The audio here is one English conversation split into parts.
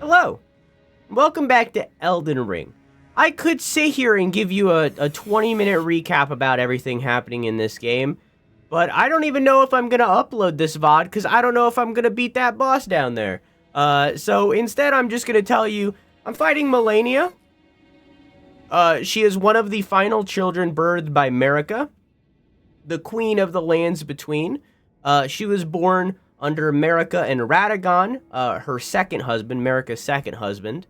Hello, welcome back to Elden Ring. I could sit here and give you a 20-minute recap about everything happening in this game, but I don't even know if I'm going to upload this VOD because I don't know if I'm going to beat that boss down there. So instead, I'm just going to tell you, I'm fighting Malenia. She is one of the final children birthed by Marika, the queen of the lands between. She was born under Marika and Radagon, her second husband, Marika's second husband,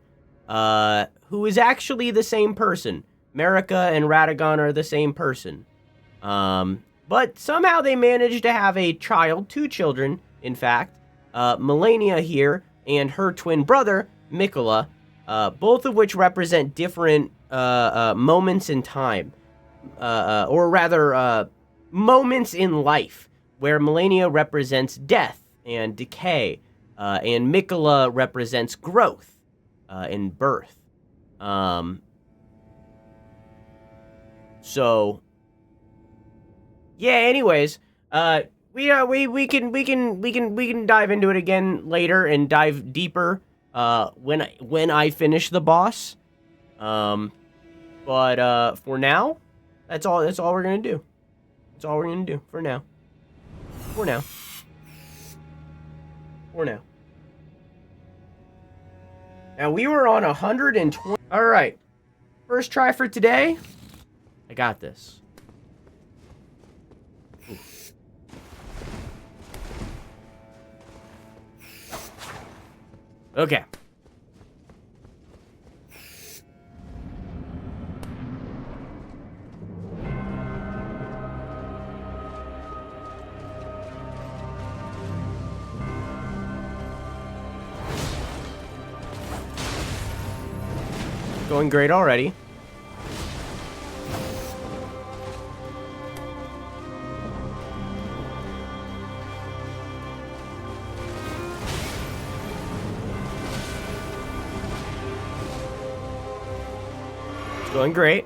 who is actually the same person. Marika and Radagon are the same person. But somehow they managed to have a child, two children, in fact, Malenia here and her twin brother, Mikola, both of which represent different moments in time, or rather, moments in life, where Malenia represents death and decay, and Mikola represents growth and birth. So yeah, anyways, we can dive into it again later and dive deeper when I finish the boss. But for now, that's all we're gonna do. That's all we're gonna do for now. For now. Now we were on 120. All right, first try for today. I got this. Ooh. Okay. Going great already. It's going great.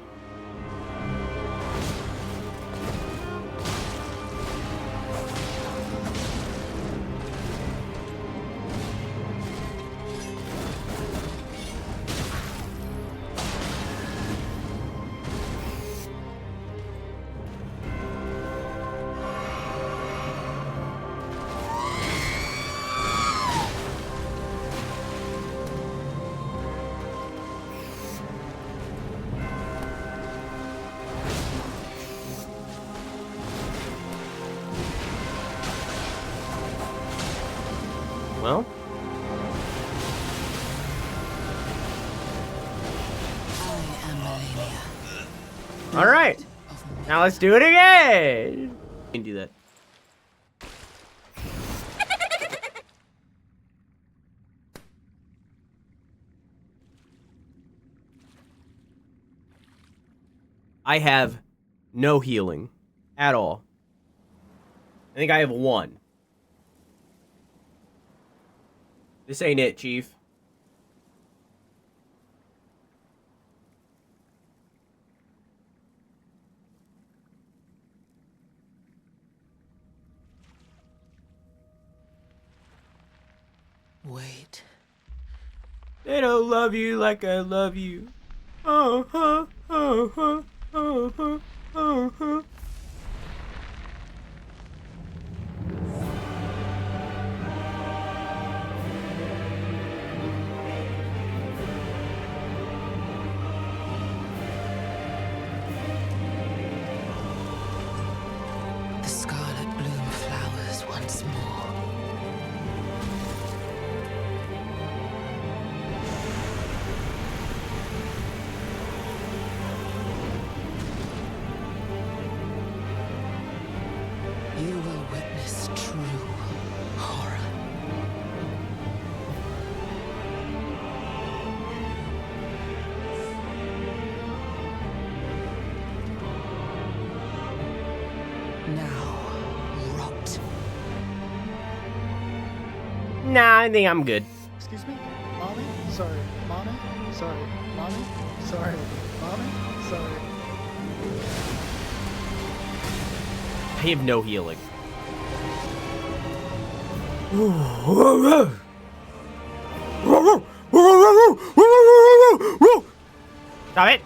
Well, all right. Now let's do it again. You can do that. I have no healing at all. I think I have one. This ain't it, Chief. Wait. They don't love you like I love you. Uh-huh, uh-huh, uh-huh, uh-huh. The scarlet bloom flowers once more. You will witness true horror. Now, rot. Nah, I think I'm good. Excuse me? Mommy? Sorry. Mommy? Sorry. Mommy? Sorry. Mommy? Sorry. I have no healing. Woo! Stop it.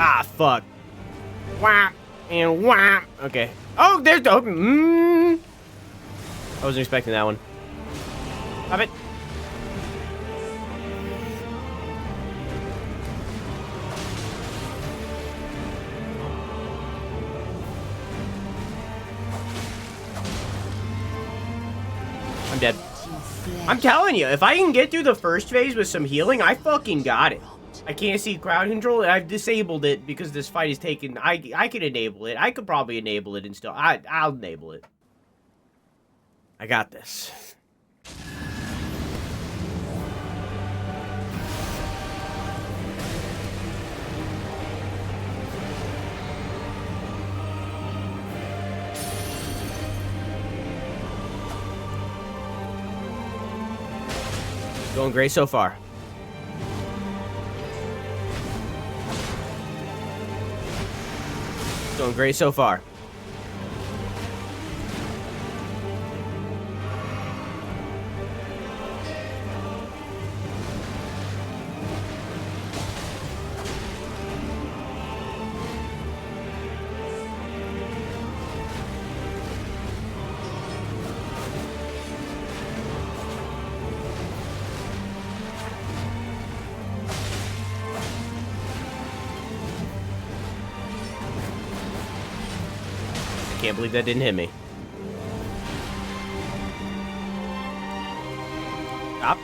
Ah, fuck. Whap and whap. Okay. Oh, there's the. I wasn't expecting that one. Stop it. I'm dead. I'm telling you, if I can get through the first phase with some healing, I fucking got it. I can't see crowd control. I've disabled it because this fight is taken. I can enable it. I could probably enable it and still. I'll enable it. I got this. Going great so far. Going great so far. Can't believe that didn't hit me. Stop.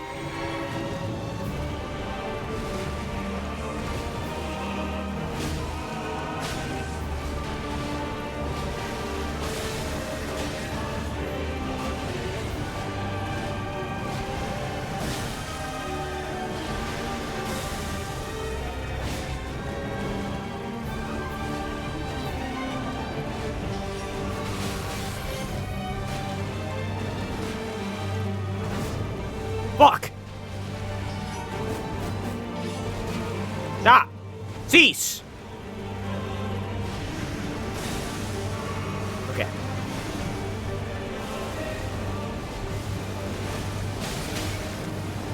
Fuck! Stop! Cease! Okay.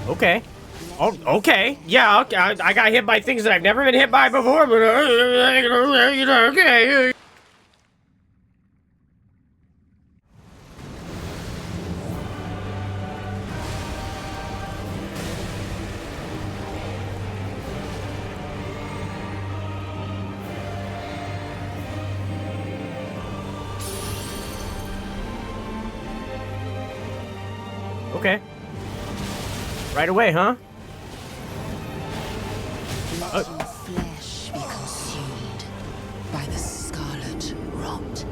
Okay. Oh, okay. Yeah, okay. I got hit by things that I've never been hit by before, but okay. Okay. Right away, huh? Let your flesh be consumed by the scarlet rot.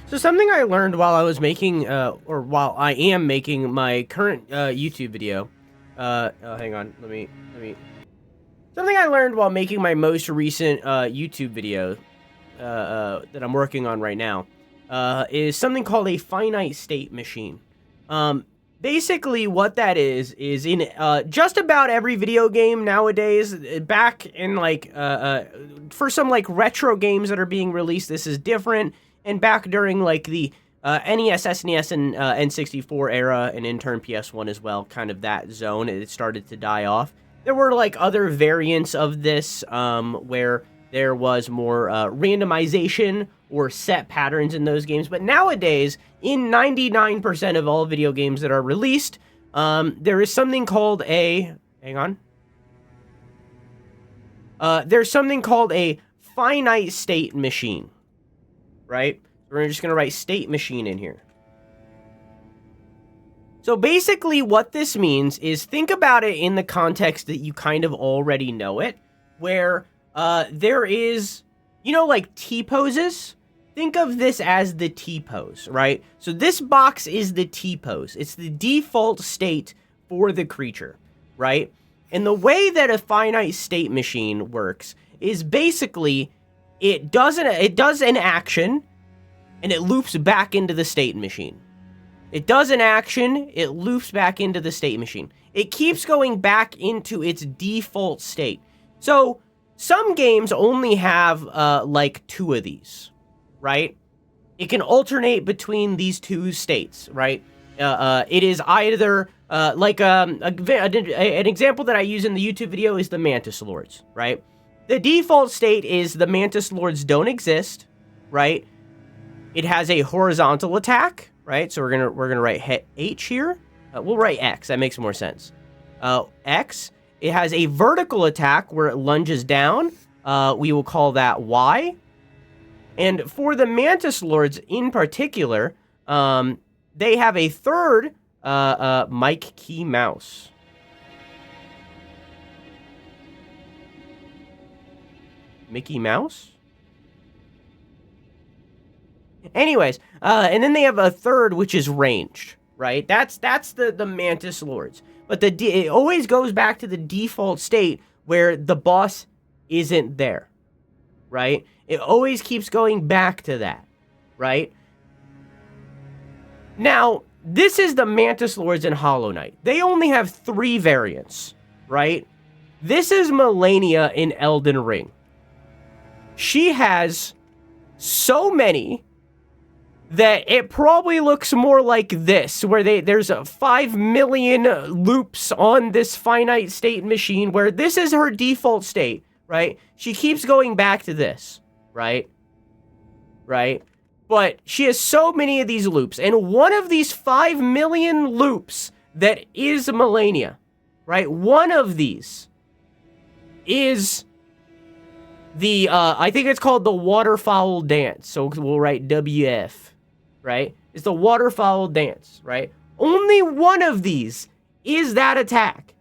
So something I learned while I was making, or while I am making my current YouTube video. Hang on, let me. Something I learned while making my most recent YouTube video that I'm working on right now is something called a finite state machine. Basically, what that is in just about every video game nowadays. Back in like for some like retro games that are being released, this is different. And back during like the NES, SNES, and N64 era, and in turn PS1 as well, kind of that zone, it started to die off. There were like other variants of this where there was more randomization or set patterns in those games. But nowadays, in 99% of all video games that are released, there is something called a... Hang on. There's something called a finite state machine. right? We're just going to write state machine in here. So basically what this means is, think about it in the context that you kind of already know it, where there is, you know, like T-poses? Think of this as the T-pose, right? So this box is the T-pose. It's the default state for the creature, right? And the way that a finite state machine works is basically it does an action and it loops back into the state machine. It does an action, it loops back into the state machine. It keeps going back into its default state. So some games only have like 2 of these, right? It can alternate between these 2 states, right? It is either like an example that I use in the YouTube video is the Mantis Lords, right? The default state is the Mantis Lords don't exist, right? It has a horizontal attack, right? So we're gonna write H here. We'll write X. That makes more sense. X. It has a vertical attack where it lunges down. We will call that Y. And for the Mantis Lords in particular, they have a third mic key mouse. Mickey Mouse? Anyways, and then they have a third, which is ranged, right? That's the Mantis Lords. But it always goes back to the default state where the boss isn't there, right? It always keeps going back to that, right? Now, this is the Mantis Lords in Hollow Knight. They only have 3 variants, right? This is Melania in Elden Ring. She has so many that it probably looks more like this, where there's 5 million loops on this finite state machine, where this is her default state, right? She keeps going back to this, right? Right? But she has so many of these loops, and one of these 5 million loops that is Melania, right? One of these is the, I think it's called the Waterfowl Dance, so we'll write WF. Right? It's the Waterfowl Dance, right? Only one of these is that attack.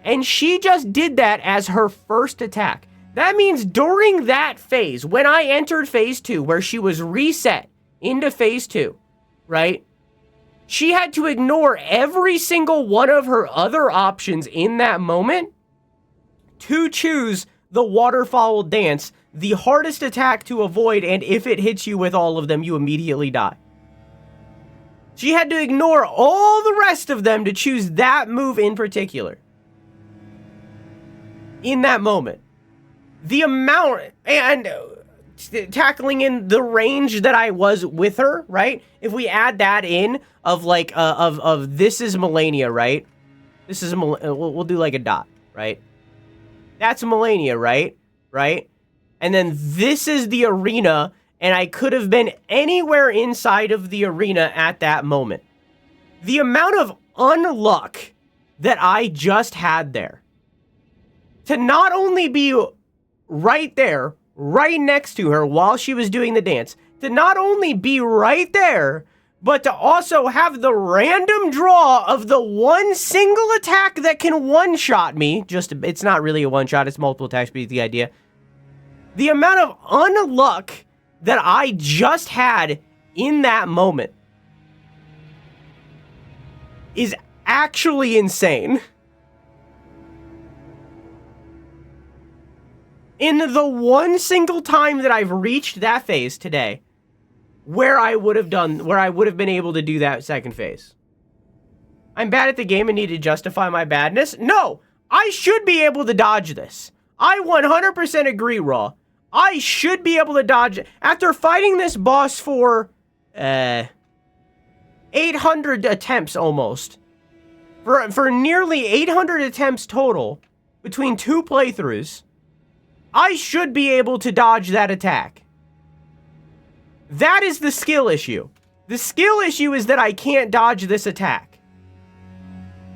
And she just did that as her first attack. That means during that phase, when I entered phase 2, where she was reset into phase 2, right? She had to ignore every single one of her other options in that moment to choose the Waterfowl Dance, the hardest attack to avoid, and if it hits you with all of them, you immediately die. She had to ignore all the rest of them to choose that move in particular. In that moment. The amount, and tackling in the range that I was with her, right? If we add that in, of like, of this is Melania, right? This is, we'll do like a dot, right? That's Melania, right? Right? And then this is the arena, and I could have been anywhere inside of the arena at that moment. The amount of unluck that I just had there. To not only be right there, right next to her while she was doing the dance. To not only be right there, but to also have the random draw of the one single attack that can one-shot me. It's not really a one-shot, it's multiple attacks, but the idea. The amount of unluck that I just had in that moment is actually insane. In the one single time that I've reached that phase today, where I would have been able to do that second phase. I'm bad at the game and need to justify my badness? No! I should be able to dodge this. I 100% agree, Raw. I should be able to dodge it. After fighting this boss for 800 attempts almost. For nearly 800 attempts total between 2 playthroughs, I should be able to dodge that attack. That is the skill issue. The skill issue is that I can't dodge this attack.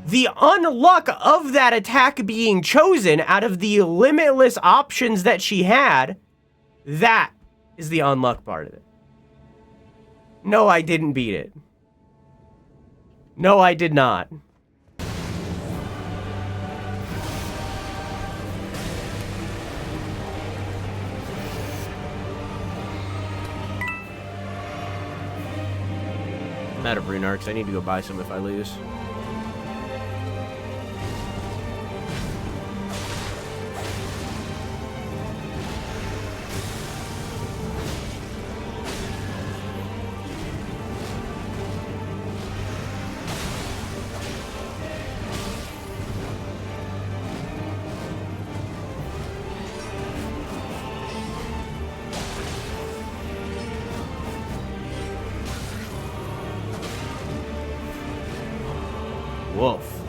The unluck of that attack being chosen out of the limitless options that she had, that is the unluck part of it. No, I didn't beat it. No, I did not. I'm out of rune arcs. I need to go buy some if I lose. Wolf.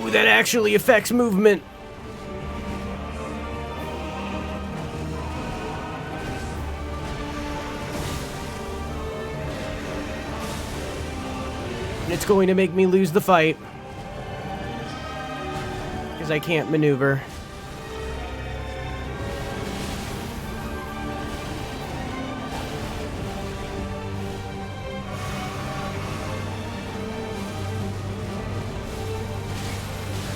Ooh, that actually affects movement. It's going to make me lose the fight. Because I can't maneuver.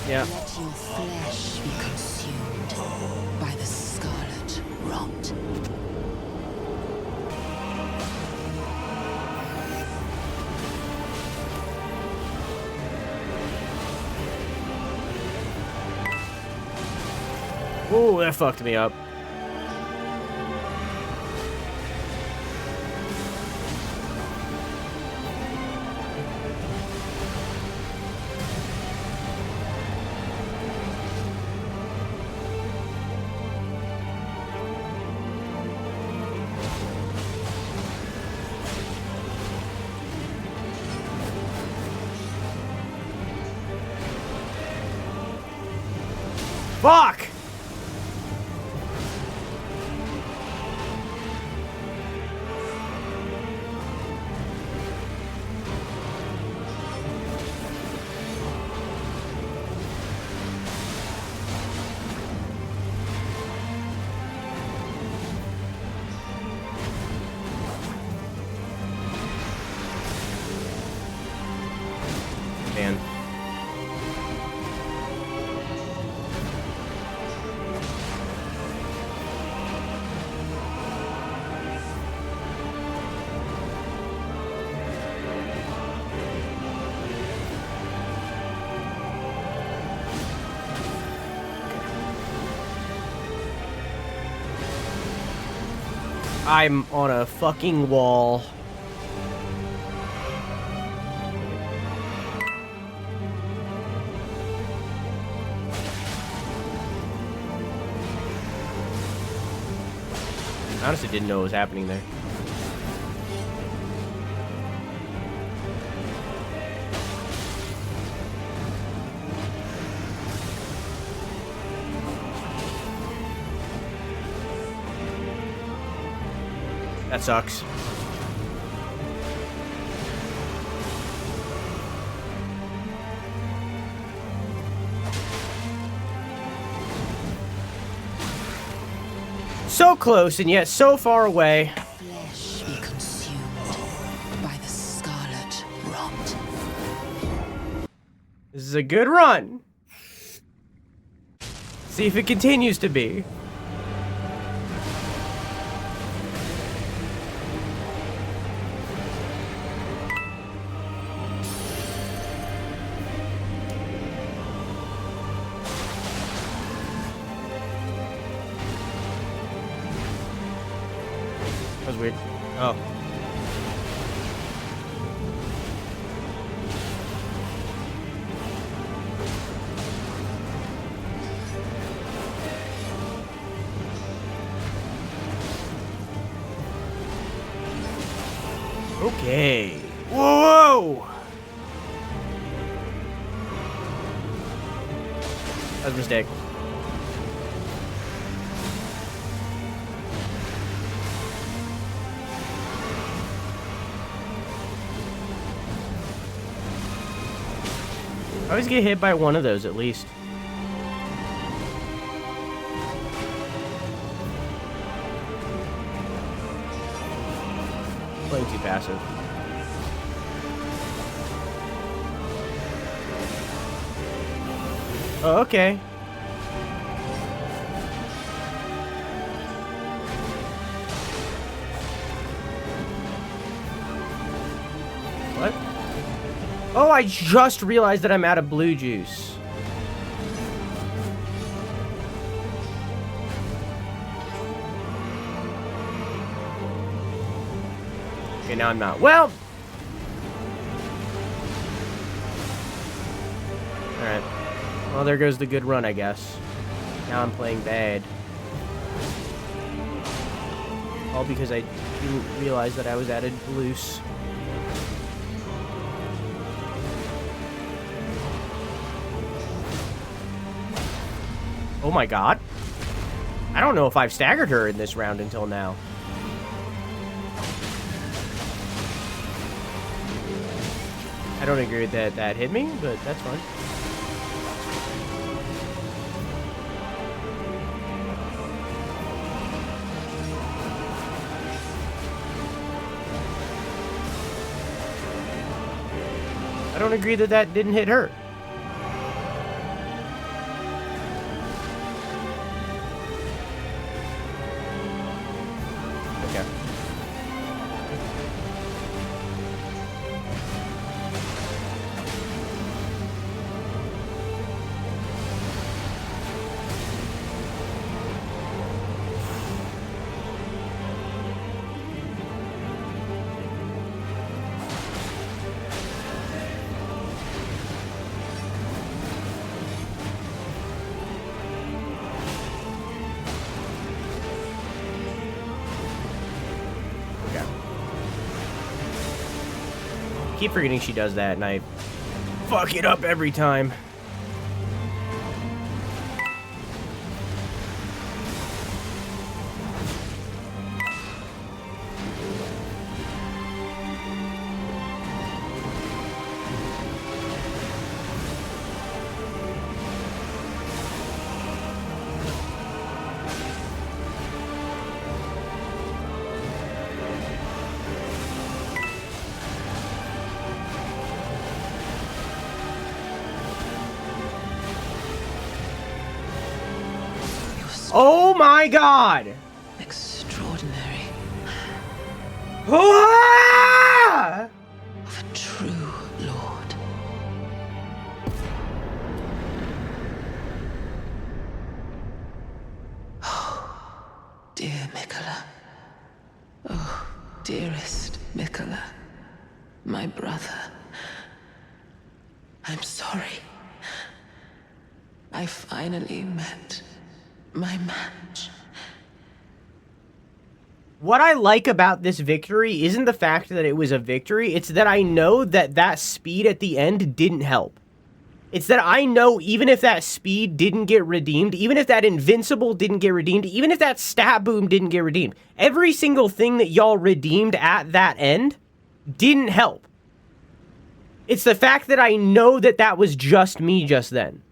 Yeah. Let your flesh be consumed by the scarlet rot. Ooh, that fucked me up. Fuck! Man. I'm on a fucking wall. I honestly didn't know what was happening there. That sucks. So close and yet so far away. Flesh be consumed by the scarlet rot. This is a good run. See if it continues to be. That was weird. Oh. Okay. Whoa! That was a mistake. I always get hit by one of those at least. Playing too passive. Oh, okay. What? Oh, I just realized that I'm out of blue juice. Okay, now I'm not. Well. Alright. Well, there goes the good run, I guess. Now I'm playing bad. All because I didn't realize that I was added loose. Oh my god. I don't know if I've staggered her in this round until now. I don't agree with that. That hit me, but that's fine. I don't agree that that didn't hit her. Okay. Keep forgetting she does that, and I fuck it up every time. Oh my god! Extraordinary. Ah! Of a true lord. Oh, dear Mikola. Oh, dearest Mikola. My brother. I'm sorry. I finally met my match. What I like about this victory isn't the fact that it was a victory, it's that I know that that speed at the end didn't help. It's that I know even if that speed didn't get redeemed, even if that invincible didn't get redeemed, even if that stat boom didn't get redeemed, every single thing that y'all redeemed at that end didn't help. It's the fact that I know that that was just me just then.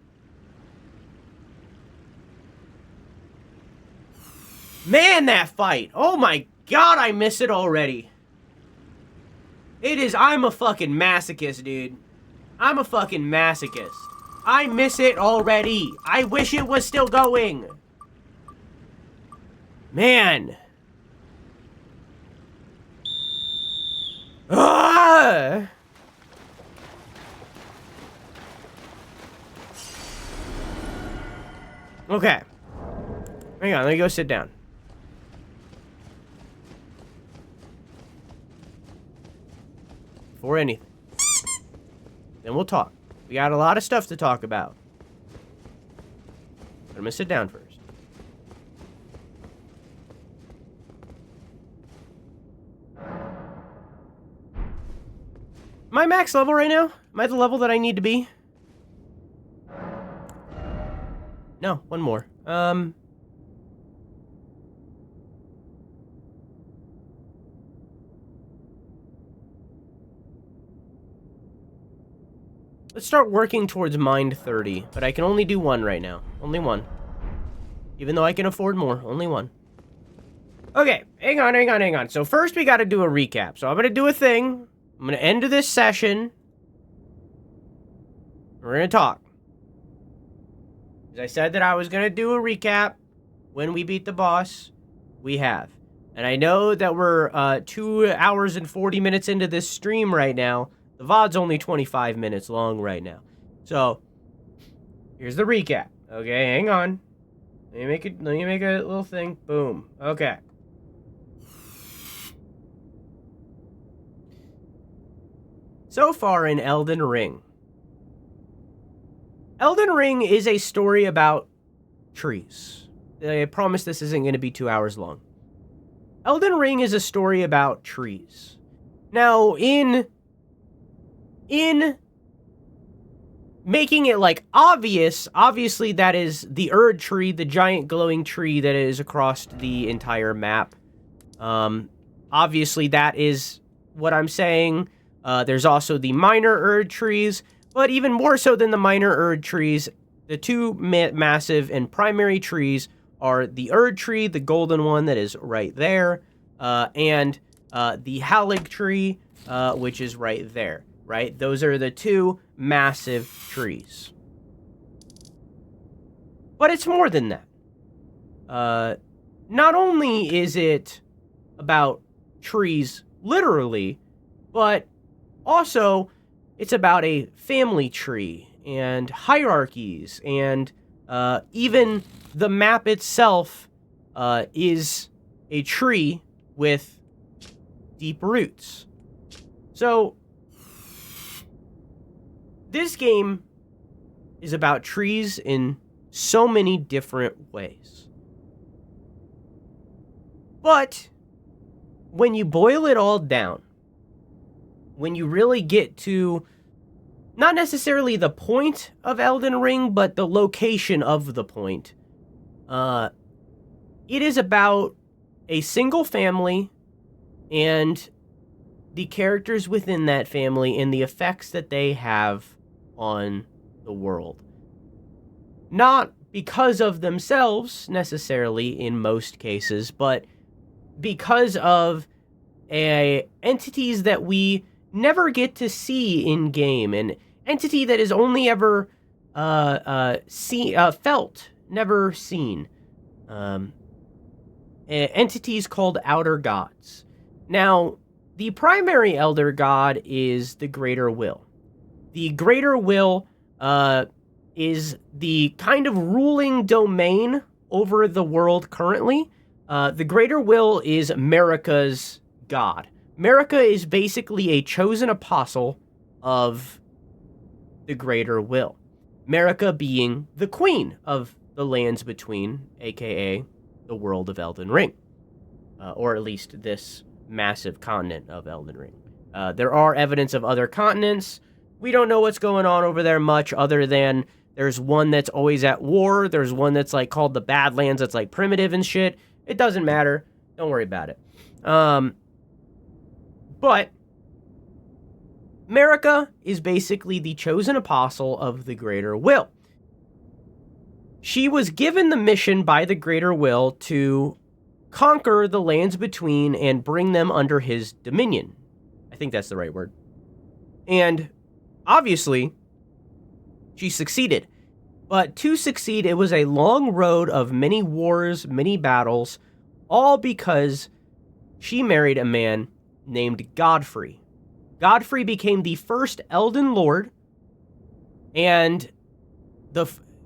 Man, that fight. Oh my god, I miss it already. It is, I'm a fucking masochist, dude. I'm a fucking masochist. I miss it already. I wish it was still going. Man. Ah! Okay. Hang on, let me go sit down. Before anything. Then we'll talk. We got a lot of stuff to talk about. But I'm gonna sit down first. Am I max level right now? Am I the level that I need to be? No, one more. Let's start working towards Mind 30, but I can only do one right now. Only one. Even though I can afford more, only one. Okay, hang on. So first we gotta do a recap. So I'm gonna do a thing. I'm gonna end this session. We're gonna talk. As I said that I was gonna do a recap when we beat the boss. We have. And I know that we're 2 hours and 40 minutes into this stream right now. The VOD's only 25 minutes long right now. So, here's the recap. Okay, hang on. Let me make a little thing. Boom. Okay. So far in Elden Ring. Elden Ring is a story about trees. I promise this isn't going to be 2 hours long. Elden Ring is a story about trees. Now, in making it, like, obviously that is the Erd tree, the giant glowing tree that is across the entire map. Obviously that is what I'm saying. There's also the minor Erd trees, but even more so than the minor Erd trees, the two massive and primary trees are the Erd tree, the golden one that is right there, and the Halig tree, which is right there. Right? Those are the two massive trees. But it's more than that. Not only is it about trees, literally, but also it's about a family tree and hierarchies, and even the map itself is a tree with deep roots. So, this game is about trees in so many different ways. But when you boil it all down, when you really get to not necessarily the point of Elden Ring, but the location of the point, it is about a single family and the characters within that family and the effects that they have on the world. Not because of themselves, necessarily, in most cases, but because of entities that we never get to see in-game, an entity that is only ever felt, never seen. Entities called Outer Gods. Now, the primary Elder God is the Greater Will. The Greater Will is the kind of ruling domain over the world currently. The Greater Will is Marika's god. Marika is basically a chosen apostle of the Greater Will. Marika being the queen of the Lands Between, aka the world of Elden Ring. Or at least this massive continent of Elden Ring. There are evidence of other continents. We don't know what's going on over there much, other than there's one that's always at war. There's one that's like called the Badlands that's like primitive and shit. It doesn't matter. Don't worry about it. But Marika is basically the chosen apostle of the Greater Will. She was given the mission by the Greater Will to conquer the Lands Between and bring them under his dominion. I think that's the right word. And obviously, she succeeded. But to succeed, it was a long road of many wars, many battles, all because she married a man named Godfrey. Godfrey became the first Elden Lord, and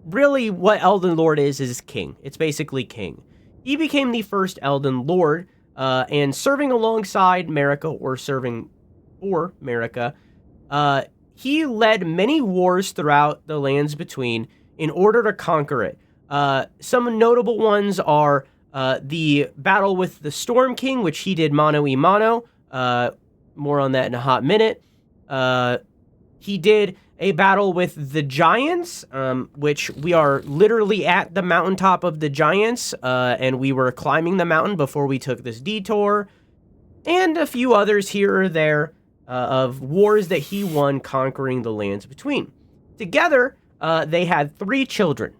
really what Elden Lord is king. It's basically king. He became the first Elden Lord, and serving alongside Marika, or serving for Marika, he led many wars throughout the Lands Between in order to conquer it. Some notable ones are the battle with the Storm King, which he did mano a mano. More on that in a hot minute. He did a battle with the Giants, which we are literally at the mountaintop of the Giants, and we were climbing the mountain before we took this detour, and a few others here or there of wars that he won conquering the Lands Between. Together, they had 3 children.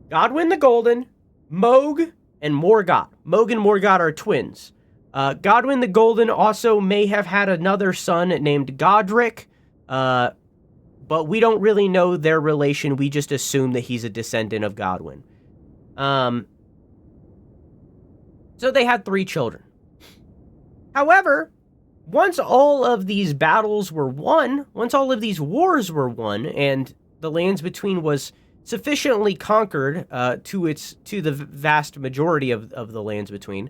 Godwyn the Golden, Moog, and Morgott. Moog and Morgott are twins. Godwyn the Golden also may have had another son named Godric, but we don't really know their relation. We just assume that he's a descendant of Godwyn. So they had 3 children. However, once all of these battles were won, once all of these wars were won, and the Lands Between was sufficiently conquered to the vast majority of the Lands Between,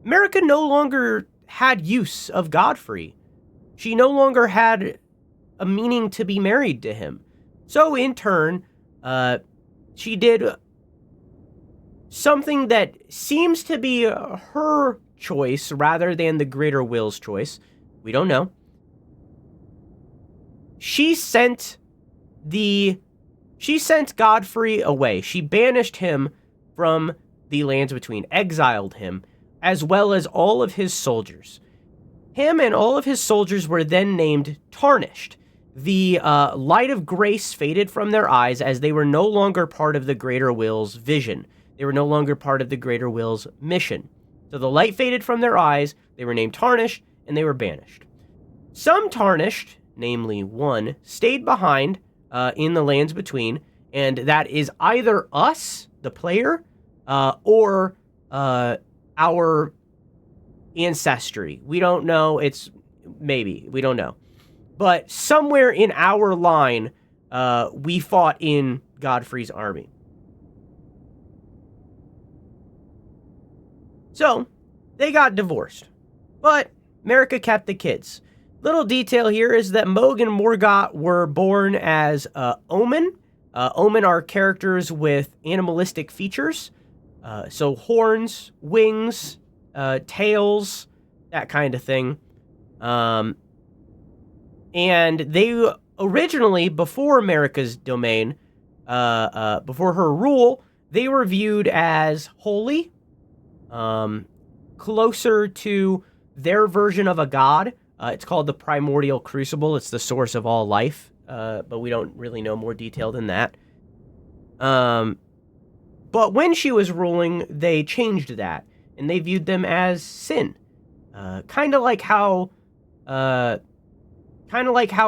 America no longer had use of Godfrey. She no longer had a meaning to be married to him. So in turn, she did something that seems to be her choice rather than the Greater Will's choice. We don't know. She sent Godfrey away. She banished him from the Lands Between, exiled him, as well as all of his soldiers. Him and all of his soldiers were then named Tarnished. The light of grace faded from their eyes as they were no longer part of the Greater Will's vision. They were no longer part of the Greater Will's mission. So the light faded from their eyes, they were named Tarnished, and they were banished. Some Tarnished, namely one, stayed behind in the Lands Between, and that is either us, the player, or our ancestry. We don't know. We don't know. But somewhere in our line, we fought in Godfrey's army. So, they got divorced. But America kept the kids. Little detail here is that Moog and Morgott were born as Omen. Omen are characters with animalistic features. So horns, wings, tails, that kind of thing. And they originally, before America's domain, before her rule, they were viewed as holy, closer to their version of a god. It's called the Primordial Crucible. It's the source of all life, but we don't really know more detail than that. But when she was ruling, they changed that, and they viewed them as sin. Kind of like how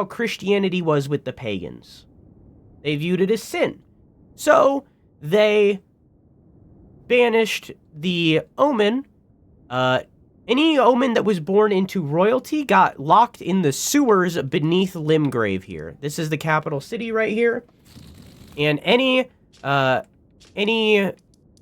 Christianity was with the pagans. They viewed it as sin. So they banished the Omen. Any Omen that was born into royalty got locked in the sewers beneath Limgrave here. This is the capital city right here. And any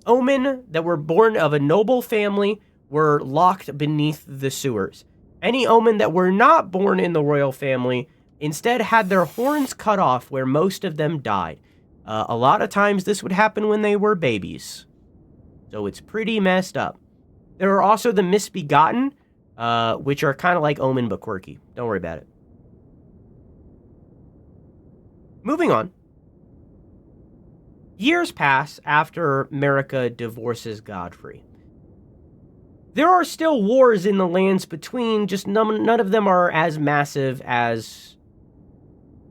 Omen that were born of a noble family were locked beneath the sewers. Any Omen that were not born in the royal family instead had their horns cut off, where most of them died. A lot of times this would happen when they were babies. So it's pretty messed up. There are also the Misbegotten, which are kind of like Omen but quirky. Don't worry about it. Moving on. Years pass after Marika divorces Godfrey. There are still wars in the Lands Between, just none of them are as massive as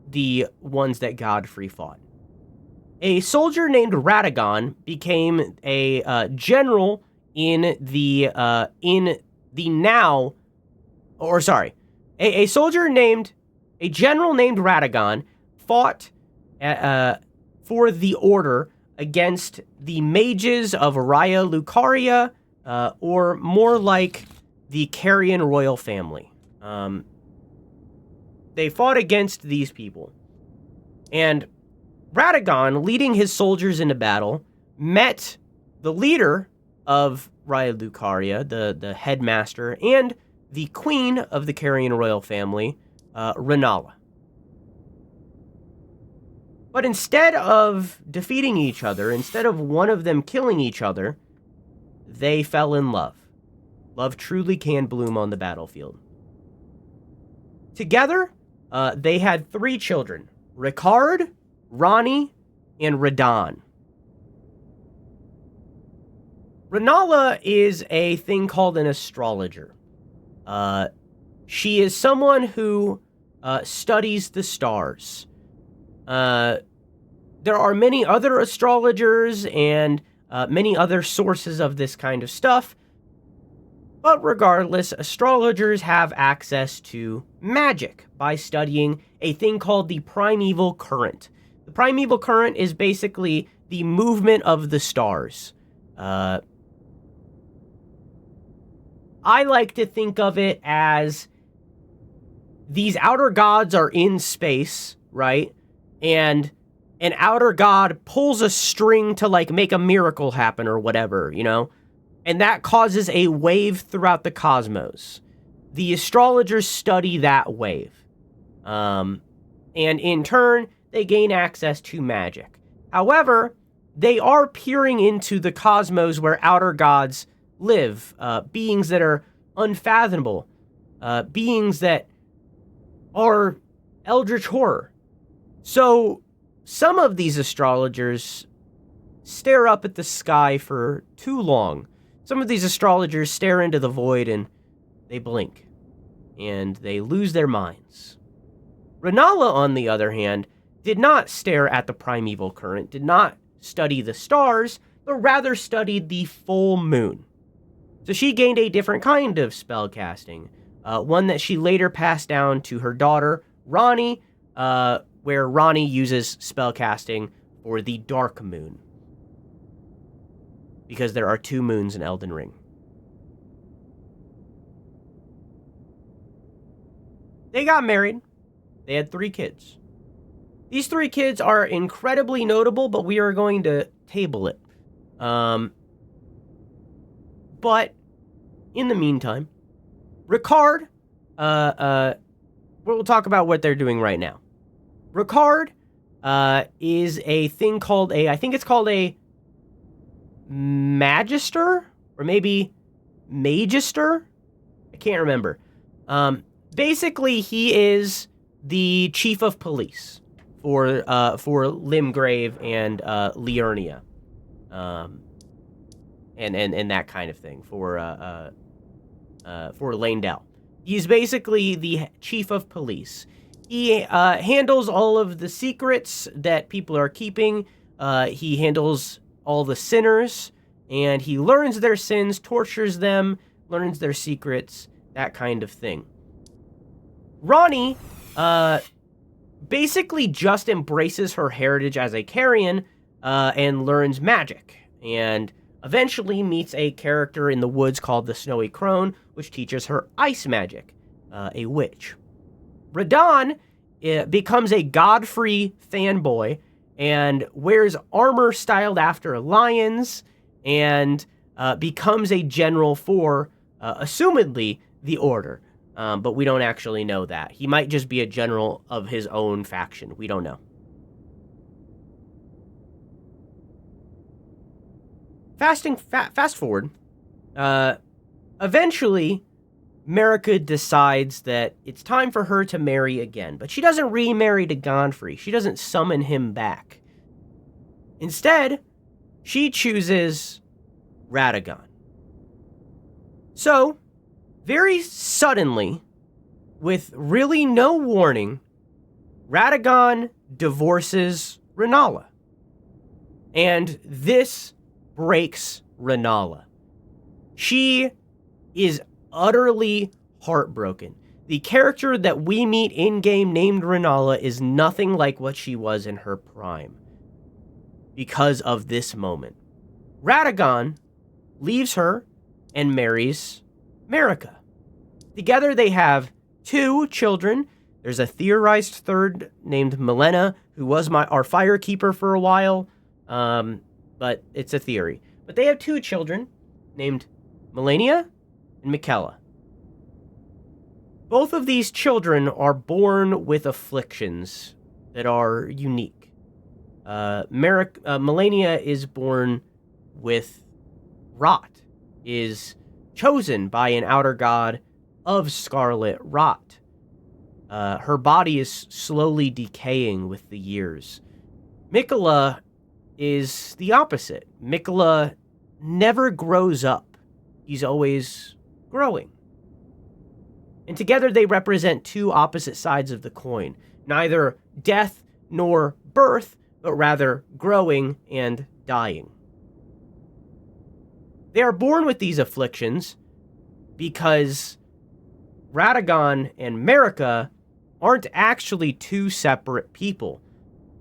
the ones that Godfrey fought. A soldier named Radagon became a general a general named Radagon fought for the Order against the mages of Raya Lucaria, or more like the Carrion royal family. They fought against these people. And Radagon, leading his soldiers into battle, met the leader of Raya Lucaria, the headmaster, and the queen of the Carrion royal family, Rennala. But instead of defeating each other, instead of one of them killing each other, they fell in love. Love truly can bloom on the battlefield. Together, they had 3 children: Ricard, Ronnie, and Radon. Rennala is a thing called an astrologer. She is someone who studies the stars. There are many other astrologers and many other sources of this kind of stuff. But regardless, astrologers have access to magic by studying a thing called the primeval current. The primeval current is basically the movement of the stars. I like to think of it as these outer gods are in space, right? And an outer god pulls a string to, like, make a miracle happen or whatever, you know? And that causes a wave throughout the cosmos. The astrologers study that wave. And in turn, they gain access to magic. However, they are peering into the cosmos where outer gods live. Beings that are unfathomable. Beings that are eldritch horror. So, some of these astrologers stare up at the sky for too long. Some of these astrologers stare into the void and they blink. And they lose their minds. Renala, on the other hand, did not stare at the primeval current, did not study the stars, but rather studied the full moon. So she gained a different kind of spellcasting, one that she later passed down to her daughter, Ranni, where Ranni uses spellcasting for the dark moon. Because there are 2 moons in Elden Ring. They got married. They had 3 kids. These 3 kids are incredibly notable, but we are going to table it. But in the meantime, Ricard, we'll talk about what they're doing right now. Ricard is a thing called I think it's called a Magister? Or maybe Magister? I can't remember. Basically, he is the chief of police for Limgrave and Liurnia. And that kind of thing for Leyndell. He's basically the chief of police. He handles all of the secrets that people are keeping. He handles all the sinners, and he learns their sins, tortures them, learns their secrets, that kind of thing. Ranni basically just embraces her heritage as a Carian and learns magic, and eventually meets a character in the woods called the Snowy Crone, which teaches her ice magic, a witch. Radahn becomes a Godfrey fanboy and wears armor styled after lions and becomes a general for, assumedly, the Order. But we don't actually know that. He might just be a general of his own faction. We don't know. Fast forward. Eventually, Marika decides that it's time for her to marry again. But she doesn't remarry to Godfrey. She doesn't summon him back. Instead, she chooses Radagon. So, very suddenly, with really no warning, Radagon divorces Renala. And this breaks Renala. She is utterly heartbroken. The character that we meet in-game named Renala is nothing like what she was in her prime. Because of this moment. Radagon leaves her and marries Marika. Together they have 2 children. There's a theorized third named Milena, who was our firekeeper for a while, but it's a theory. But they have 2 children named Melania and Michaela. Both of these children are born with afflictions that are unique. Melania is born with rot, is chosen by an outer god of scarlet rot. Her body is slowly decaying with the years. Michaela is the opposite. Michaela never grows up. He's always growing. And together they represent 2 opposite sides of the coin. Neither death nor birth, but rather growing and dying. They are born with these afflictions because Radagon and Marika aren't actually two separate people,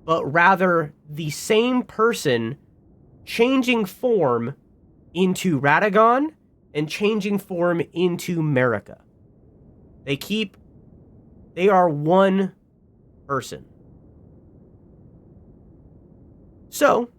but rather the same person changing form into Radagon and changing form into Marika. They are one person. So,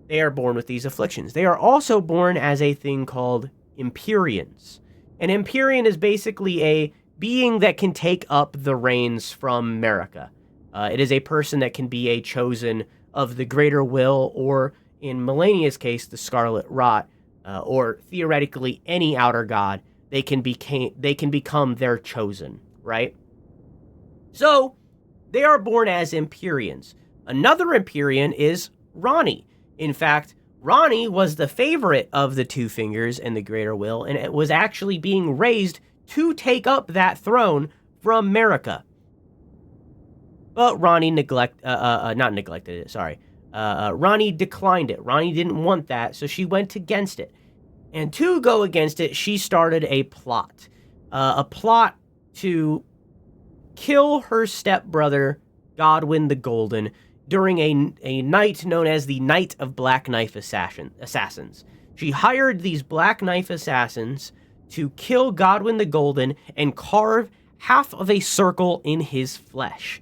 they are born with these afflictions. They are also born as a thing called Empyreans. An Empyrean is basically a being that can take up the reins from Marika. It is a person that can be a chosen of the Greater Will, or in Melania's case, the Scarlet Rot, or theoretically any outer god. They can become their chosen, right? So, they are born as Empyreans. Another Empyrean is Ranni. In fact, Ranni was the favorite of the Two Fingers and the Greater Will, and it was actually being raised to take up that throne from Marika. But Ranni Ranni declined it. Ranni didn't want that, so she went against it. And to go against it, she started a plot to kill her stepbrother, Godwyn the Golden, during a night known as the Night of Black Knife Assassins. She hired these Black Knife Assassins to kill Godwyn the Golden and carve half of a circle in his flesh.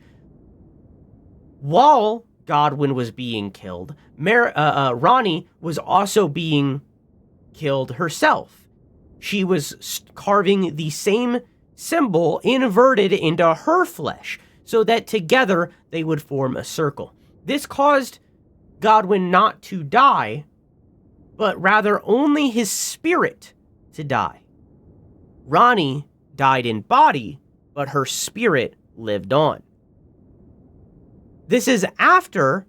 While Godwyn was being killed, Ranni was also being killed herself. She was carving the same symbol inverted into her flesh, so that together they would form a circle. This caused Godwyn not to die, but rather only his spirit to die. Ranni died in body, but her spirit lived on. This is after,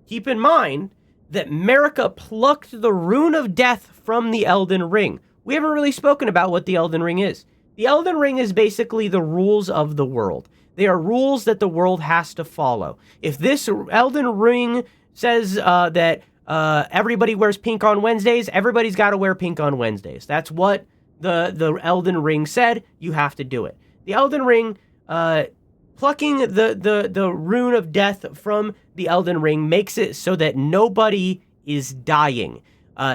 keep in mind, that Marika plucked the Rune of Death from the Elden Ring. We haven't really spoken about what the Elden Ring is. The Elden Ring is basically the rules of the world. They are rules that the world has to follow. If this Elden Ring says that everybody wears pink on Wednesdays, everybody's got to wear pink on Wednesdays. That's what the Elden Ring said. You have to do it. The Elden Ring, plucking the Rune of Death from the Elden Ring makes it so that nobody is dying.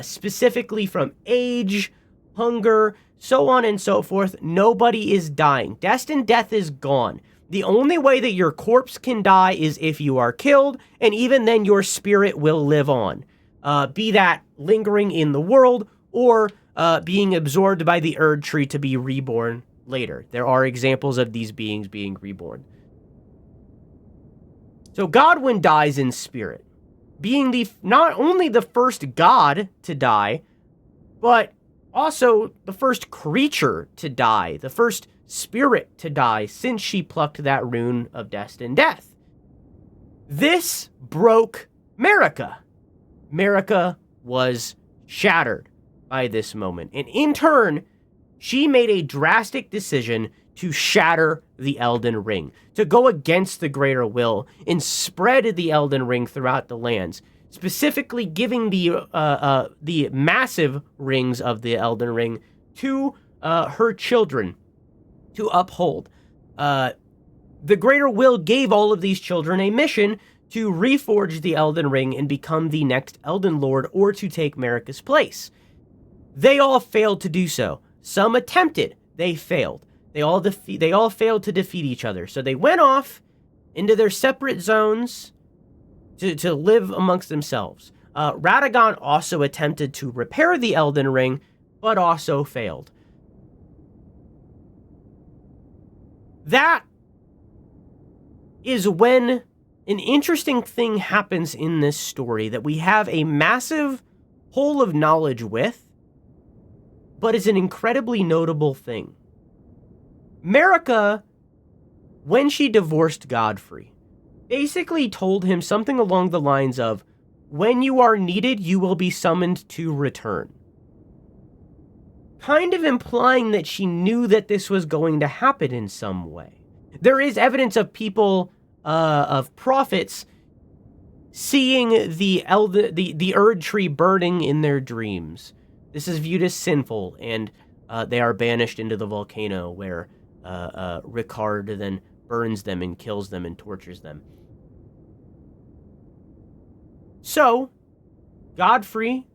Specifically from age, hunger, so on and so forth. Nobody is dying. Destined death is gone. The only way that your corpse can die is if you are killed, and even then your spirit will live on. Be that lingering in the world, or being absorbed by the Erd Tree to be reborn later. There are examples of these beings being reborn. So Godwyn dies in spirit, being not only the first god to die, but also the first creature to die, the first spirit to die since she plucked that Rune of Destined Death. This broke Marika. Marika was shattered by this moment, and in turn, she made a drastic decision to shatter the Elden Ring, to go against the Greater Will and spread the Elden Ring throughout the lands, specifically giving the massive rings of the Elden Ring to her children to uphold. The Greater Will gave all of these children a mission to reforge the Elden Ring and become the next Elden Lord, or to take Marika's place. They all failed to do so. Some attempted. They failed. They all failed to defeat each other. So they went off into their separate zones to live amongst themselves. Radagon also attempted to repair the Elden Ring, but also failed. That is when an interesting thing happens in this story that we have a massive hole of knowledge with, but is an incredibly notable thing. Marika, when she divorced Godfrey, basically told him something along the lines of, when you are needed, you will be summoned to return. Kind of implying that she knew that this was going to happen in some way. There is evidence of people, of prophets, seeing the Erd tree burning in their dreams. This is viewed as sinful, and they are banished into the volcano, where Ricard then burns them and kills them and tortures them. So, Godfrey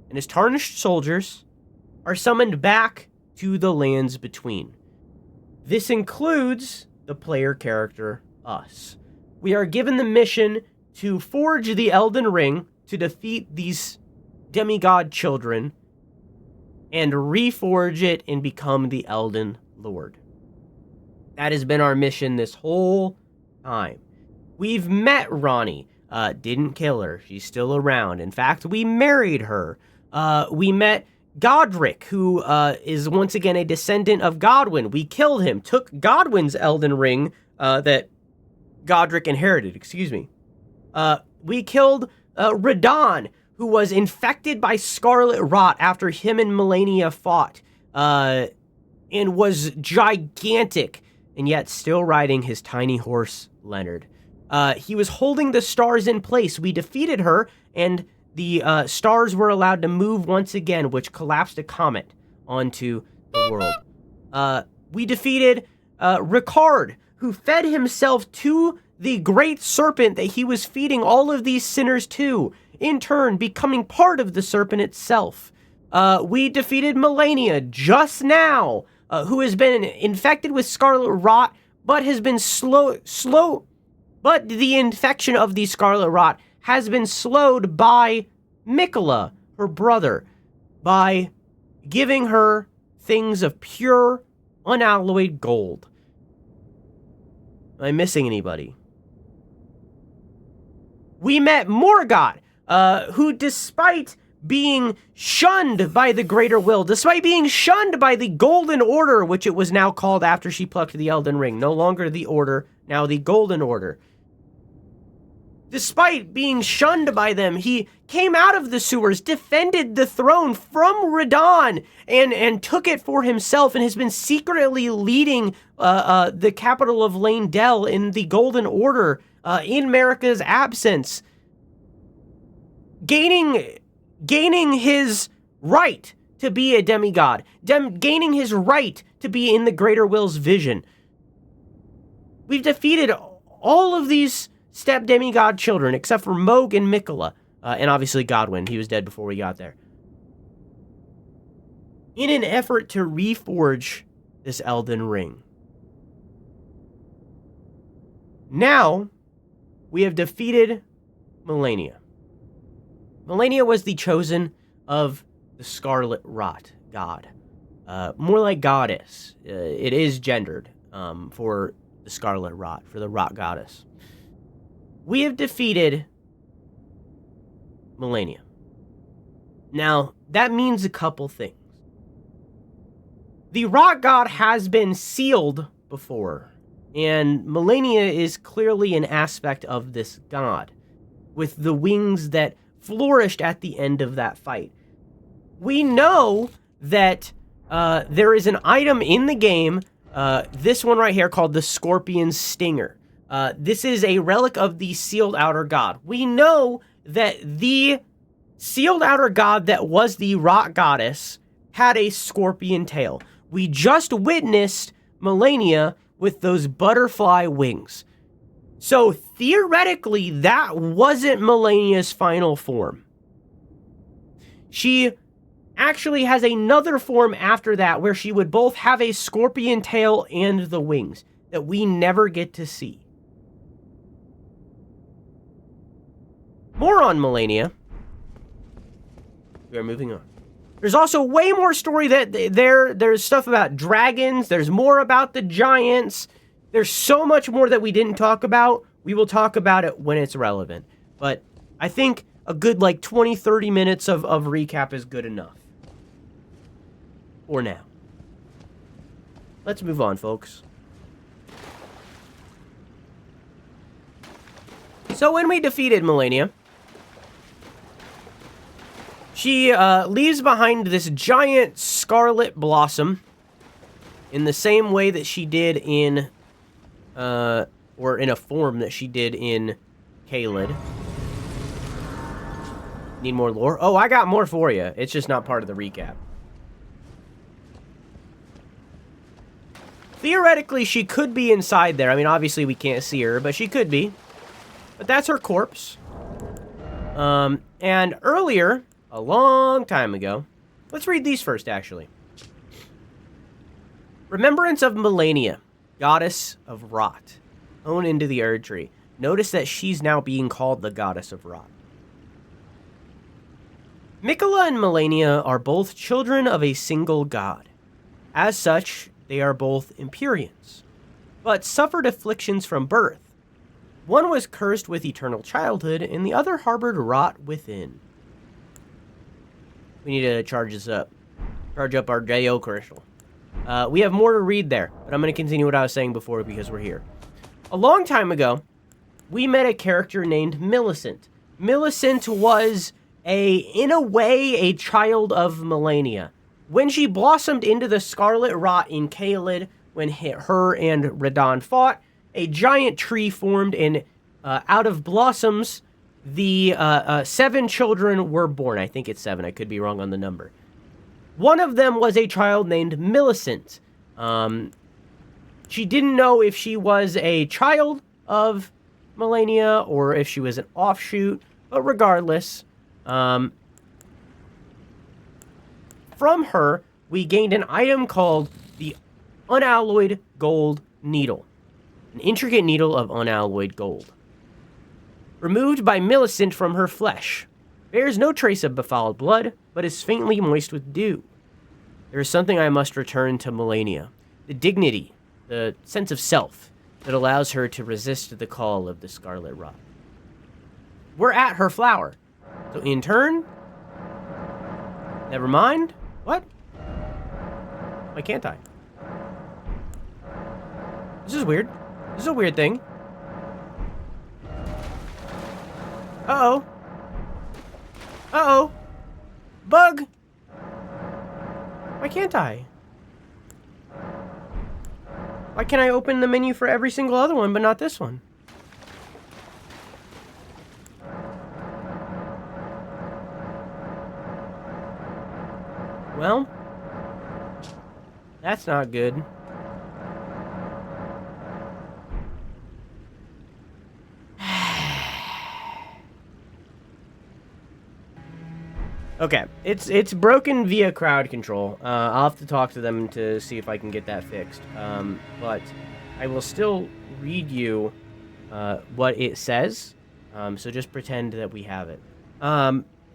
and his tarnished soldiers are summoned back to the lands between. This includes the player character, us. We are given the mission to forge the Elden Ring to defeat these demigod children and reforge it and become the Elden Lord. That has been our mission this whole time. We've met Ranni. Didn't kill her. She's still around. In fact, we married her. We met Godric, who is once again a descendant of Godwyn. We killed him, took Godwyn's Elden Ring that Godric inherited, we killed Radahn, who was infected by scarlet rot after him and Malenia fought, and was gigantic, and yet still riding his tiny horse, Leonard. He was holding the stars in place. We defeated her, and the stars were allowed to move once again, which collapsed a comet onto the world. We defeated Ricard, who fed himself to the great serpent that he was feeding all of these sinners to, in turn becoming part of the serpent itself. We defeated Malenia just now, who has been infected with scarlet rot, but has been but the infection of the scarlet rot has been slowed by Miquella, her brother, by giving her things of pure, unalloyed gold. Am I missing anybody? We met Morgoth, who, despite being shunned by the Greater Will, despite being shunned by the Golden Order, which it was now called after she plucked the Elden Ring, no longer the Order, now the Golden Order. Despite being shunned by them, he came out of the sewers, defended the throne from Radahn, and took it for himself, and has been secretly leading the capital of Leyndell in the Golden Order in Marika's absence, gaining his right to be a demigod, gaining his right to be in the Greater Will's vision. We've defeated all of these step demigod children, except for Mohg and Miquella, and obviously Godwyn. He was dead before we got there. In an effort to reforge this Elden Ring. Now, we have defeated Malenia. Malenia was the chosen of the Scarlet Rot god. More like goddess. It is gendered for the Scarlet Rot, for the Rot goddess. We have defeated Malenia. Now, that means a couple things. The Rot God has been sealed before, and Malenia is clearly an aspect of this god, with the wings that flourished at the end of that fight. We know that there is an item in the game, this one right here, called the Scorpion Stinger. This is a relic of the Sealed Outer God. We know that the Sealed Outer God that was the Rot Goddess had a scorpion tail. We just witnessed Malenia with those butterfly wings. So theoretically, that wasn't Malenia's final form. She actually has another form after that where she would both have a scorpion tail and the wings that we never get to see. More on Malenia. We are moving on. There's also way more story that there's stuff about dragons. There's more about the giants. There's so much more that we didn't talk about. We will talk about it when it's relevant. But I think a good 20, 30 minutes of recap is good enough. For now. Let's move on, folks. So when we defeated Malenia, she leaves behind this giant scarlet blossom in the same way that she did in, or in a form that she did in Caelid. Need more lore? Oh, I got more for you. It's just not part of the recap. Theoretically, she could be inside there. I mean, obviously we can't see her, but she could be. But that's her corpse. And earlier, a long time ago, let's read these first, actually. Remembrance of Melania, goddess of rot, own into the Erd Tree. Notice that she's now being called the goddess of rot. Miquella and Melania are both children of a single god. As such, they are both Empyreans, but suffered afflictions from birth. One was cursed with eternal childhood, and the other harbored rot within. We need to charge this up. Charge up our J.O. crystal. We have more to read there, but I'm going to continue what I was saying before because we're here. A long time ago, we met a character named Millicent. Millicent was, in a way, a child of Melania. When she blossomed into the Scarlet Rot in Caelid, when her and Radahn fought, a giant tree formed, and out of blossoms, the 7 children were born. I think it's 7. I could be wrong on the number. One of them was a child named Millicent. She didn't know if she was a child of Melania or if she was an offshoot, but regardless, from her, we gained an item called the Unalloyed Gold Needle. An intricate needle of unalloyed gold. Removed by Millicent from her flesh. Bears no trace of befouled blood, but is faintly moist with dew. There is something I must return to Melania. The dignity, the sense of self, that allows her to resist the call of the Scarlet Rot. We're at her flower. So in turn... Never mind. What? Why can't I? This is weird. This is a weird thing. Uh-oh. Uh-oh. Bug! Why can't I? Why can't I open the menu for every single other one, but not this one? Well, that's not good. Okay, it's broken via crowd control. I'll have to talk to them to see if I can get that fixed. But I will still read you what it says. So just pretend that we have it.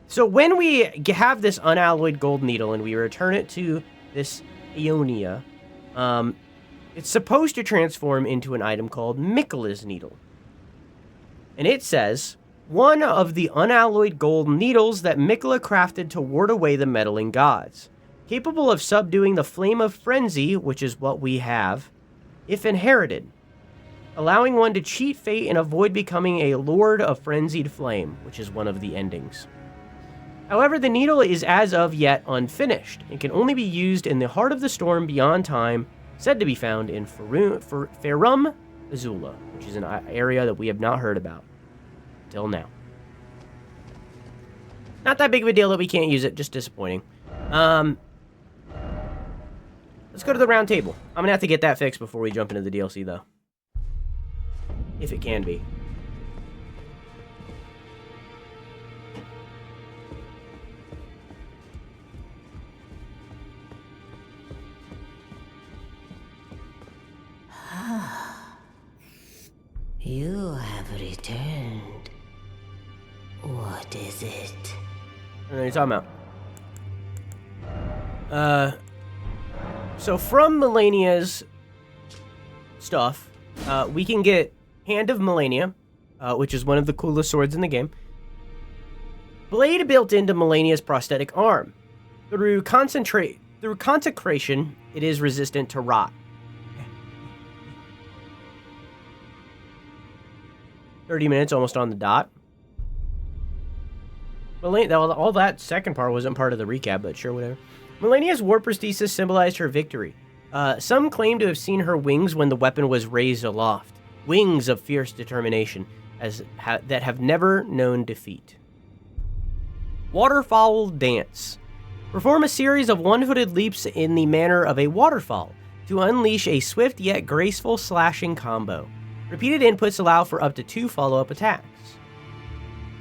So when we have this unalloyed gold needle and we return it to this Ionia, it's supposed to transform into an item called Miquella's Needle. And it says, one of the unalloyed gold needles that Miquella crafted to ward away the meddling gods. Capable of subduing the flame of frenzy, which is what we have, if inherited. Allowing one to cheat fate and avoid becoming a lord of frenzied flame, which is one of the endings. However, the needle is as of yet unfinished, and can only be used in the heart of the storm beyond time, said to be found in Farum Azula, which is an area that we have not heard about until now. Not that big of a deal that we can't use it, just disappointing. Let's go to the round table. I'm gonna have to get that fixed before we jump into the DLC, though. If it can be. You have returned. What is it? I don't know what you're talking about. So from Melania's stuff, we can get Hand of Melania, which is one of the coolest swords in the game. Blade built into Melania's prosthetic arm. Through consecration, it is resistant to rot. 30 minutes, almost on the dot. All that second part wasn't part of the recap, but sure, whatever. Melania's war prosthesis symbolized her victory. Some claim to have seen her wings when the weapon was raised aloft. Wings of fierce determination that have never known defeat. Waterfowl Dance. Perform a series of one-footed leaps in the manner of a waterfall to unleash a swift yet graceful slashing combo. Repeated inputs allow for up to 2 follow-up attacks.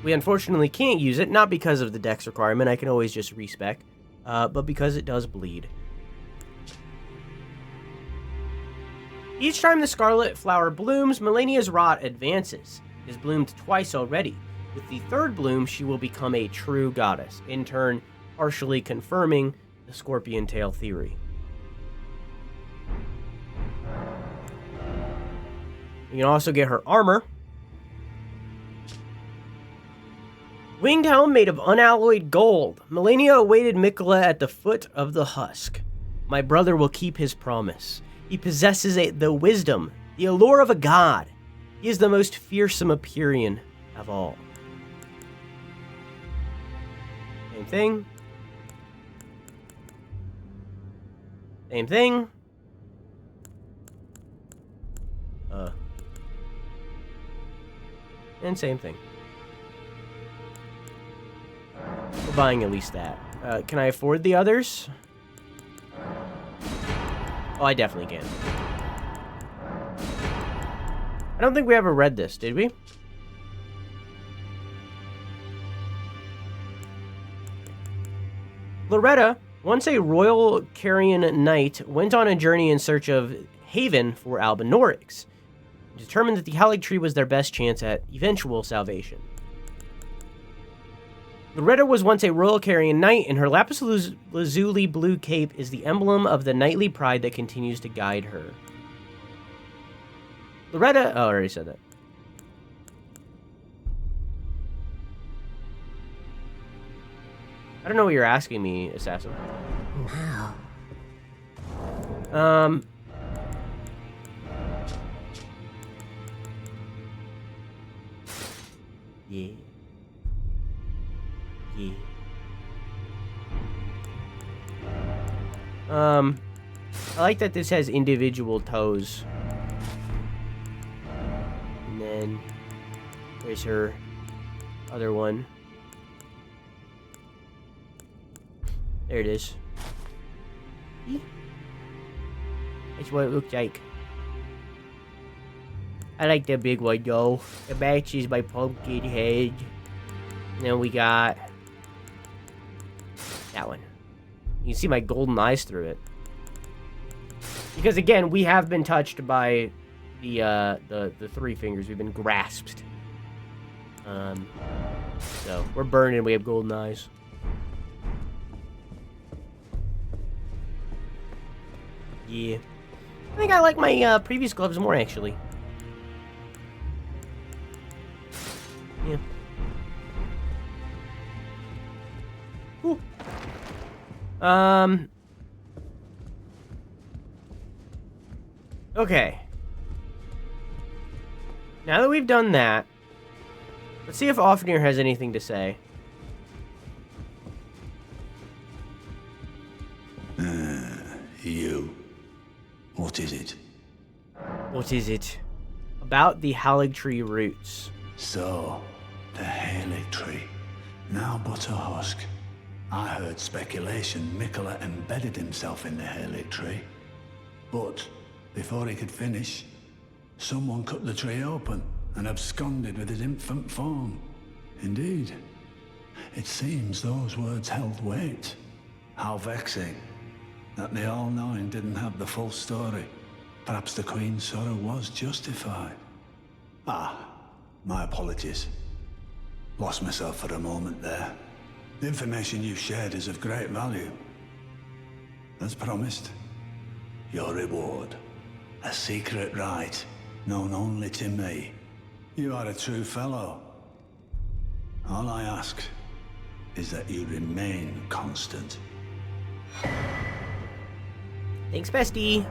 We unfortunately can't use it, not because of the dex requirement, I can always just respec, but because it does bleed. Each time the scarlet flower blooms, Melania's rot advances. It has bloomed twice already. With the third bloom, she will become a true goddess, in turn partially confirming the scorpion tail theory. You can also get her armor. Winged helm made of unalloyed gold. Melania awaited Mikola at the foot of the husk. My brother will keep his promise. He possesses the wisdom, the allure of a god. He is the most fearsome Empyrean of all. Same thing. Same thing. And same thing. We're buying at least that. Can I afford the others? Oh, I definitely can. I don't think we ever read this, did we? Loretta, once a royal Carian knight, went on a journey in search of haven for Albinorix, determined that the Halig Tree was their best chance at eventual salvation. Loretta was once a royal Carian knight, and her lapis lazuli blue cape is the emblem of the knightly pride that continues to guide her. Loretta... Oh, I already said that. I don't know what you're asking me, Assassin. Now. Yeah. Yeah. I like that this has individual toes. And then there's her other one. There it is. That's what it looks like. I like the big one though. It matches my pumpkin head. And then we got that one. You can see my golden eyes through it. Because again, we have been touched by the three fingers. We've been grasped. So we're burning. We have golden eyes. Yeah. I think I like my previous gloves more, actually. Yeah. Cool. Okay. Now that we've done that, let's see if Ofnir has anything to say. You. What is it? What is it? About the Halig Tree roots. So, the Halig Tree. Now but a husk. I heard speculation Mikola embedded himself in the Halig Tree. But, before he could finish, someone cut the tree open and absconded with his infant form. Indeed. It seems those words held weight. How vexing that the All-Knowing didn't have the full story. Perhaps the Queen's sorrow was justified. Ah, my apologies. Lost myself for a moment there. The information you shared is of great value. As promised, your reward. A secret right, known only to me. You are a true fellow. All I ask is that you remain constant. Thanks, bestie.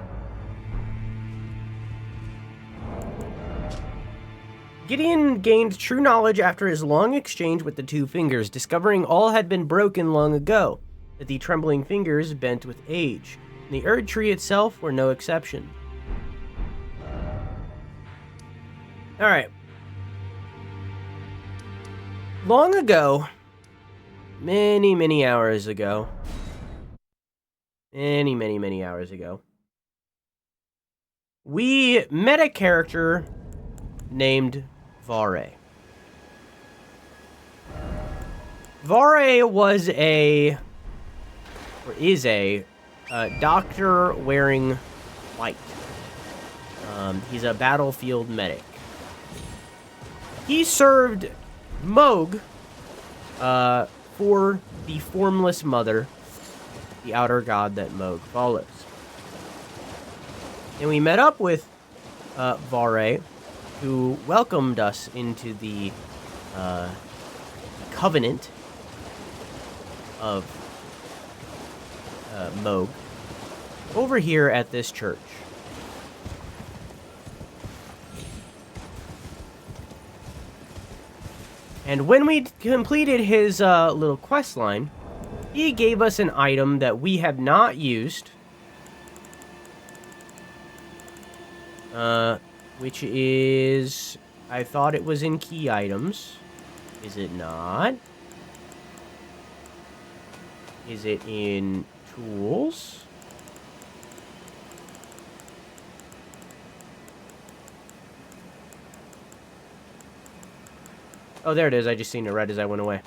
Gideon gained true knowledge after his long exchange with the two fingers, discovering all had been broken long ago, that the trembling fingers bent with age, and the Erd tree itself were no exception. Alright. Long ago, many hours ago. Many hours ago. We met a character named Vare. Vare was is a doctor wearing white. He's a battlefield medic. He served Moog for the Formless Mother, the outer god that Moog follows. And we met up with Vare, who welcomed us into the covenant of Moog over here at this church. And when we completed his little quest line, he gave us an item that we have not used, which is, I thought it was in key items. Is it not? Is it in tools? Oh, there it is. I just seen it right as I went away.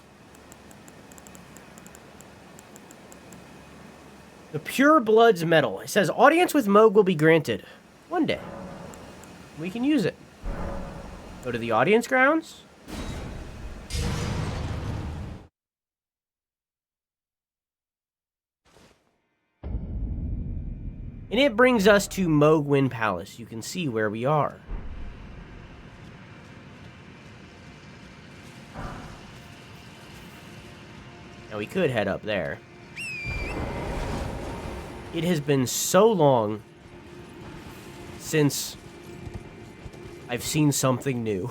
The Pure Blood's Medal. It says, audience with Moog will be granted. One day. We can use it. Go to the audience grounds. And it brings us to Moogwyn Palace. You can see where we are. Now we could head up there. It has been so long since I've seen something new.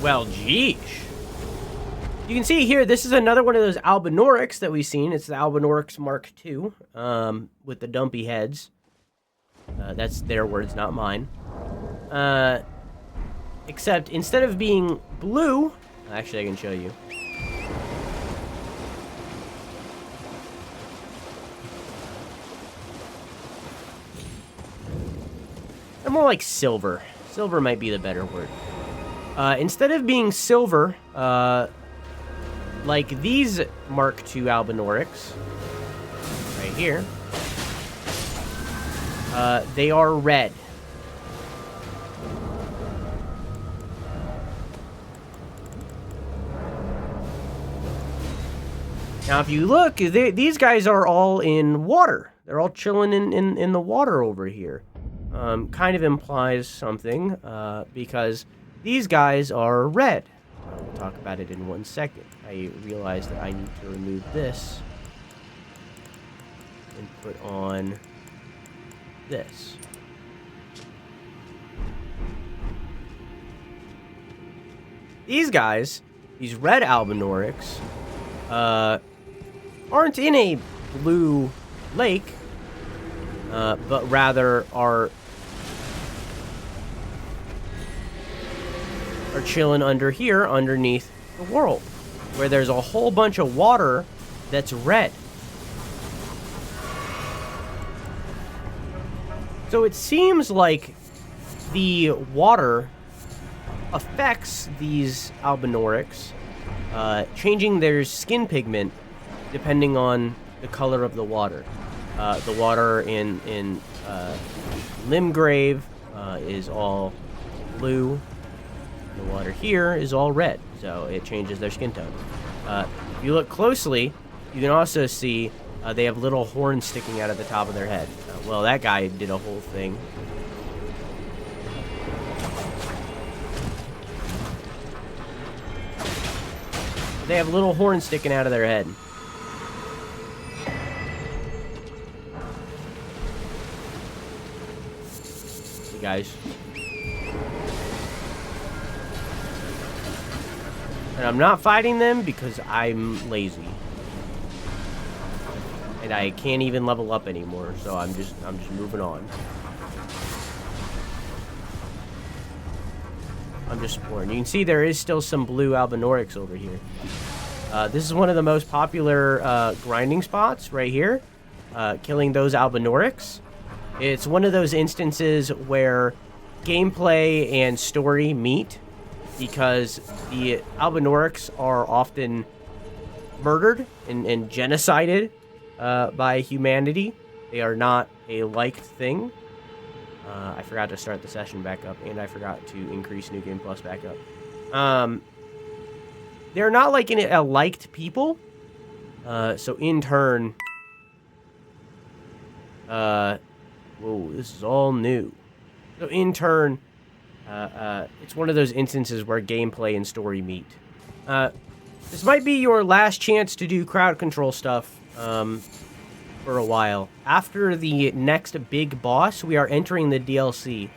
Well, geesh. You can see here, this is another one of those Albinorics that we've seen. It's the Albinorics Mark II, with the dumpy heads. That's their words, not mine. Except, instead of being blue... Actually, I can show you. They're more like silver. Silver might be the better word. Instead of being silver, like these Mark II Albinorics, right here, they are red. Now, if you look, these guys are all in water. They're all chilling in the water over here. Kind of implies something, because these guys are red. We'll talk about it in 1 second. I realized that I need to remove this and put on this. These guys, these red Albinorics, aren't in a blue lake, but rather are chilling under here, underneath the world, where there's a whole bunch of water that's red. So it seems like the water affects these Albinorics, changing their skin pigment depending on the color of the water. The water in Limgrave is all blue. The water here is all red, so it changes their skin tone. If you look closely, you can also see they have little horns sticking out of the top of their head. Well, that guy did a whole thing. They have little horns sticking out of their head. Hey guys. And I'm not fighting them because I'm lazy. And I can't even level up anymore, so I'm just moving on. I'm just exploring. You can see there is still some blue Albinorics over here. This is one of the most popular grinding spots right here. Killing those Albinorics. It's one of those instances where gameplay and story meet, because the Albinorics are often murdered and genocided by humanity. They are not a liked thing. I forgot to start the session back up, and I forgot to increase New Game Plus back up. They're not like a liked people. So in turn... whoa, this is all new. So in turn, it's one of those instances where gameplay and story meet. This might be your last chance to do crowd control stuff for a while. After the next big boss, we are entering the DLC,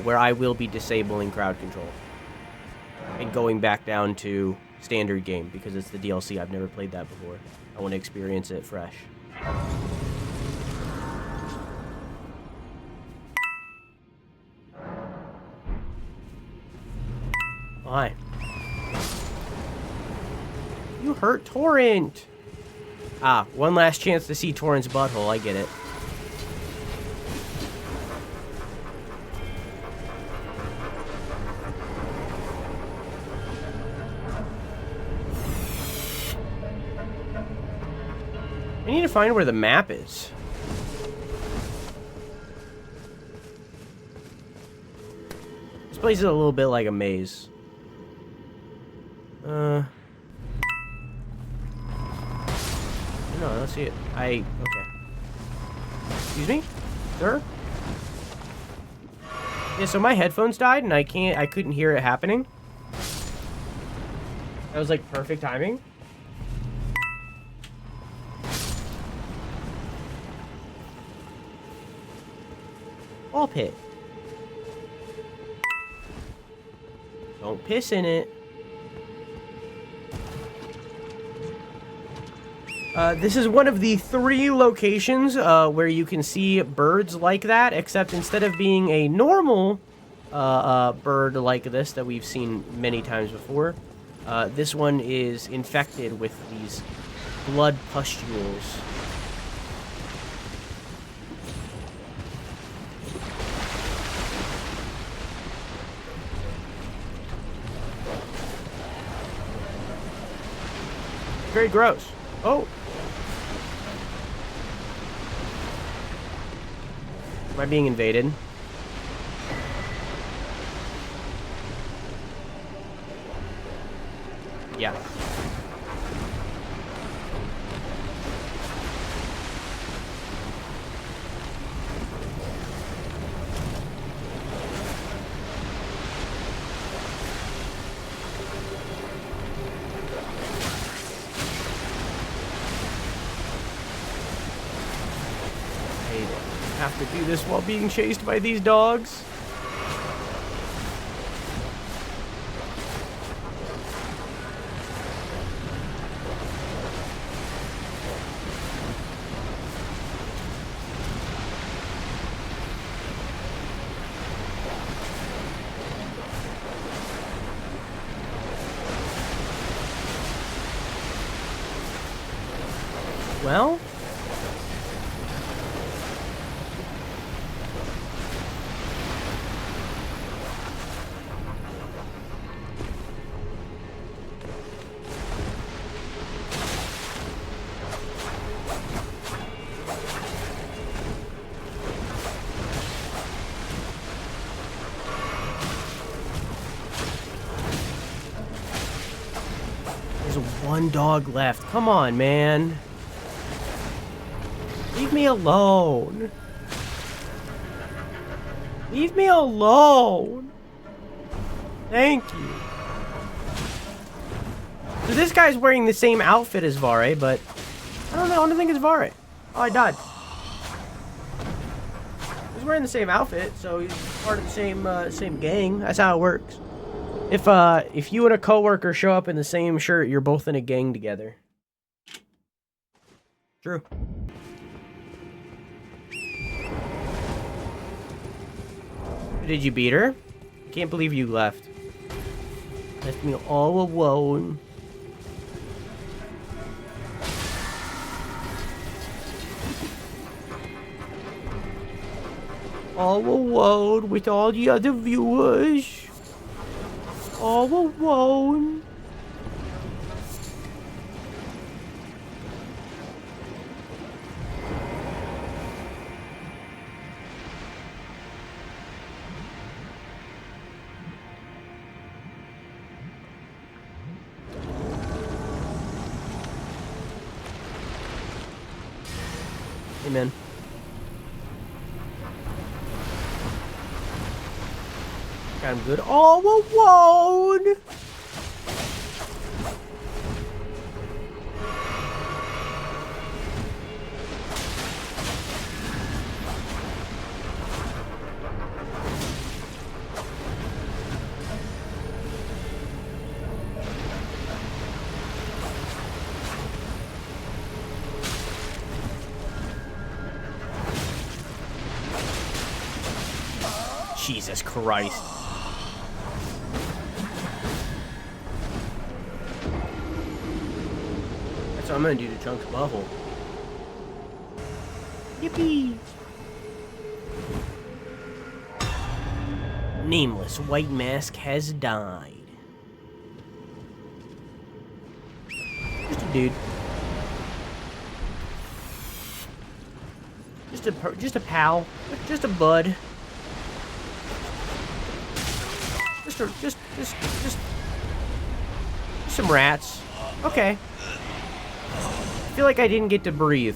where I will be disabling crowd control and going back down to standard game, because it's the DLC. I've never played that before. I want to experience it fresh. Why? You hurt Torrent! Ah, one last chance to see Torrent's butthole. I get it. I need to find where the map is. This place is a little bit like a maze. No, I don't see it. Okay. Excuse me? Sir? Yeah, so my headphones died and I couldn't hear it happening. That was like perfect timing. Ball pit. Don't piss in it. This is one of the 3 locations where you can see birds like that, except instead of being a normal bird like this that we've seen many times before, this one is infected with these blood pustules. Very gross. Oh. Am I being invaded? Yeah. Have to do this while being chased by these dogs. Well, one dog left. Come on, man. Leave me alone. Leave me alone. Thank you. So this guy's wearing the same outfit as Vare, but I don't know. I don't think it's Vare. Oh, I died. He's wearing the same outfit, so he's part of the same gang. That's how it works. If you and a coworker show up in the same shirt, you're both in a gang together. True. Did you beat her? I can't believe you left. Left me all alone. All alone with all the other viewers. All alone. Amen. I'm good. All alone. Jesus Christ. That's what I'm gonna do to Chunk's butthole. Yippee! Nameless White Mask has died. Just a dude. Just a pal. Just a bud. Just some rats. Okay. I feel like I didn't get to breathe.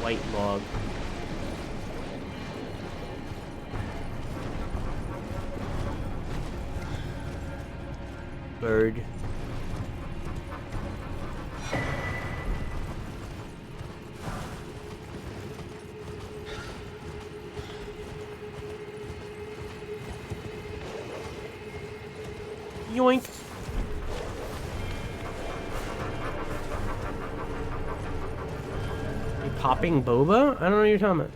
White log. Bird. Yoink. A popping boba? I don't know what you're talking about.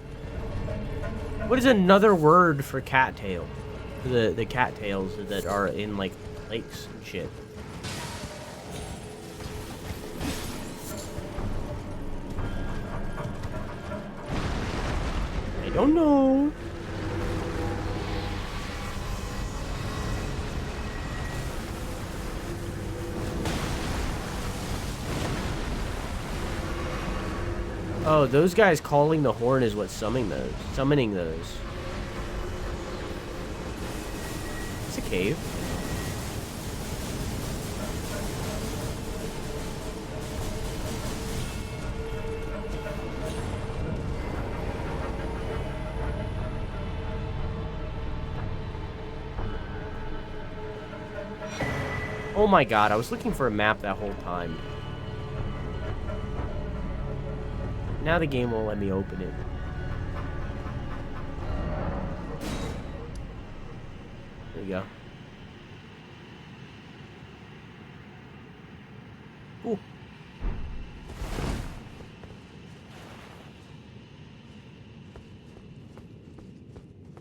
What is another word for cattail? The cattails that are in like lakes and shit. I don't know. Oh, those guys calling the horn is what's summoning those. It's a cave. Oh my god, I was looking for a map that whole time. Now the game won't let me open it. There you go. Ooh.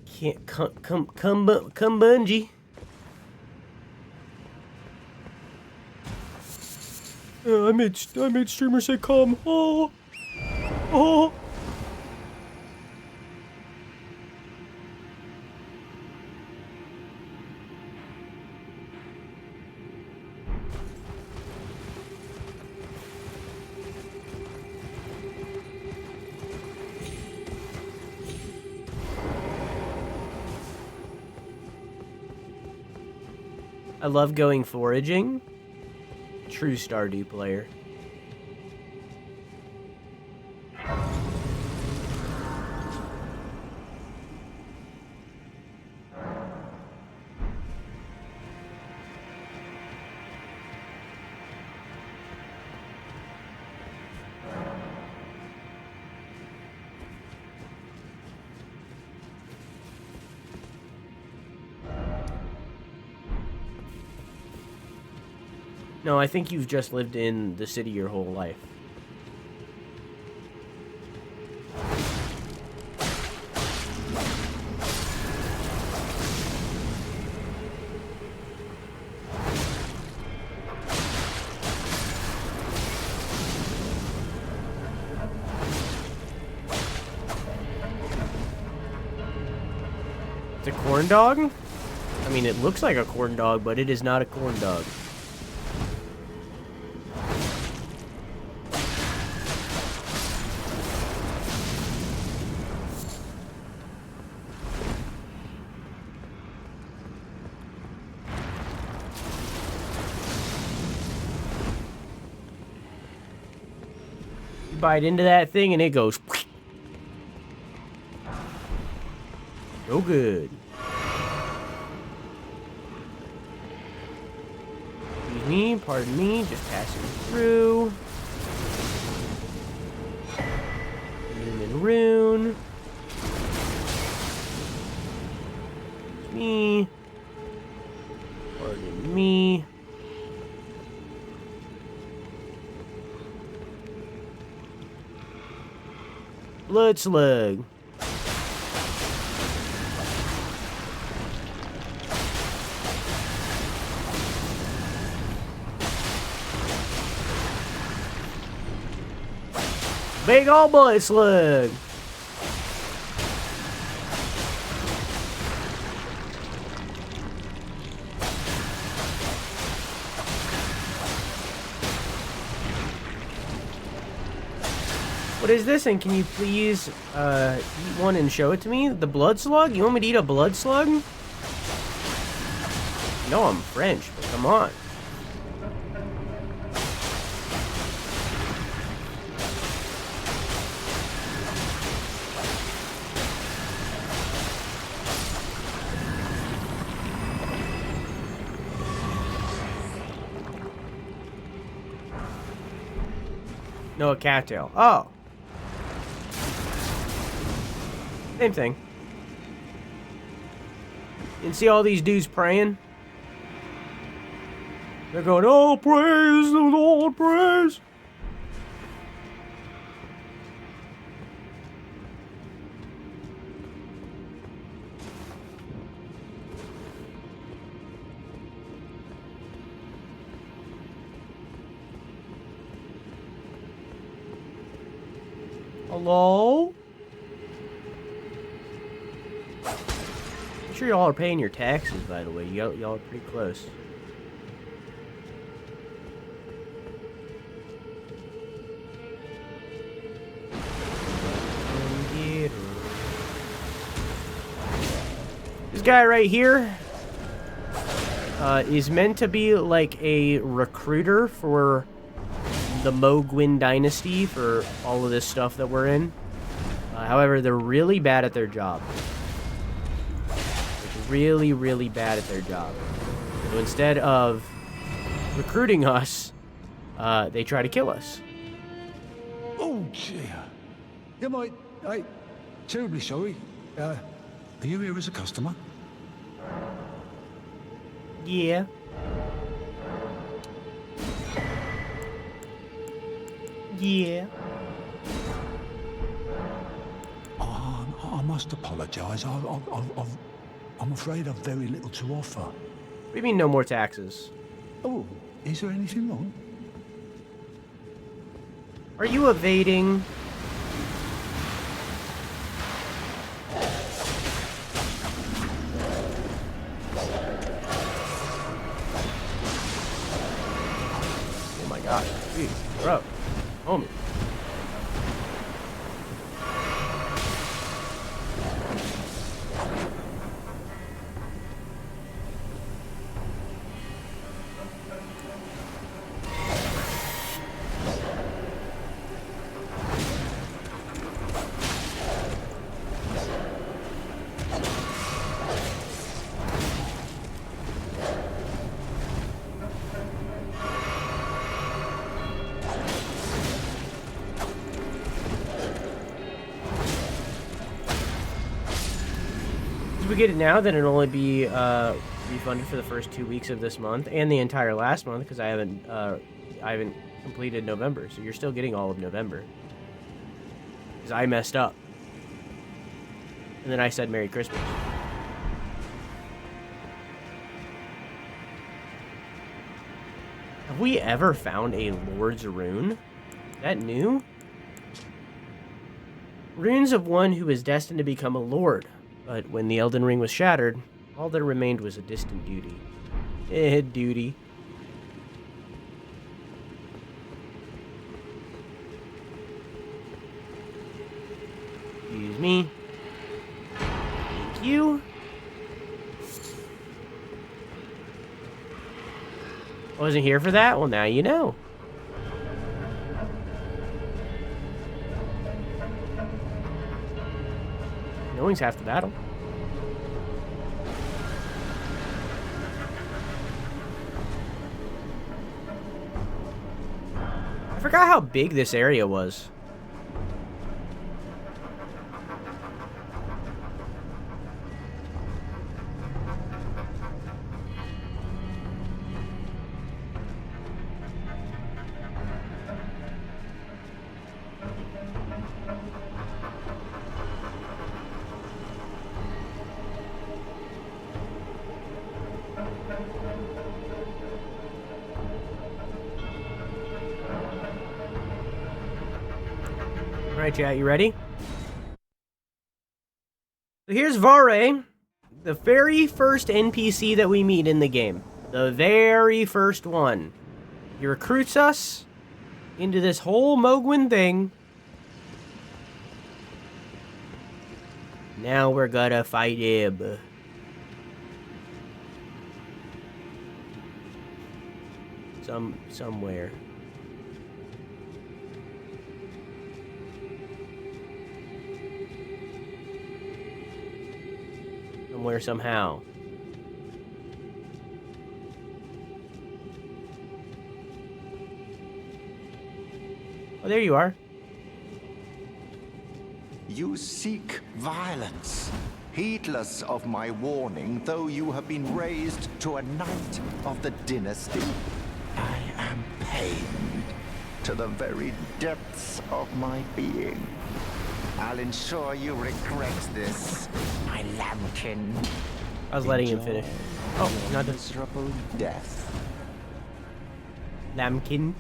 Can't come Bungie. I made streamers say come. Oh. Oh. I love going foraging. True Stardew player. No, I think you've just lived in the city your whole life. It's a corn dog? I mean, it looks like a corn dog, but it is not a corn dog. You bite into that thing and it goes... So good. Excuse me, pardon me, just passing through. Human rune. Excuse me. Pardon me. Blood slug. Big ol' blood slug. What is this? And can you please eat one and show it to me? The blood slug? You want me to eat a blood slug? No, I'm French, but come on. No, a cattail. Oh. Same thing. You can see all these dudes praying? They're going, oh, praise the Lord, praise. Hello? I'm sure y'all are paying your taxes, by the way. Y'all are pretty close. This guy right here is meant to be like a recruiter for the Mogwin dynasty for all of this stuff that we're in. However, they're really bad at their job. Like, really, really bad at their job. So instead of recruiting us, they try to kill us. Oh, dear. Yeah, I'm terribly sorry. Are you here as a customer? Yeah. Yeah. I must apologise. I'm afraid I've very little to offer. What do you mean no more taxes? Oh, is there anything wrong? Are you evading? Oh my gosh. Jeez, bro. Homie. If we get it now, then it'll only be refunded for the first 2 weeks of this month and the entire last month because I haven't completed November. So you're still getting all of November because I messed up. And then I said Merry Christmas. Have we ever found a Lord's Rune? Is that new? Runes of one who is destined to become a Lord. But when the Elden Ring was shattered, all that remained was a distant duty. Duty. Excuse me. Thank you. Wasn't here for that? Well, now you know. Knowing's half the battle. I forgot how big this area was. Alright, chat, you ready? So here's Vare, the very first NPC that we meet in the game. The very first one. He recruits us into this whole Mogwin thing. Now we're gonna fight him. Somewhere. Somewhere, somehow. Oh, there you are. You seek violence, heedless of my warning, though you have been raised to a knight of the dynasty. I am pained to the very depths of my being. I'll ensure you regret this, my lambkin. I was letting him finish. Oh, not the miserable death. Lambkin.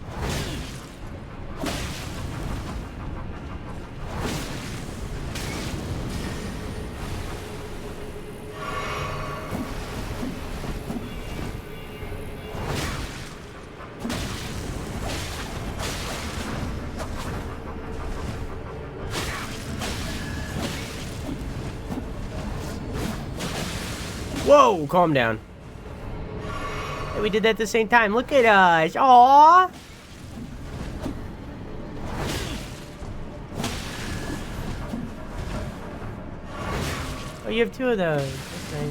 Whoa, calm down. Hey, we did that at the same time. Look at us. Aww. Oh, you have two of those. Okay.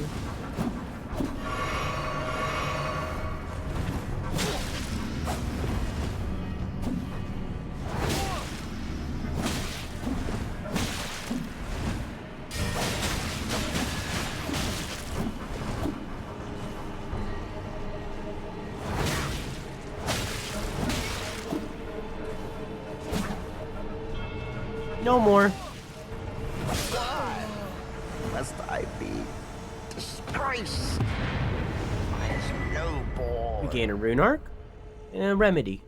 No more. Must I be disgraced by his lowborn? We gain a rune arc and a remedy.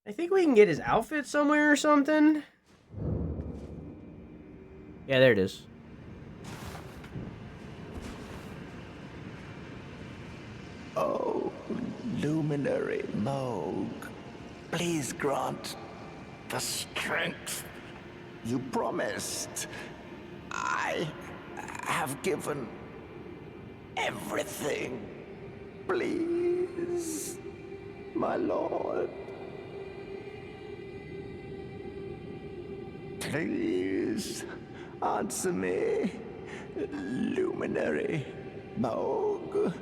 I think we can get his outfit somewhere or something. Yeah, there it is. Oh, luminary Moog, please grant the strength you promised. I have given everything. Please, my lord. Please, answer me, luminary Moog.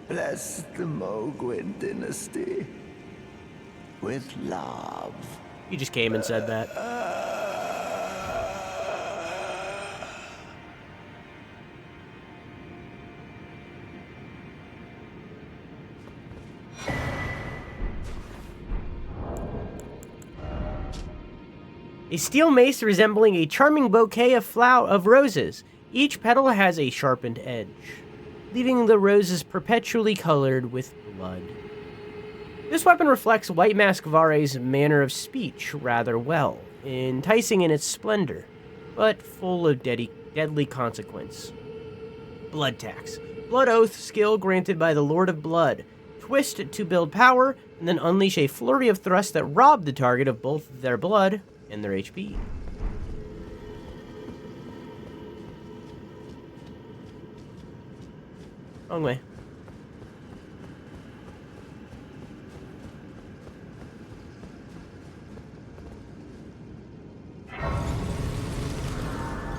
Bless the Mogwin dynasty with love. He just came and said that. A steel mace resembling a charming bouquet of roses. Each petal has a sharpened edge, leaving the roses perpetually colored with blood. This weapon reflects White Mask Vare's manner of speech rather well, enticing in its splendor, but full of deadly consequence. Blood tax. Blood oath skill granted by the Lord of Blood. Twist to build power, and then unleash a flurry of thrusts that rob the target of both their blood and their HP. Wrong way.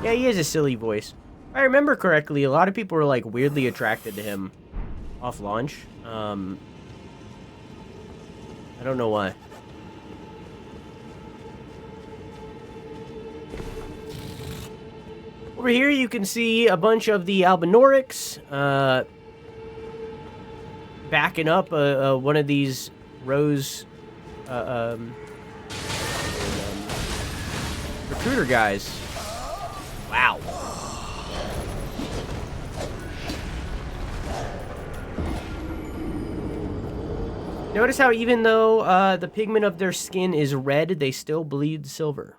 Yeah, he has a silly voice. If I remember correctly, a lot of people were like weirdly attracted to him off launch. I don't know why. Over here you can see a bunch of the Albinorics backing up one of these rose recruiter guys. Wow. Notice how even though the pigment of their skin is red, they still bleed silver.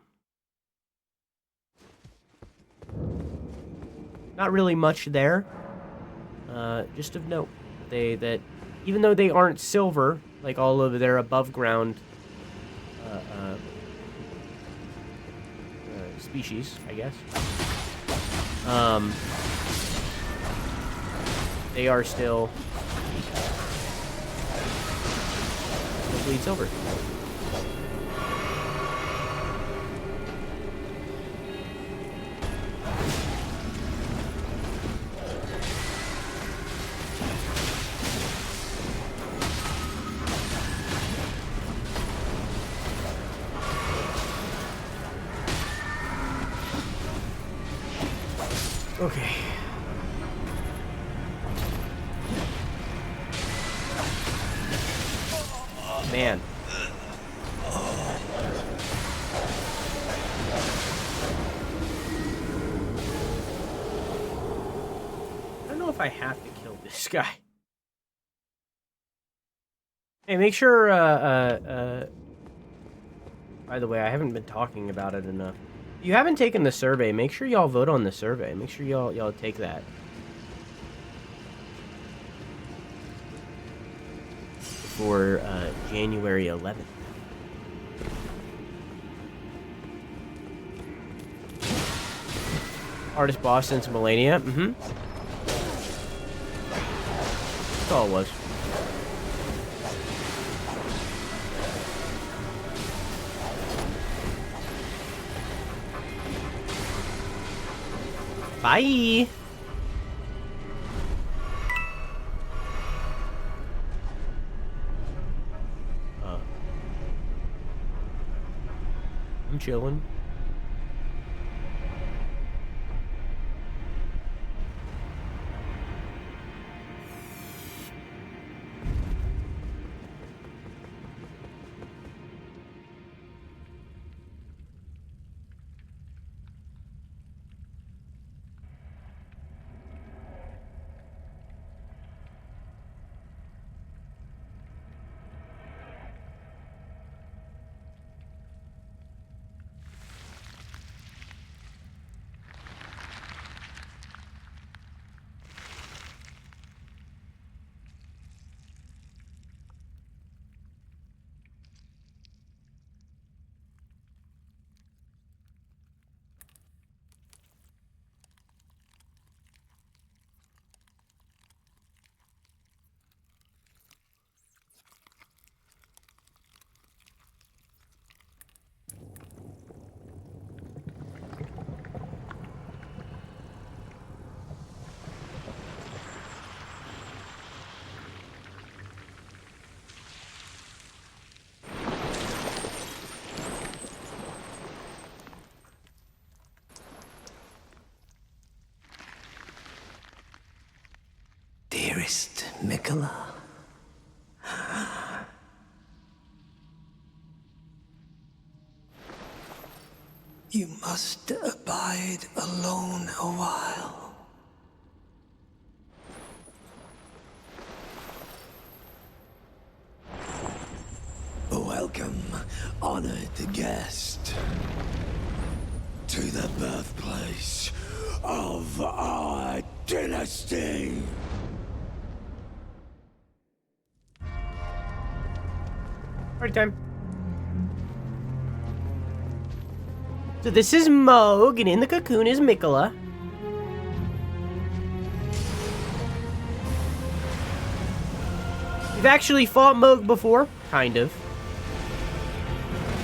Not really much there. Just of note, that even though they aren't silver, like all of their above ground species, I guess, they are still bleed silver. Okay. Man. I don't know if I have to kill this guy. Hey, make sure, by the way, I haven't been talking about it enough. If you haven't taken the survey, make sure y'all vote on the survey. Make sure y'all take that. For January 11th. Hardest boss since Millennia. Mm-hmm. That's all it was. Bye. I'm chilling. Mikola. You must abide alone a while. Welcome, honored guest, to the birthplace of our dynasty. Party time. So this is Moog, and in the cocoon is Mikola. We've actually fought Moog before, kind of.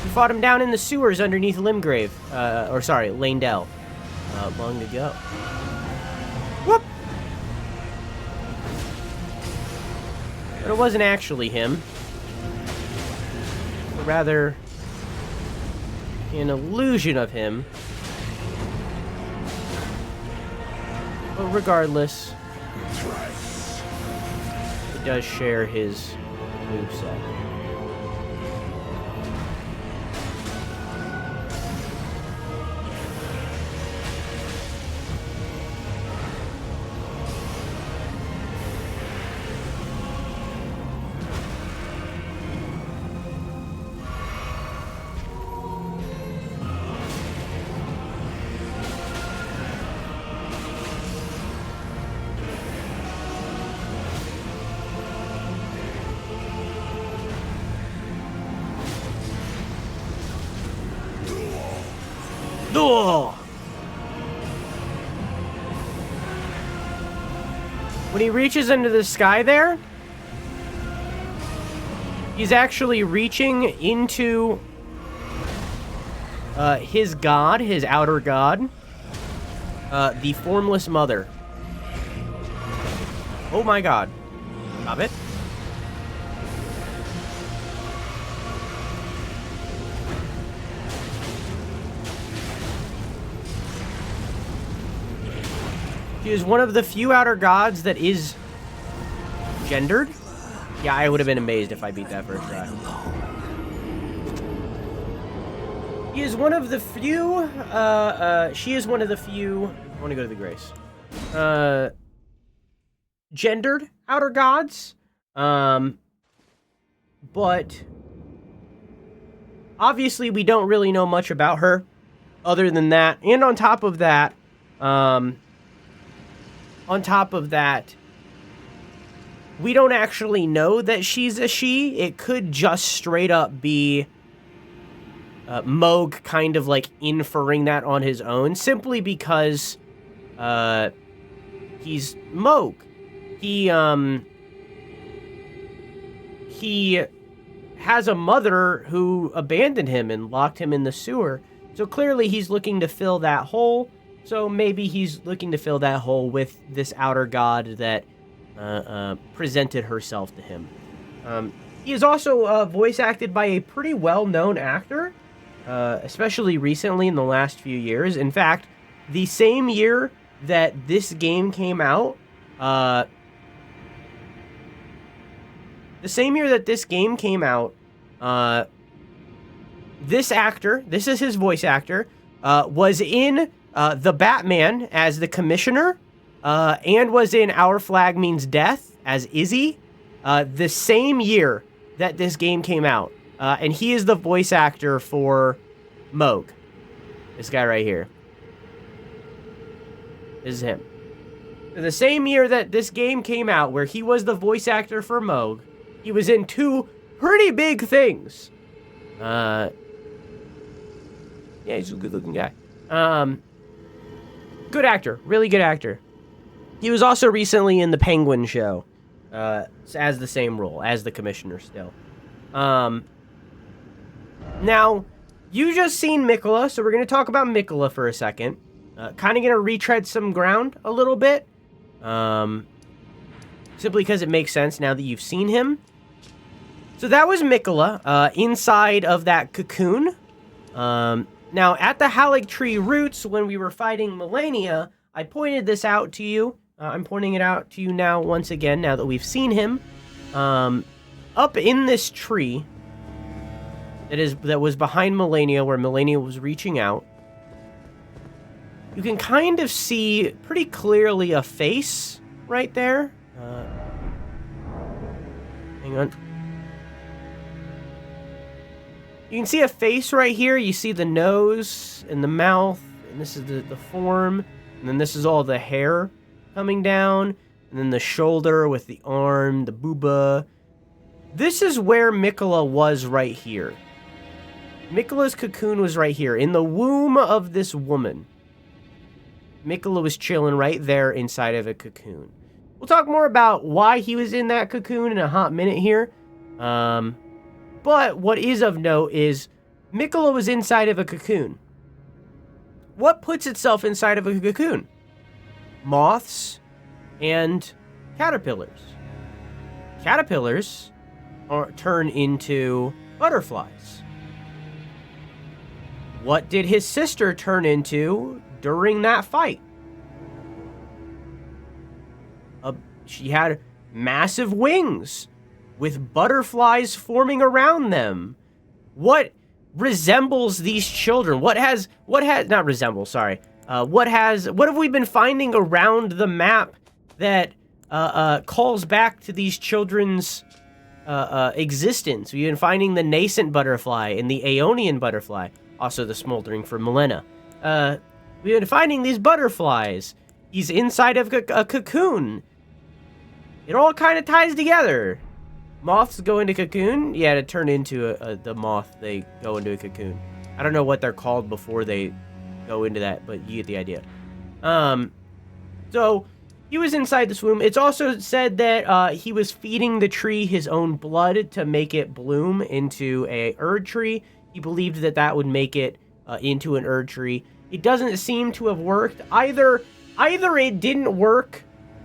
We fought him down in the sewers underneath Limgrave, Lanedell, long ago. Whoop! But it wasn't actually him. But rather, an illusion of him. But regardless, it does share his moveset. Ugh. When he reaches into the sky there, he's actually reaching into his god, his outer god, the Formless Mother. Oh my god. Stop it. She is one of the few outer gods that is gendered. Yeah, I would have been amazed if I beat that first try. He is one of the few, she is one of the few, I want to go to the Grace, gendered outer gods, but obviously we don't really know much about her other than that, and on top of that, we don't actually know that she's a she. It could just straight up be Moog kind of like inferring that on his own, simply because he's Moog. He has a mother who abandoned him and locked him in the sewer. So clearly he's looking to fill that hole. So maybe he's looking to fill that hole with this outer god that presented herself to him. He is also voice acted by a pretty well-known actor, especially recently in the last few years. In fact, the same year that this game came out, this actor, this is his voice actor, was in The Batman as the Commissioner, and was in Our Flag Means Death as Izzy, the same year that this game came out. And he is the voice actor for Moog. This guy right here. This is him. The same year that this game came out, where he was the voice actor for Moog, he was in two pretty big things. Yeah, he's a good-looking guy. Good actor. Really good actor. He was also recently in the Penguin show, as the same role, as the Commissioner still. Now, you just seen Mikola, so we're going to talk about Mikola for a second. Kind of going to retread some ground a little bit. Simply because it makes sense now that you've seen him. So that was Mikola, inside of that cocoon. Now, at the Halig Tree roots, when we were fighting Melania, I pointed this out to you I'm pointing it out to you now once again, now that we've seen him. Up in this tree that was behind Melania, where Melania was reaching out, you can kind of see pretty clearly a face right there. Hang on. You can see a face right here. You see the nose and the mouth, and this is the form, and then this is all the hair coming down, and then the shoulder with the arm, the booba. This is where Miquella was right here. Miquella's cocoon was right here, in the womb of this woman. Miquella was chilling right there inside of a cocoon. We'll talk more about why he was in that cocoon in a hot minute here. But what is of note is Miquella was inside of a cocoon. What puts itself inside of a cocoon? Moths and caterpillars. Caterpillars turn into butterflies. What did his sister turn into during that fight? She had massive wings with butterflies forming around them. What resembles these children? What have we been finding around the map that calls back to these children's existence? We've been finding the nascent butterfly and the Aeonian butterfly, also the smoldering for Milena. We've been finding these butterflies. He's inside of a cocoon. It all kind of ties together. Moths go into cocoon. Yeah, to turn into the moth, they go into a cocoon. I don't know what they're called before they go into that, but you get the idea. So he was inside this womb. It's also said that he was feeding the tree his own blood to make it bloom into a Erd tree. He believed that that would make it into an Erd tree. It doesn't seem to have worked. Either it didn't work,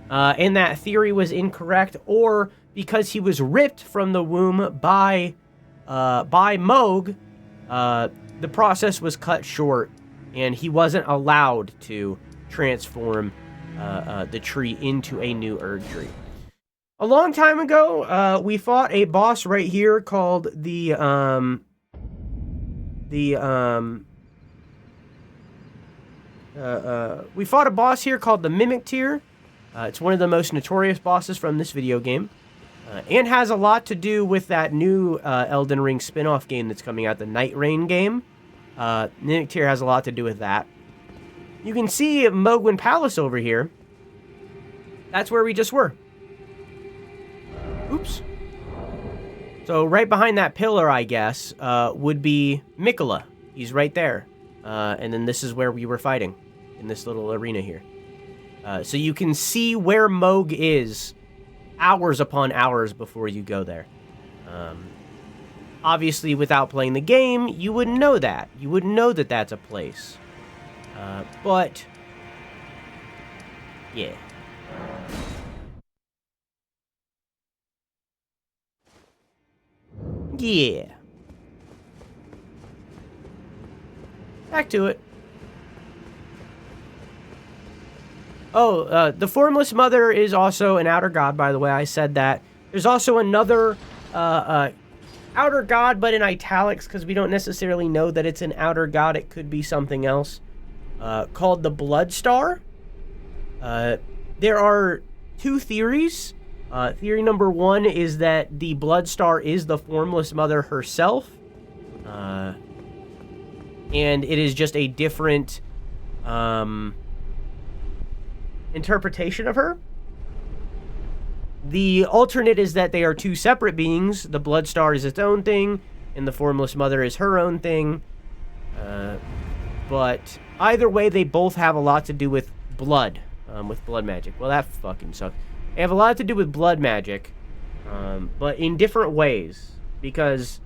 and that theory was incorrect, or because he was ripped from the womb by Mohg, the process was cut short, and he wasn't allowed to transform the tree into a new Erd tree. A long time ago, we fought a boss right here called we fought a boss here called the Mimic Tier. It's one of the most notorious bosses from this video game, and has a lot to do with that new Elden Ring spin-off game that's coming out, the Night Rain game. Mimic Tier has a lot to do with that. You can see Mohgwyn Palace over here. That's where we just were. Oops. So right behind that pillar, I guess, would be Miquella. He's right there. And then this is where we were fighting, in this little arena here. So you can see where Mohg is hours upon hours before you go there. Obviously, without playing the game, you wouldn't know that. You wouldn't know that that's a place. But, yeah. Yeah. Back to it. Oh, the Formless Mother is also an outer god, by the way. I said that. There's also another outer god, but in italics, because we don't necessarily know that it's an outer god. It could be something else. Called the Blood Star. There are two theories. Theory number one is that the Blood Star is the Formless Mother herself. And it is just a different interpretation of her. The alternate is that they are two separate beings. The Blood Star is its own thing, and the Formless Mother is her own thing. But either way, they both have a lot to do with blood magic. Well, that fucking sucks. They have a lot to do with blood magic, but in different ways, because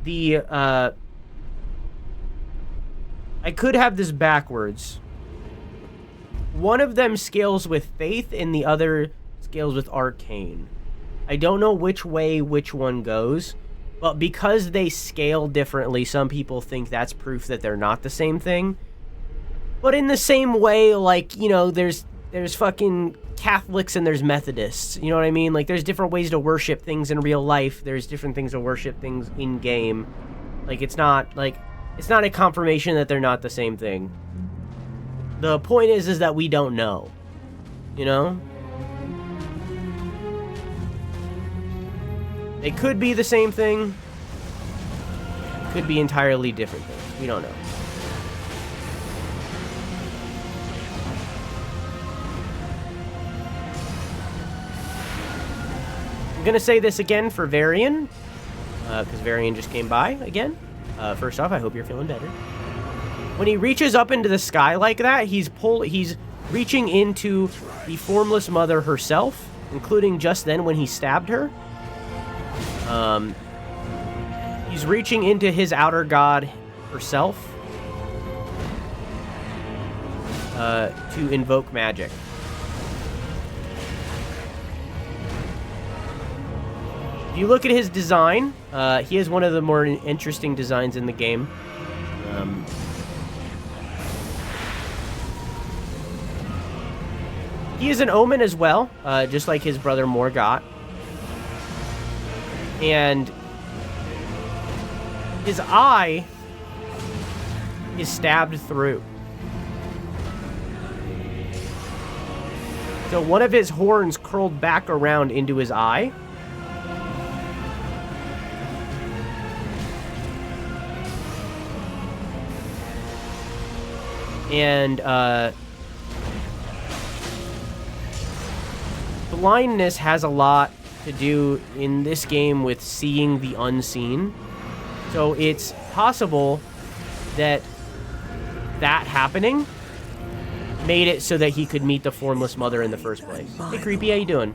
the I could have this backwards. One of them scales with faith, and the other scales with arcane. I don't know which way which one goes, but because they scale differently, some people think that's proof that they're not the same thing. But in the same way, like, you know, there's there's fucking Catholics and there's Methodists. You know what I mean? Like, there's different ways to worship things in real life. There's different things to worship things in game. Like, it's not a confirmation that they're not the same thing. The point is that we don't know. You know? They could be the same thing. Could be entirely different things. We don't know. I'm gonna say this again for Varian, because Varian just came by again. First off, I hope you're feeling better. When he reaches up into the sky like that, he's reaching into the Formless Mother herself, including just then when he stabbed her. He's reaching into his outer god herself to invoke magic. If you look at his design, he has one of the more interesting designs in the game. He is an omen as well, just like his brother Morgott. And his eye is stabbed through. So one of his horns curled back around into his eye. And, blindness has a lot to do in this game with seeing the unseen. So it's possible that happening made it so that he could meet the Formless Mother in the first place. Hey, Creepy, how you doing?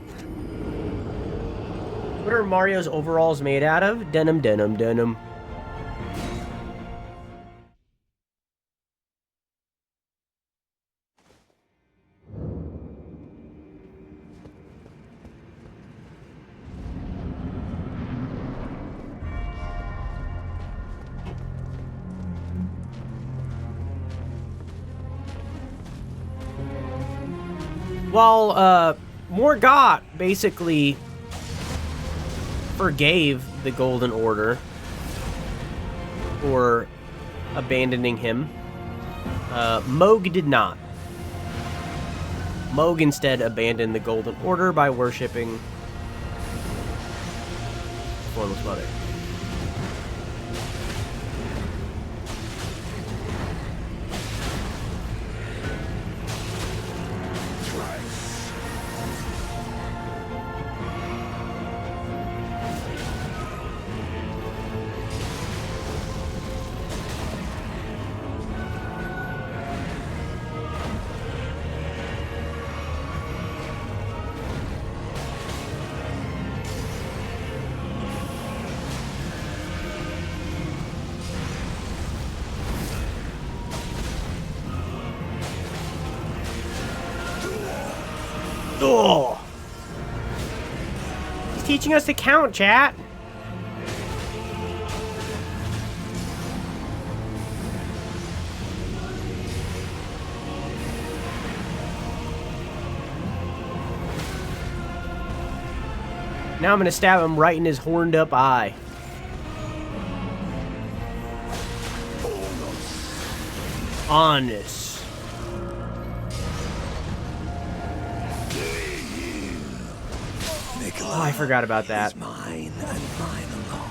What are Mario's overalls made out of? Denim, denim, denim. Well, Morgott basically forgave the Golden Order for abandoning him. Moog did not. Moog instead abandoned the Golden Order by worshipping Formless Mother. Oh! He's teaching us to count, chat. Now I'm gonna stab him right in his horned up eye. Honest. Oh, I forgot about that. Mine and mine alone.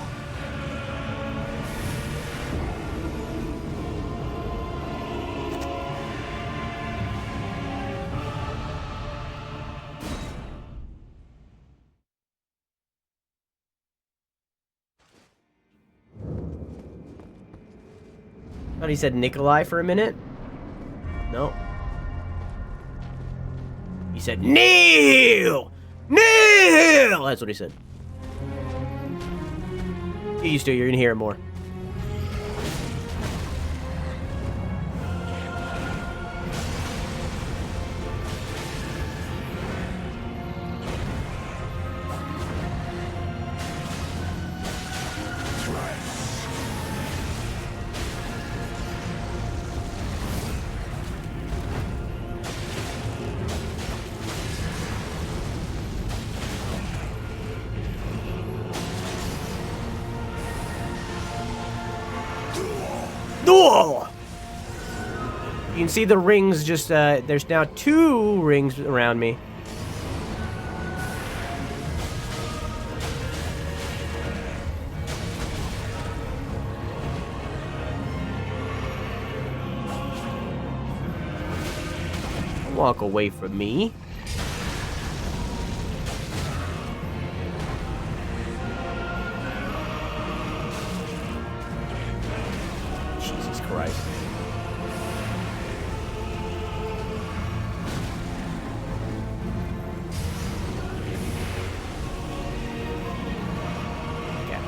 Thought he said Nikolai for a minute. No. He said Neil! Neil! That's what he said. Get used to it, you're gonna hear it more. Duel! You can see the rings just, there's now 2 rings around me. Walk away from me. Jesus Christ. Okay.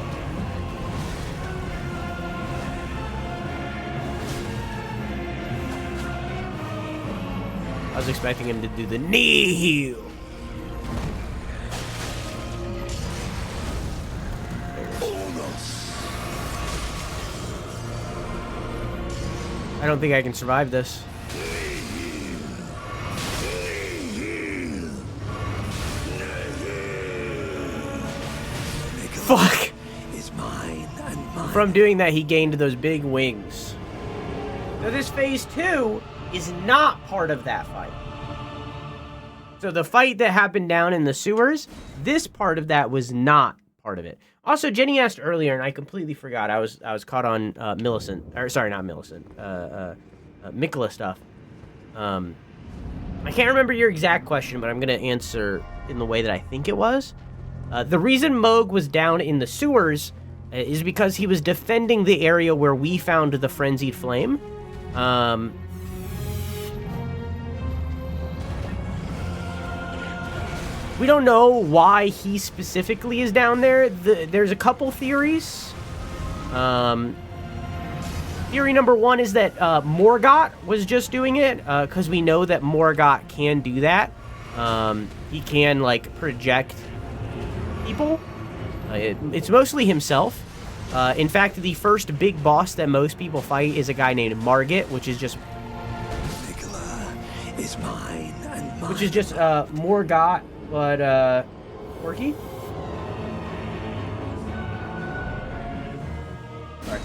I was expecting him to do the knee heel. I don't think I can survive this. Fuck! Is mine and mine. From doing that, he gained those big wings. Now this phase 2 is not part of that fight. So the fight that happened down in the sewers, this part of that was not part of it. Also, Jenny asked earlier, and I completely forgot. I was caught on Millicent, or sorry, not Millicent, Mikola stuff. I can't remember your exact question, but I'm gonna answer in the way that I think it was. The reason Moog was down in the sewers is because he was defending the area where we found the frenzied flame. We don't know why he specifically is down there. There's a couple theories. Theory number 1 is that Morgott was just doing it, because we know that Morgott can do that. He can, like, project people. It's mostly himself. In fact, the first big boss that most people fight is a guy named Margit, which is just... Mikola is mine and mine. Which is just Morgott, but quirky. Sorry.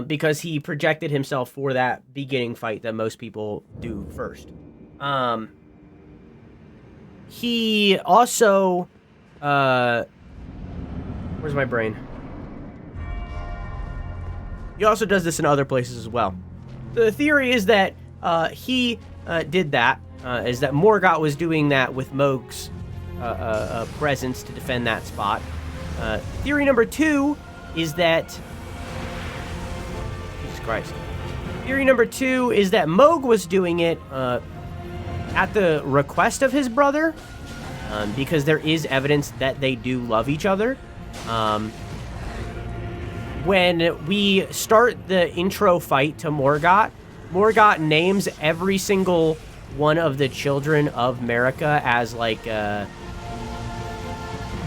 Because he projected himself for that beginning fight that most people do first. He also, where's my brain? He also does this in other places as well. The theory is that he did that, is that Morgott was doing that with Moog's presence to defend that spot. Theory number 2 is that... Jesus Christ. Theory number 2 is that Moog was doing it at the request of his brother, because there is evidence that they do love each other. When we start the intro fight to Morgott, Morgott names every single one of the children of Marika as, like,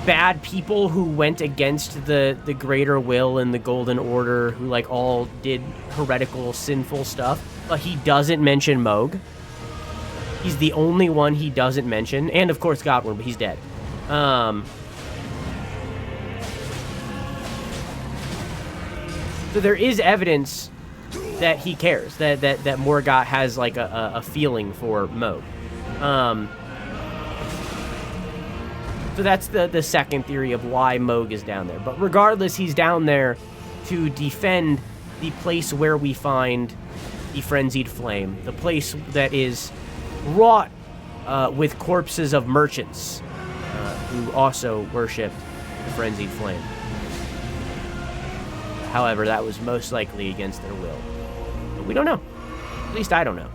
bad people who went against the Greater Will and the Golden Order, who, like, all did heretical, sinful stuff. But he doesn't mention Moog. He's the only one he doesn't mention. And, of course, Godwin, but he's dead. So there is evidence that he cares, that Morgott has, like, a feeling for Moog. So that's the second theory of why Moog is down there. But regardless, he's down there to defend the place where we find the Frenzied Flame. The place that is wrought with corpses of merchants who also worshipped the Frenzied Flame. However, that was most likely against their will. But we don't know. At least I don't know.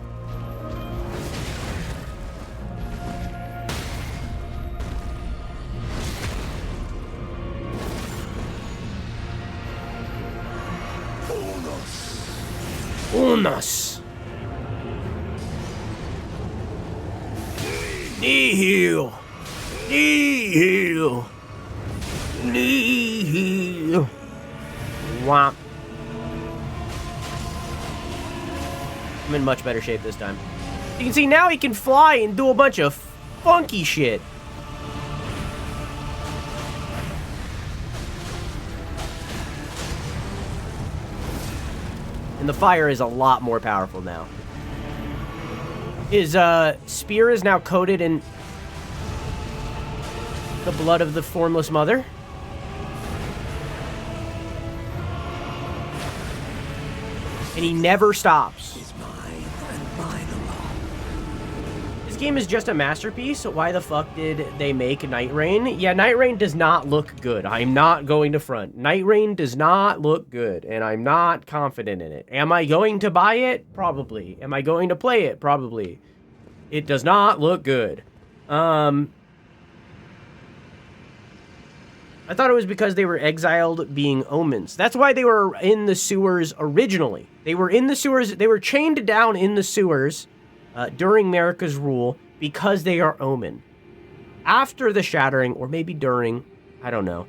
Unos. Nihil. Nihil. Nihil. Womp. I'm in much better shape this time. You can see now he can fly and do a bunch of funky shit. And the fire is a lot more powerful now. His spear is now coated in the blood of the Formless Mother. And he never stops. Is mine and mine alone. This game is just a masterpiece. So why the fuck did they make Night Rain? Yeah, Night Rain does not look good. I'm not going to front. Night Rain does not look good, and I'm not confident in it. Am I going to buy it? Probably. Am I going to play it? Probably. It does not look good. I thought it was because they were exiled being omens. That's why they were in the sewers originally. They were in the sewers. They were chained down in the sewers during Marika's rule because they are omen. After the shattering, or maybe during, I don't know,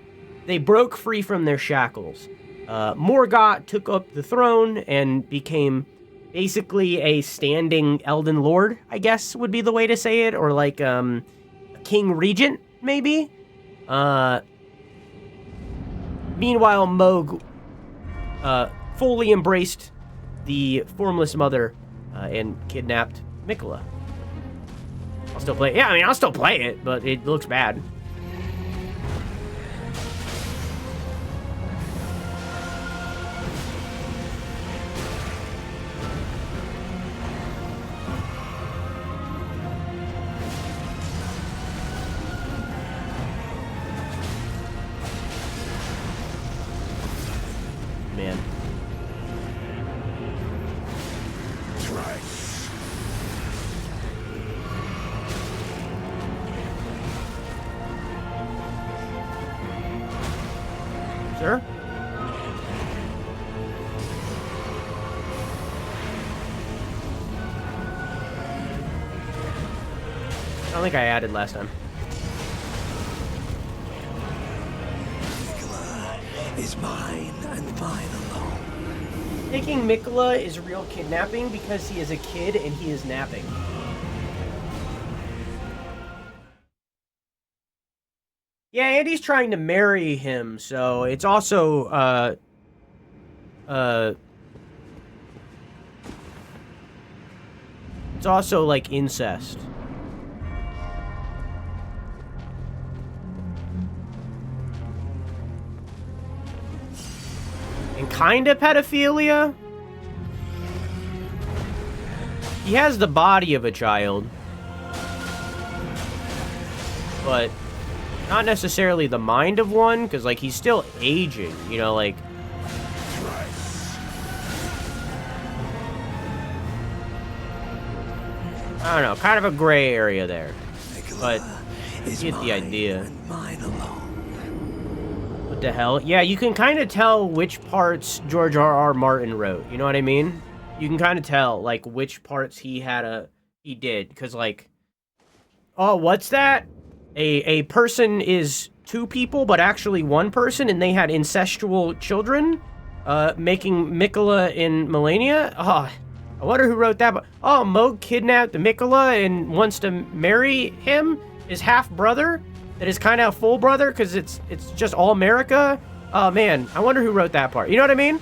they broke free from their shackles. Morgoth took up the throne and became basically a standing Elden Lord, I guess would be the way to say it, or like a king regent, maybe. Meanwhile, Mohg fully embraced the Formless Mother and kidnapped Miquella. I'll still play it. Yeah, I mean, I'll still play it, but it looks bad. Man. Sir? I don't think I added last time. Is mine and mine alone. Taking Miquella is real kidnapping because he is a kid and he is napping. Yeah, Andy's trying to marry him, so it's also, it's also like incest. And kinda pedophilia. He has the body of a child, but not necessarily the mind of one, because, like, he's still aging, you know, like... I don't know, kind of a gray area there. But you get the idea. What the hell? Yeah, you can kind of tell which parts George R.R. Martin wrote, you know what I mean? You can kind of tell, like, which parts he did, because, like... Oh, what's that? A person is two people, but actually one person, and they had incestual children, making Miquella and Melania. Oh, I wonder who wrote that. Oh, Mohg kidnapped Miquella and wants to marry him, his half-brother, that is kind of full brother, because it's just all Marika. Oh, man, I wonder who wrote that part. You know what I mean?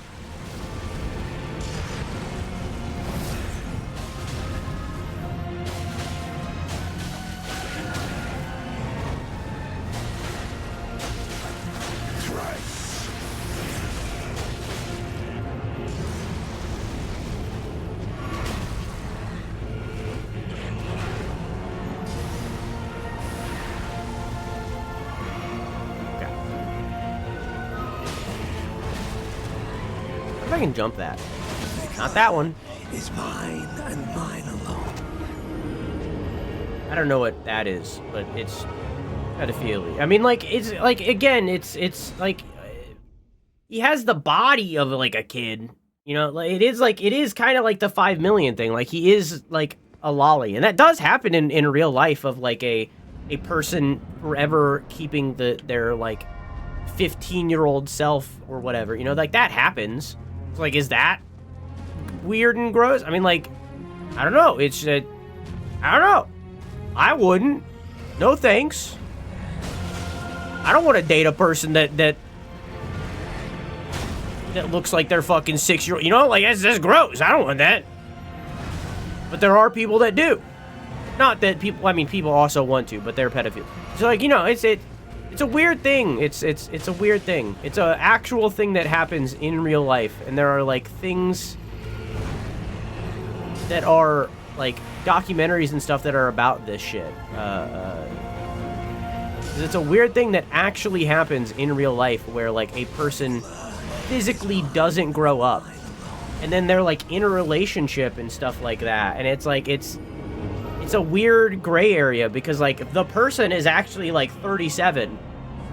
I can jump that. Not that one. Is mine and mine alone. I don't know what that is, but it's pedophilia. I mean, like, it's like, again, it's like he has the body of like a kid, you know. Like, it is kind of like the 5 million thing. Like, he is like a lolly, and that does happen in real life, of like a person forever keeping their like 15-year-old self or whatever, you know, like that happens. Like, is that weird and gross? I mean, like, I don't know. It's, I don't know. I wouldn't. No thanks. I don't want to date a person that that looks like they're fucking 6-year-old. You know, like, that's gross. I don't want that. But there are people that do. Not that people, I mean, people also want to, but they're pedophiles. So, like, you know, it's a weird thing. It's a weird thing. It's a actual thing that happens in real life. And there are, like, things that are, like, documentaries and stuff that are about this shit. It's a weird thing that actually happens in real life where, like, a person physically doesn't grow up. And then they're, like, in a relationship and stuff like that. And it's, like, it's a weird gray area because, like, the person is actually, like, 37,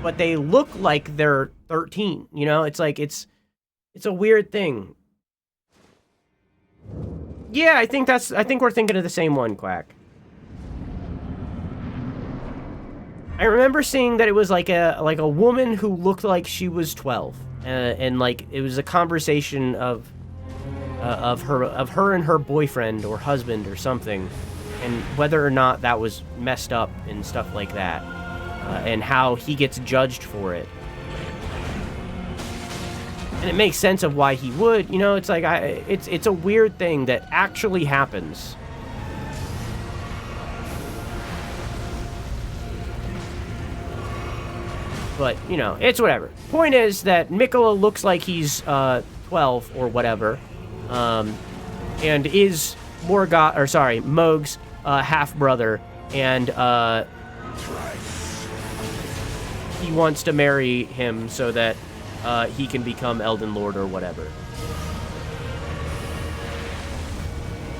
but they look like they're 13, you know? It's, like, it's a weird thing. Yeah, I think we're thinking of the same one, Quack. I remember seeing that it was like a woman who looked like she was 12, and like it was a conversation of her and her boyfriend or husband or something, and whether or not that was messed up and stuff like that, and how he gets judged for it. And it makes sense of why he would, you know. It's like it's a weird thing that actually happens. But, you know, it's whatever. Point is that Mikola looks like he's 12 or whatever, and is Mohg's half brother, and he wants to marry him so that he can become Elden Lord or whatever.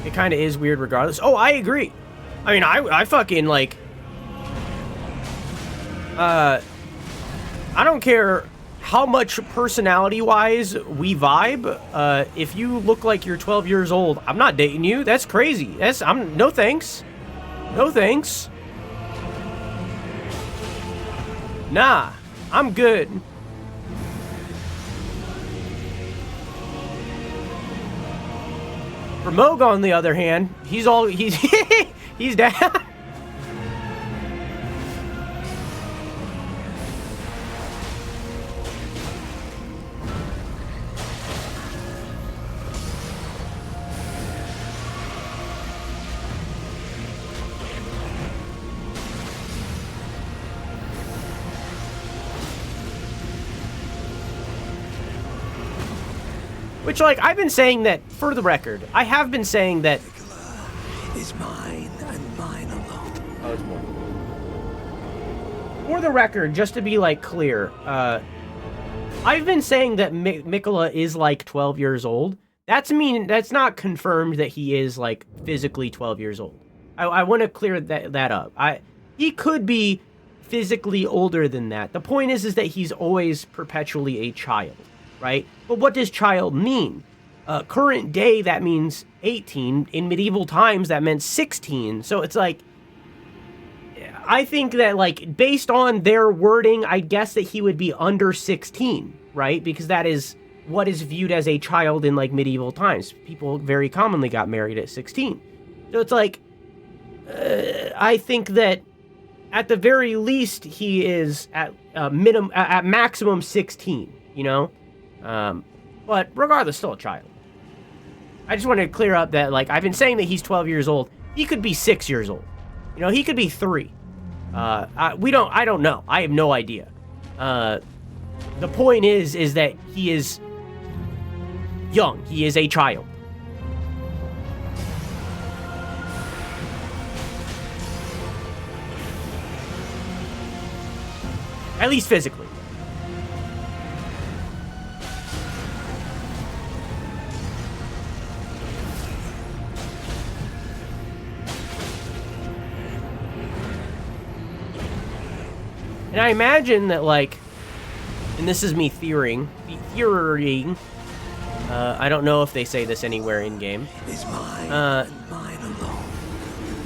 It kind of is weird regardless. Oh, I agree. I mean, I fucking, like, I don't care how much personality-wise we vibe. If you look like you're 12 years old, I'm not dating you. That's crazy. No thanks. No thanks. Nah, I'm good. For Mohg, on the other hand, he's he's down. Which, like, I've been saying that, for the record, I have been saying that... is mine and mine alone. Oh, it's more. For the record, just to be, like, clear, I've been saying that Mikola is, like, 12 years old. That's not confirmed that he is, like, physically 12 years old. I want to clear that up. He could be physically older than that. The point is that he's always perpetually a child. Right? But what does child mean? Current day, that means 18. In medieval times, that meant 16. So it's like, I think that, like, based on their wording, I guess that he would be under 16, right? Because that is what is viewed as a child in, like, medieval times. People very commonly got married at 16. So it's like, I think that at the very least, he is at maximum 16, you know? But regardless, still a child. I just wanted to clear up that, like, I've been saying that he's 12 years old. He could be 6 years old. You know, he could be 3. I don't know. I have no idea. The point is that he is young. He is a child. At least physically. And I imagine that, like, and this is me theorying, I don't know if they say this anywhere in-game. Is mine and mine alone.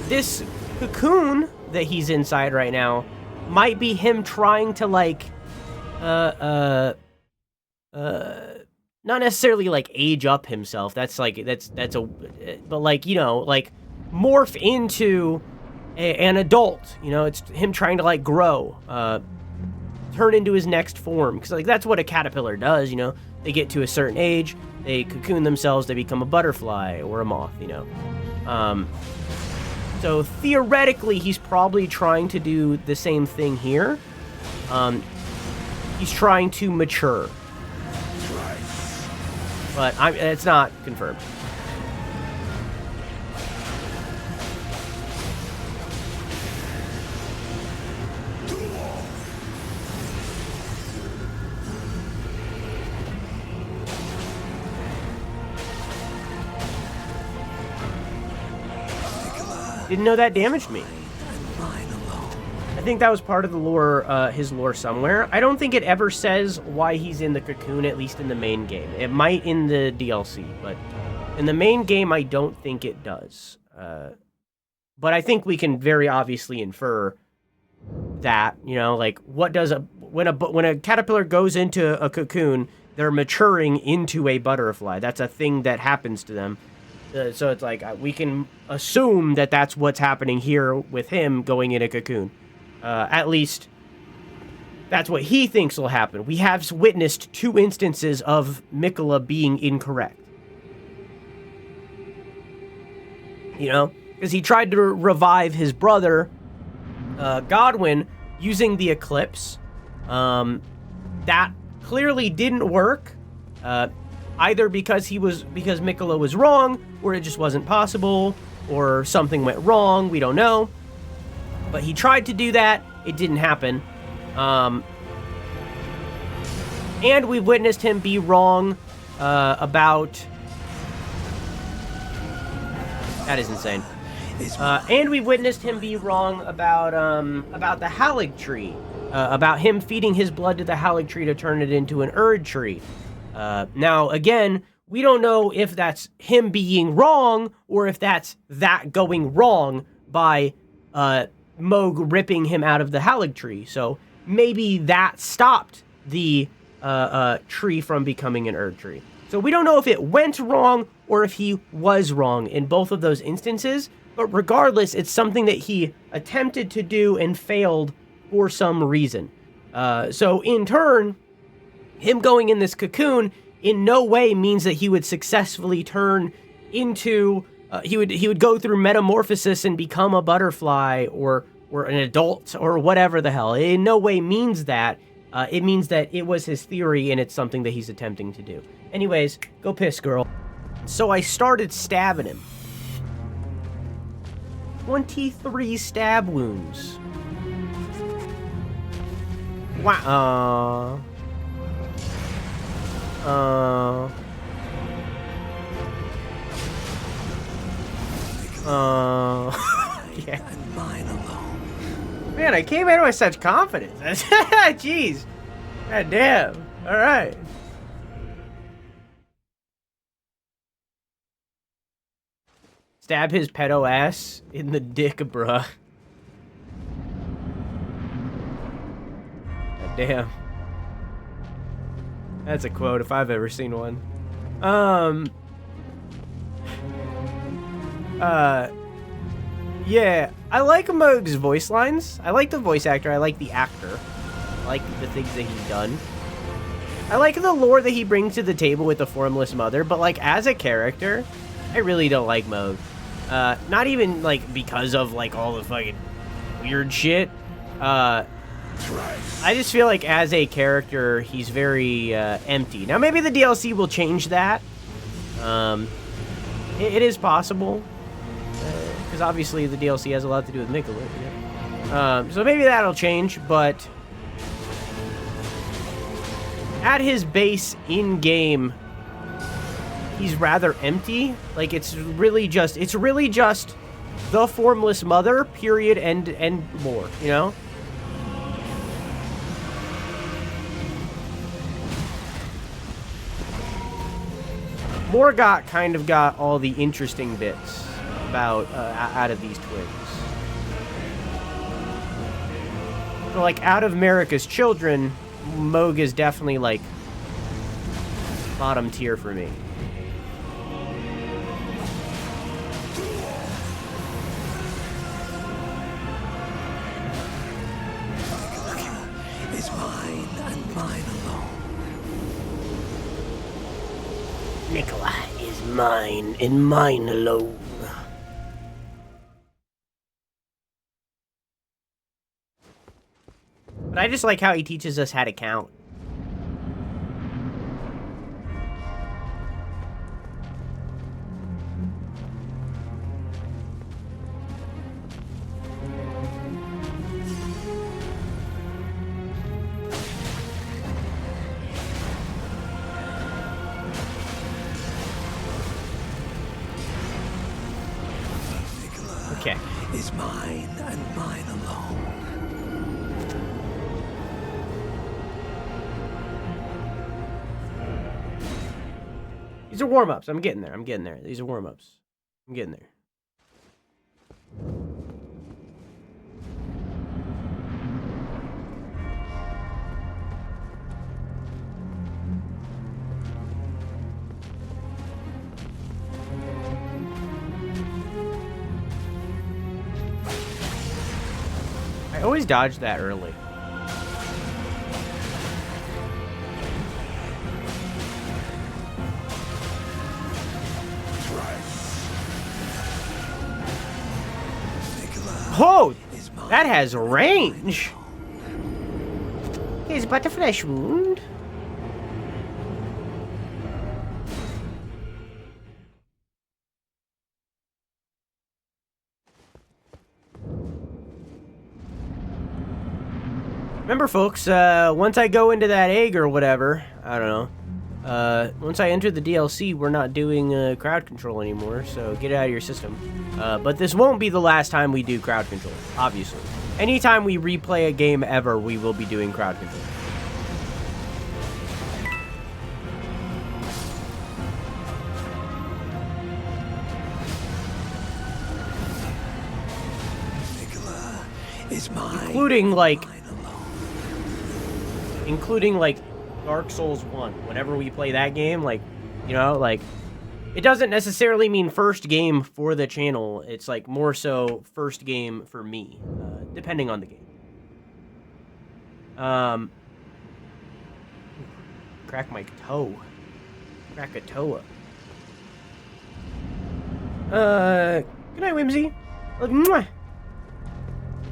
This cocoon that he's inside right now might be him trying to, like, not necessarily, like, age up himself. That's, like, but, like, you know, like, morph into an adult. You know, it's him trying to, like, grow, turn into his next form. Because, like, that's what a caterpillar does, you know? They get to a certain age, they cocoon themselves, they become a butterfly or a moth, you know? So, theoretically, he's probably trying to do the same thing here. He's trying to mature. But it's not confirmed. Didn't know that damaged me. I think that was part of the lore, his lore somewhere. I don't think it ever says why he's in the cocoon, at least in the main game. It might in the DLC, but in the main game, I don't think it does. But I think we can very obviously infer that, you know, like, what does when a caterpillar goes into a cocoon, they're maturing into a butterfly. That's a thing that happens to them. So it's like, we can assume that that's what's happening here with him going in a cocoon. At least, that's what he thinks will happen. We have witnessed 2 instances of Miquella being incorrect. You know? Because he tried to revive his brother, Godwin, using the Eclipse. That clearly didn't work. Either because Miquella was wrong, or it just wasn't possible, or something went wrong, we don't know. But he tried to do that, it didn't happen. And we've witnessed him be wrong about... That is insane. And we witnessed him be wrong about the Halig tree. About him feeding his blood to the Halig tree to turn it into an Erd tree. Now, again, we don't know if that's him being wrong or if that's that going wrong by Mohg ripping him out of the Halig tree. So maybe that stopped the tree from becoming an Erd tree. So we don't know if it went wrong or if he was wrong in both of those instances. But regardless, it's something that he attempted to do and failed for some reason. So in turn, him going in this cocoon in no way means that he would successfully turn into he would go through metamorphosis and become a butterfly or an adult or whatever the hell. It in no way means that. It means that it was his theory and it's something that he's attempting to do. Anyways, go piss, girl. So I started stabbing him. 23 stab wounds. Wow. Yeah. And mine alone. Man, I came in with such confidence. Jeez. God damn. All right. Stab his pedo ass in the dick, bruh. God damn. That's a quote if I've ever seen one. Yeah, I like Mohg's voice lines. I like the voice actor. I like the actor. I like the things that he's done. I like the lore that he brings to the table with the Formless Mother, but, like, as a character, I really don't like Mohg. Not even, like, because of, like, all the fucking weird shit. I just feel like as a character, he's very empty. Now, maybe the DLC will change that. It is possible. Because obviously the DLC has a lot to do with Miquella. Yeah? So maybe that'll change, but at his base in-game, he's rather empty. Like, it's really just the Formless Mother, period, and more, you know? Morgott kind of got all the interesting bits about out of these twins. So, like, out of Marika's children, Mohg is definitely, like, bottom tier for me. Is mine. Nicola is mine and mine alone. But I just like how he teaches us how to count. Okay. Is mine and mine alone. These are warm-ups. I'm getting there. I'm getting there. These are warm-ups. I'm getting there. I always dodge that early. Oh, that has range. Is but a flesh wound. Remember, folks, once I go into that egg or whatever, I don't know, once I enter the DLC, we're not doing crowd control anymore, so get it out of your system. But this won't be the last time we do crowd control, obviously. Anytime we replay a game ever, we will be doing crowd control. Nicola is mine. Including, like, Dark Souls 1. Whenever we play that game, like, you know, like, it doesn't necessarily mean first game for the channel. It's, like, more so first game for me, depending on the game. Crack my toe. Crack a toe. Good night, Whimsy. Mwah.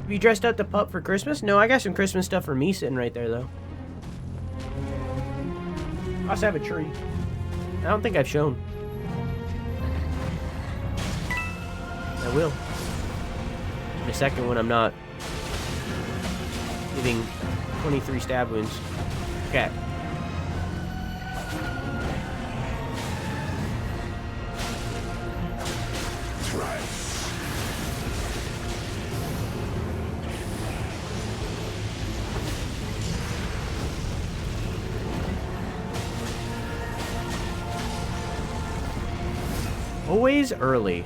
You dressed up the pup for Christmas? No, I got some Christmas stuff for me sitting right there, though. I also have a tree. I don't think I've shown. I will. In a second when I'm not giving 23 stab wounds. Okay. Always early.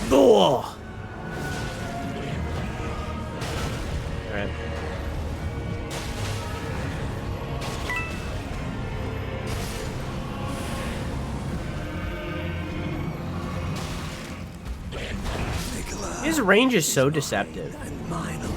Oh. Alright. His range is so deceptive. And mine alone.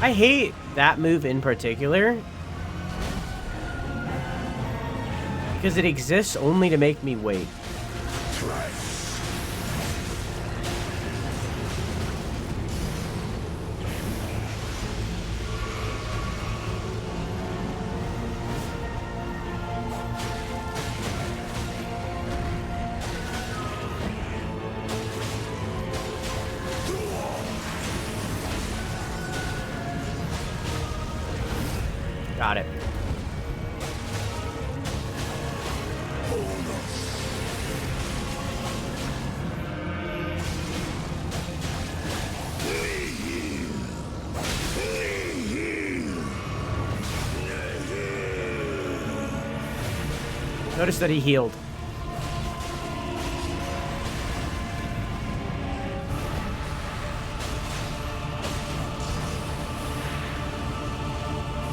I hate that move in particular because it exists only to make me wait. Got it. Notice that he healed.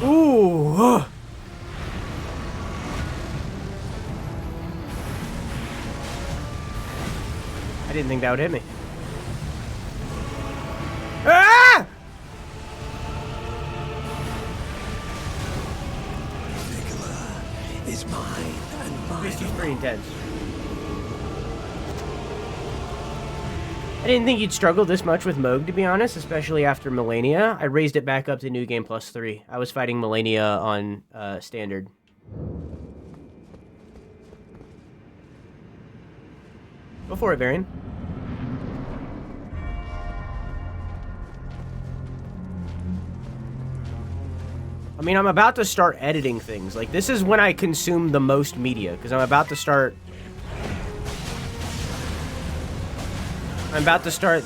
Ooh. I didn't think that would hit me. Ah! Is mine and mine. This is pretty intense. I didn't think you'd struggle this much with Moog, to be honest, especially after Melania. I raised it back up to New Game Plus 3. I was fighting Melania on Standard. Go for it, Varian. I mean, I'm about to start editing things. Like, this is when I consume the most media, because I'm about to start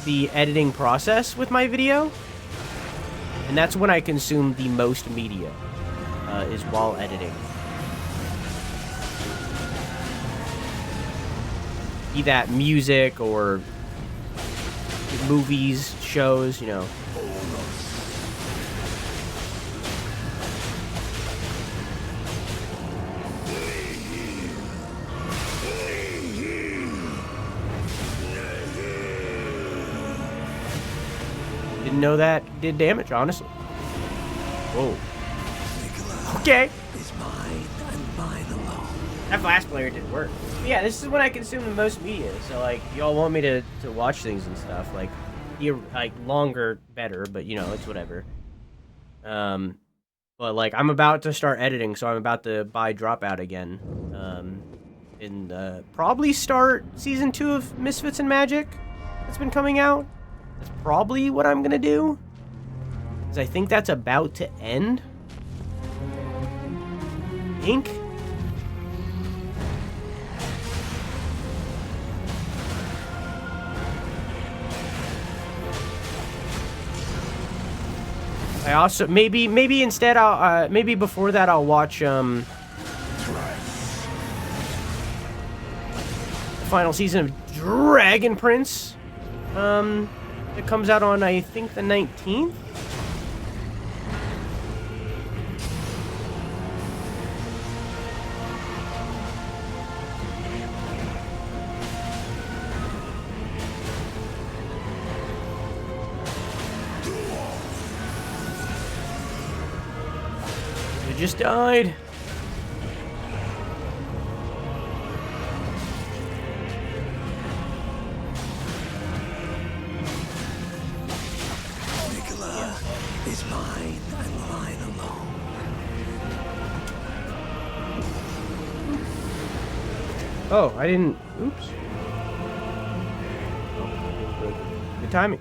the editing process with my video. And that's when I consume the most media, is while editing. Be that music or movies, shows, you know. Didn't know that did damage, honestly. Whoa. Okay. Is mine and mine alone. That last player didn't work. But yeah, this is when I consume the most media. So like, y'all want me to watch things and stuff. Like, longer, better. But you know, it's whatever. But like, I'm about to start editing, so I'm about to buy Dropout again. And probably start season 2 of Misfits and Magic. That's been coming out. That's probably what I'm gonna do. Because I think that's about to end. Ink? I also maybe instead I'll maybe before that I'll watch the final season of Dragon Prince. It comes out on, I think, the 19th? It just died. Is mine and mine alone. Oh, I didn't. Oops. Oh, good timing.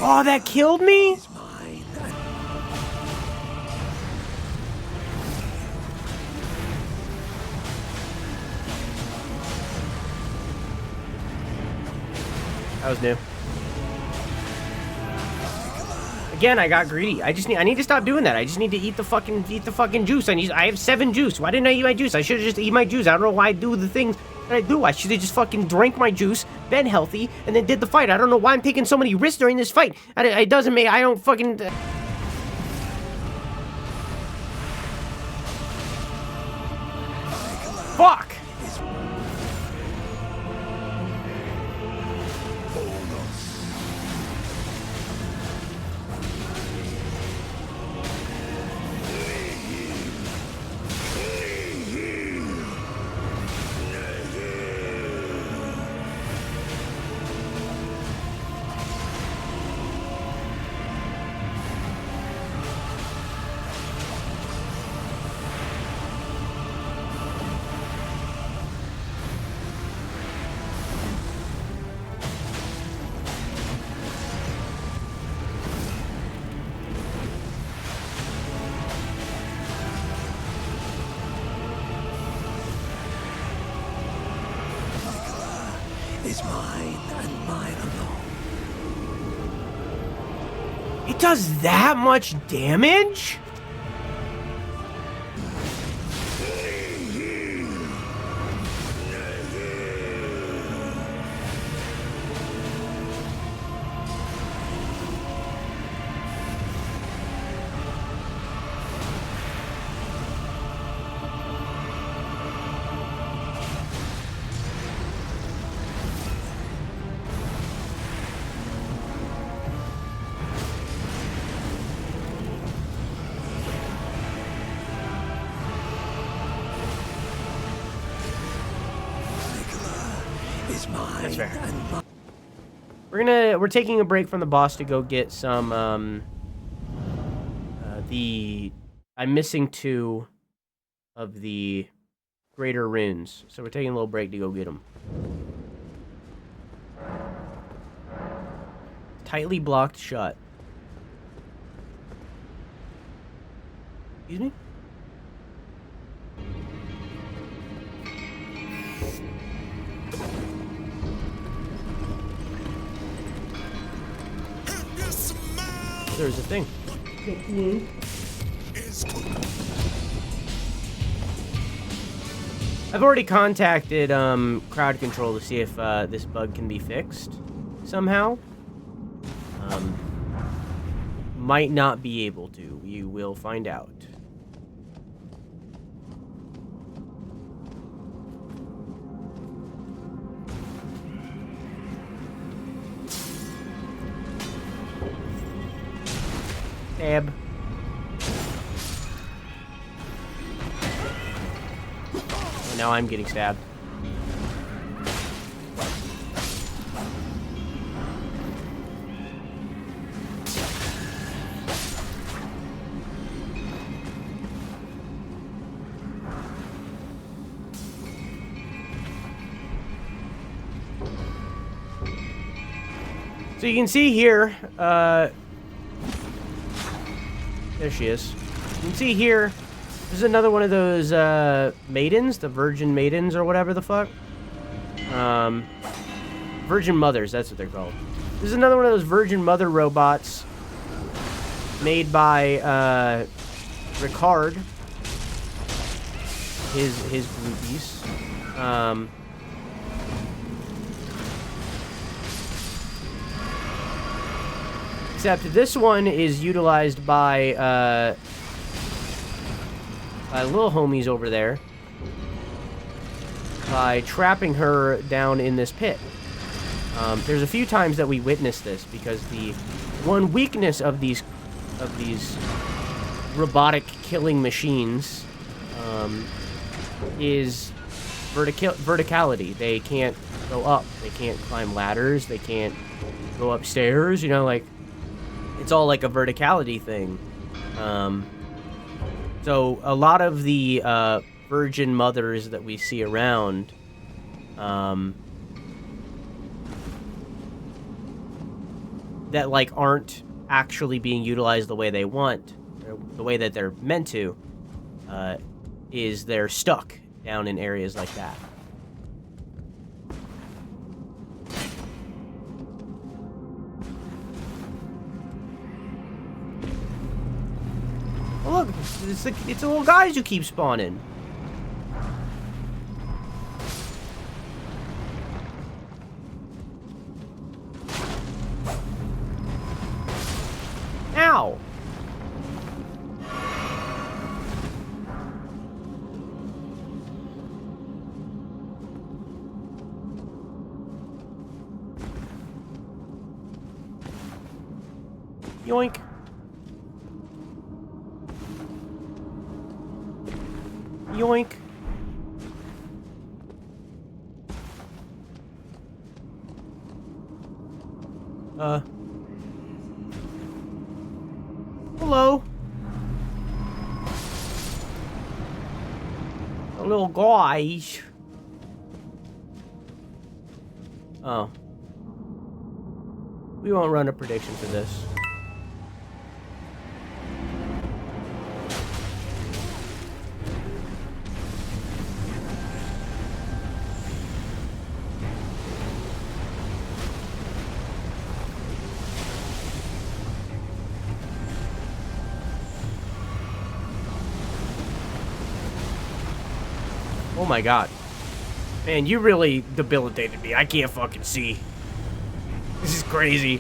Oh, that killed me? Is mine and That was new. Again, I got greedy. I need to stop doing that. I just need to eat the fucking juice. I have 7 juice. Why didn't I eat my juice? I should have just eaten my juice. I don't know why I do the things that I do. I should have just fucking drank my juice, been healthy, and then did the fight. I don't know why I'm taking so many risks during this fight. It doesn't make. I don't fucking. Fuck. is mine and mine alone. It does that much damage? is mine. That's fair. And mine. We're taking a break from the boss to go get some, I'm missing 2 of the greater runes. So we're taking a little break to go get them. Tightly blocked shut. Excuse me? There's a thing. I've already contacted crowd control to see if this bug can be fixed somehow. Might not be able to. You will find out. Stab. Oh, now I'm getting stabbed. So you can see here, there she is. You can see here, this is another one of those maidens, the virgin maidens or whatever the fuck. Virgin mothers, that's what they're called. This is another one of those virgin mother robots made by Ricard, his groupies. Except this one is utilized by little homies over there by trapping her down in this pit. There's a few times that we witnessed this because the one weakness of these robotic killing machines is verticality. They can't go up. They can't climb ladders. They can't go upstairs. You know, like. It's all like a verticality thing. So a lot of the virgin mothers that we see around that like aren't actually being utilized the way they want, or the way that they're meant to, is they're stuck down in areas like that. Oh, look, it's the little guys who keep spawning. Ow! Yoink. Yoink. Hello. The little guys. Oh. We won't run a prediction for this. Oh my god. Man, you really debilitated me. I can't fucking see. This is crazy.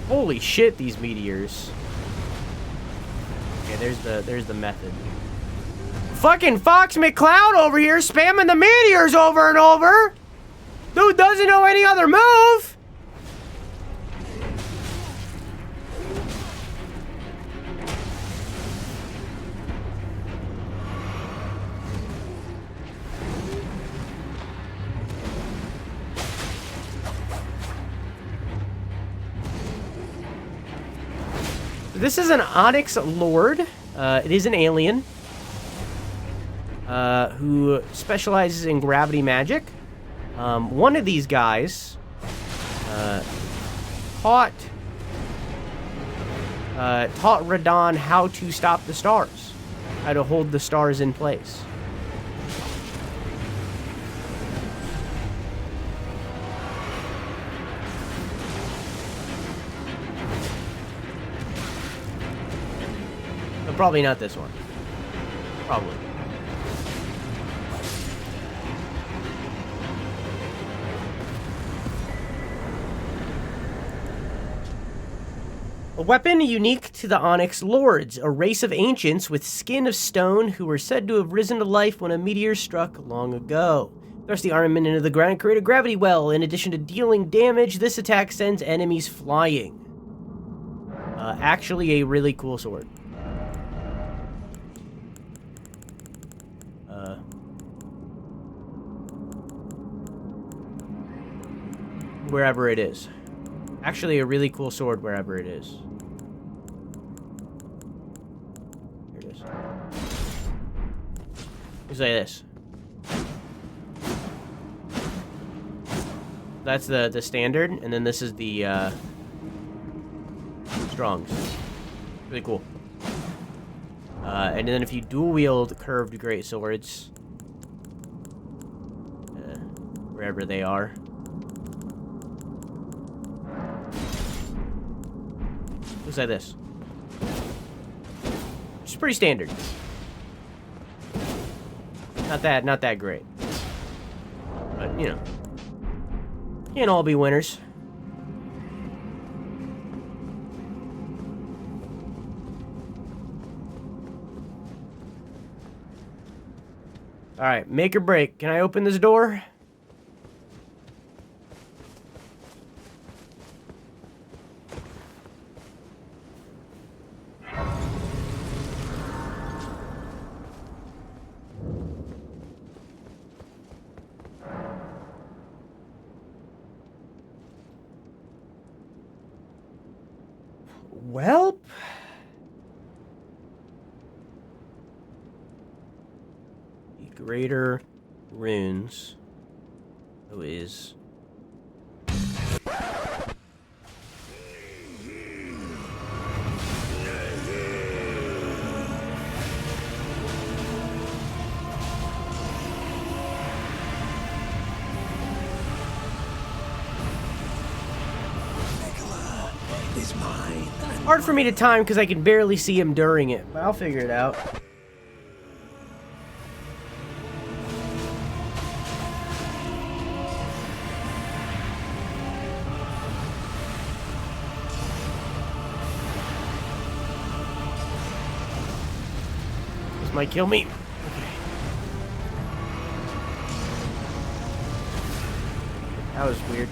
Holy shit, these meteors. Okay, there's the method. Fucking Fox McCloud over here spamming the meteors over and over! Dude doesn't know any other move! this is an Onyx Lord. It is an alien who specializes in gravity magic. One of these guys taught Radon how to stop the stars, how to hold the stars in place. But probably not this one. Probably. A weapon unique to the Onyx Lords, a race of ancients with skin of stone who were said to have risen to life when a meteor struck long ago. Thrust the armament into the ground and create a gravity well. In addition to dealing damage, this attack sends enemies flying. Actually a really cool sword. Wherever it is. Actually a really cool sword wherever it is. Here it is. It's like this. That's the standard, and then this is the Strongs. Really cool. And then if you dual wield curved great swords, wherever they are. Looks like this. Which is pretty standard. Not that great. But, you know. Can't all be winners. Alright, make or break. Can I open this door? Welp. The greater runes. Who is? Is mine. Hard for me to time because I can barely see him during it, but I'll figure it out. This might kill me. Okay. That was weird.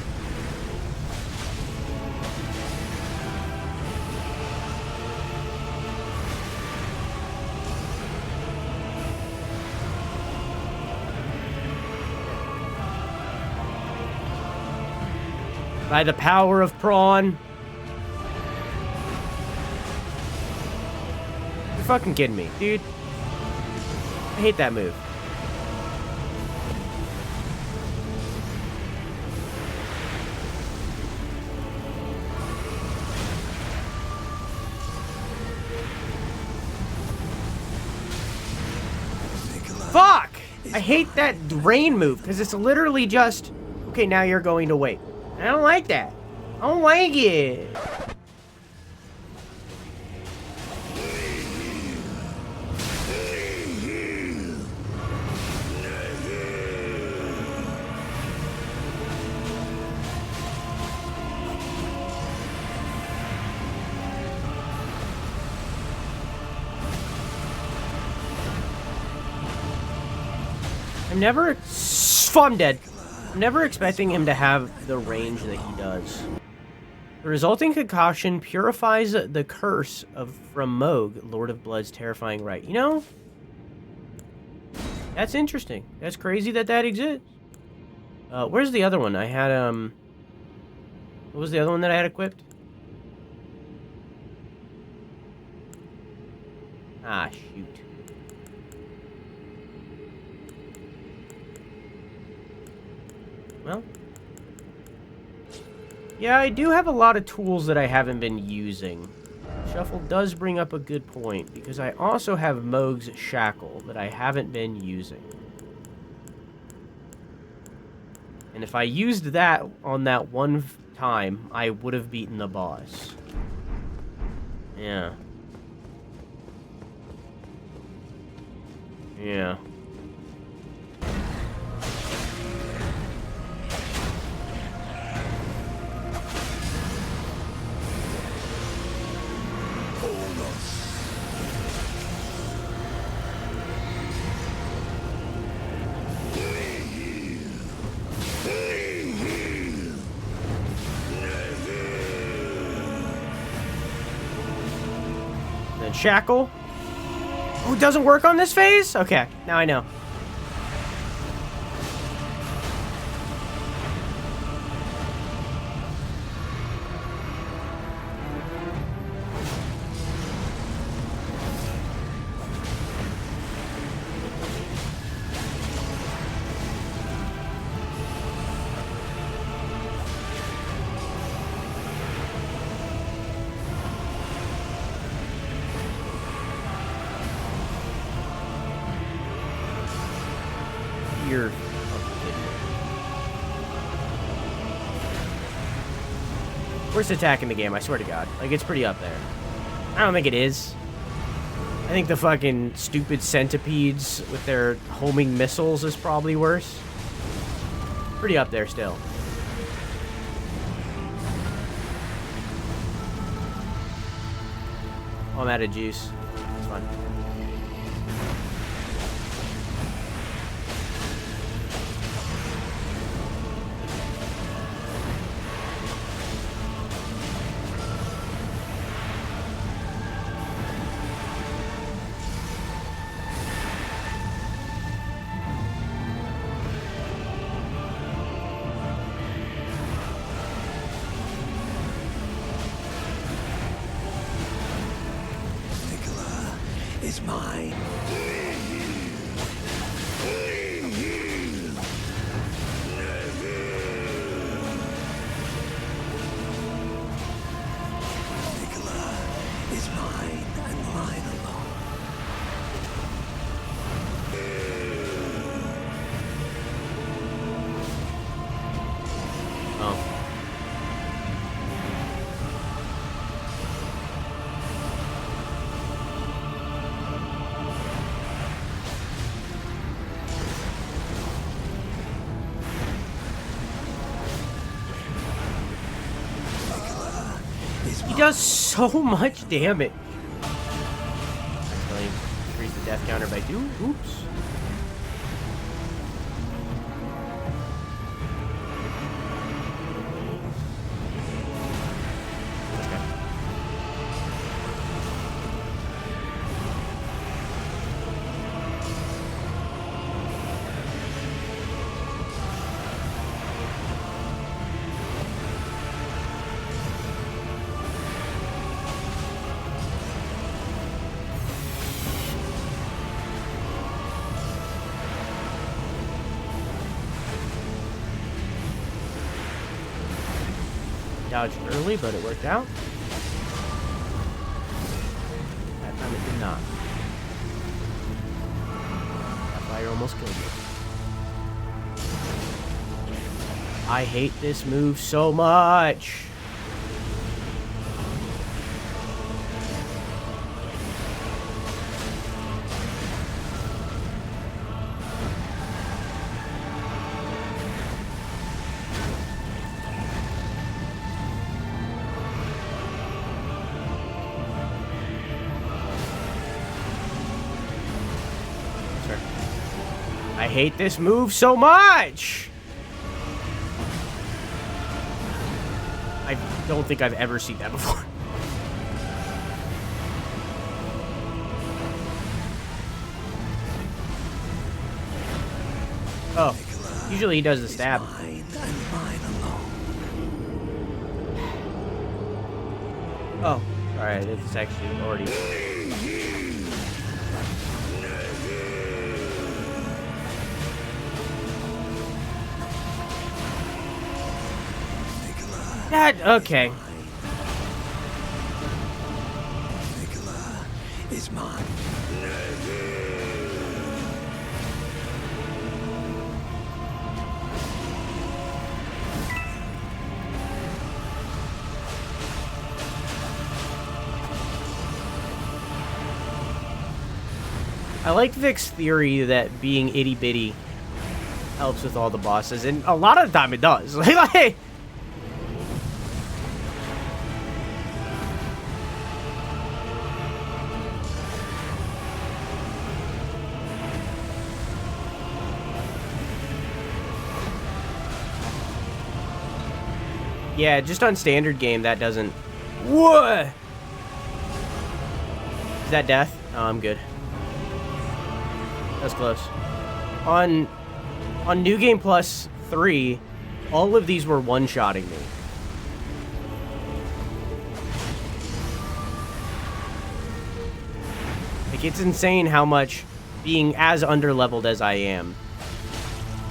By the power of prawn. You're fucking kidding me, dude. I hate that move. Fuck! I hate that rain move, because it's literally just... Okay, now you're going to wait. I don't like that. I don't like it. I'm dead. I'm never expecting him to have the range that he does. The resulting concoction purifies the curse from Mohg, Lord of Blood's terrifying right. You know, that's interesting. That's crazy that exists. Where's the other one? I had, what was the other one that I had equipped? Ah, shoot. Well. Yeah, I do have a lot of tools that I haven't been using. Shuffle does bring up a good point, because I also have Moog's Shackle that I haven't been using. And if I used that on that one time, I would have beaten the boss. Yeah. Yeah. Then Shackle. Oh, it doesn't work on this phase? Okay, now I know. You're worst attack in the game, I swear to God. Like, it's pretty up there. I don't think it is. I think the fucking stupid centipedes with their homing missiles is probably worse. Pretty up there still. Oh, I'm out of juice. It's fine. Is mine. Nicola is mine and mine alone. Oh. He does so much damage. Actually, increase the death counter by 2. Oops. Dodged early, but it worked out. That time it did not. That fire almost killed me. I hate this move so much. I hate this move so much! I don't think I've ever seen that before. Oh, usually he does the stab. Mine and mine alone. Oh, alright, it's actually already... Okay. Nicola is mine. I like Vic's theory that being itty bitty helps with all the bosses, and a lot of the time it does. Like, yeah, just on standard game that doesn't. What? Is that death? Oh, I'm good. That's close. On New Game Plus 3, all of these were one-shotting me. Like, it's insane how much, being as underleveled as I am,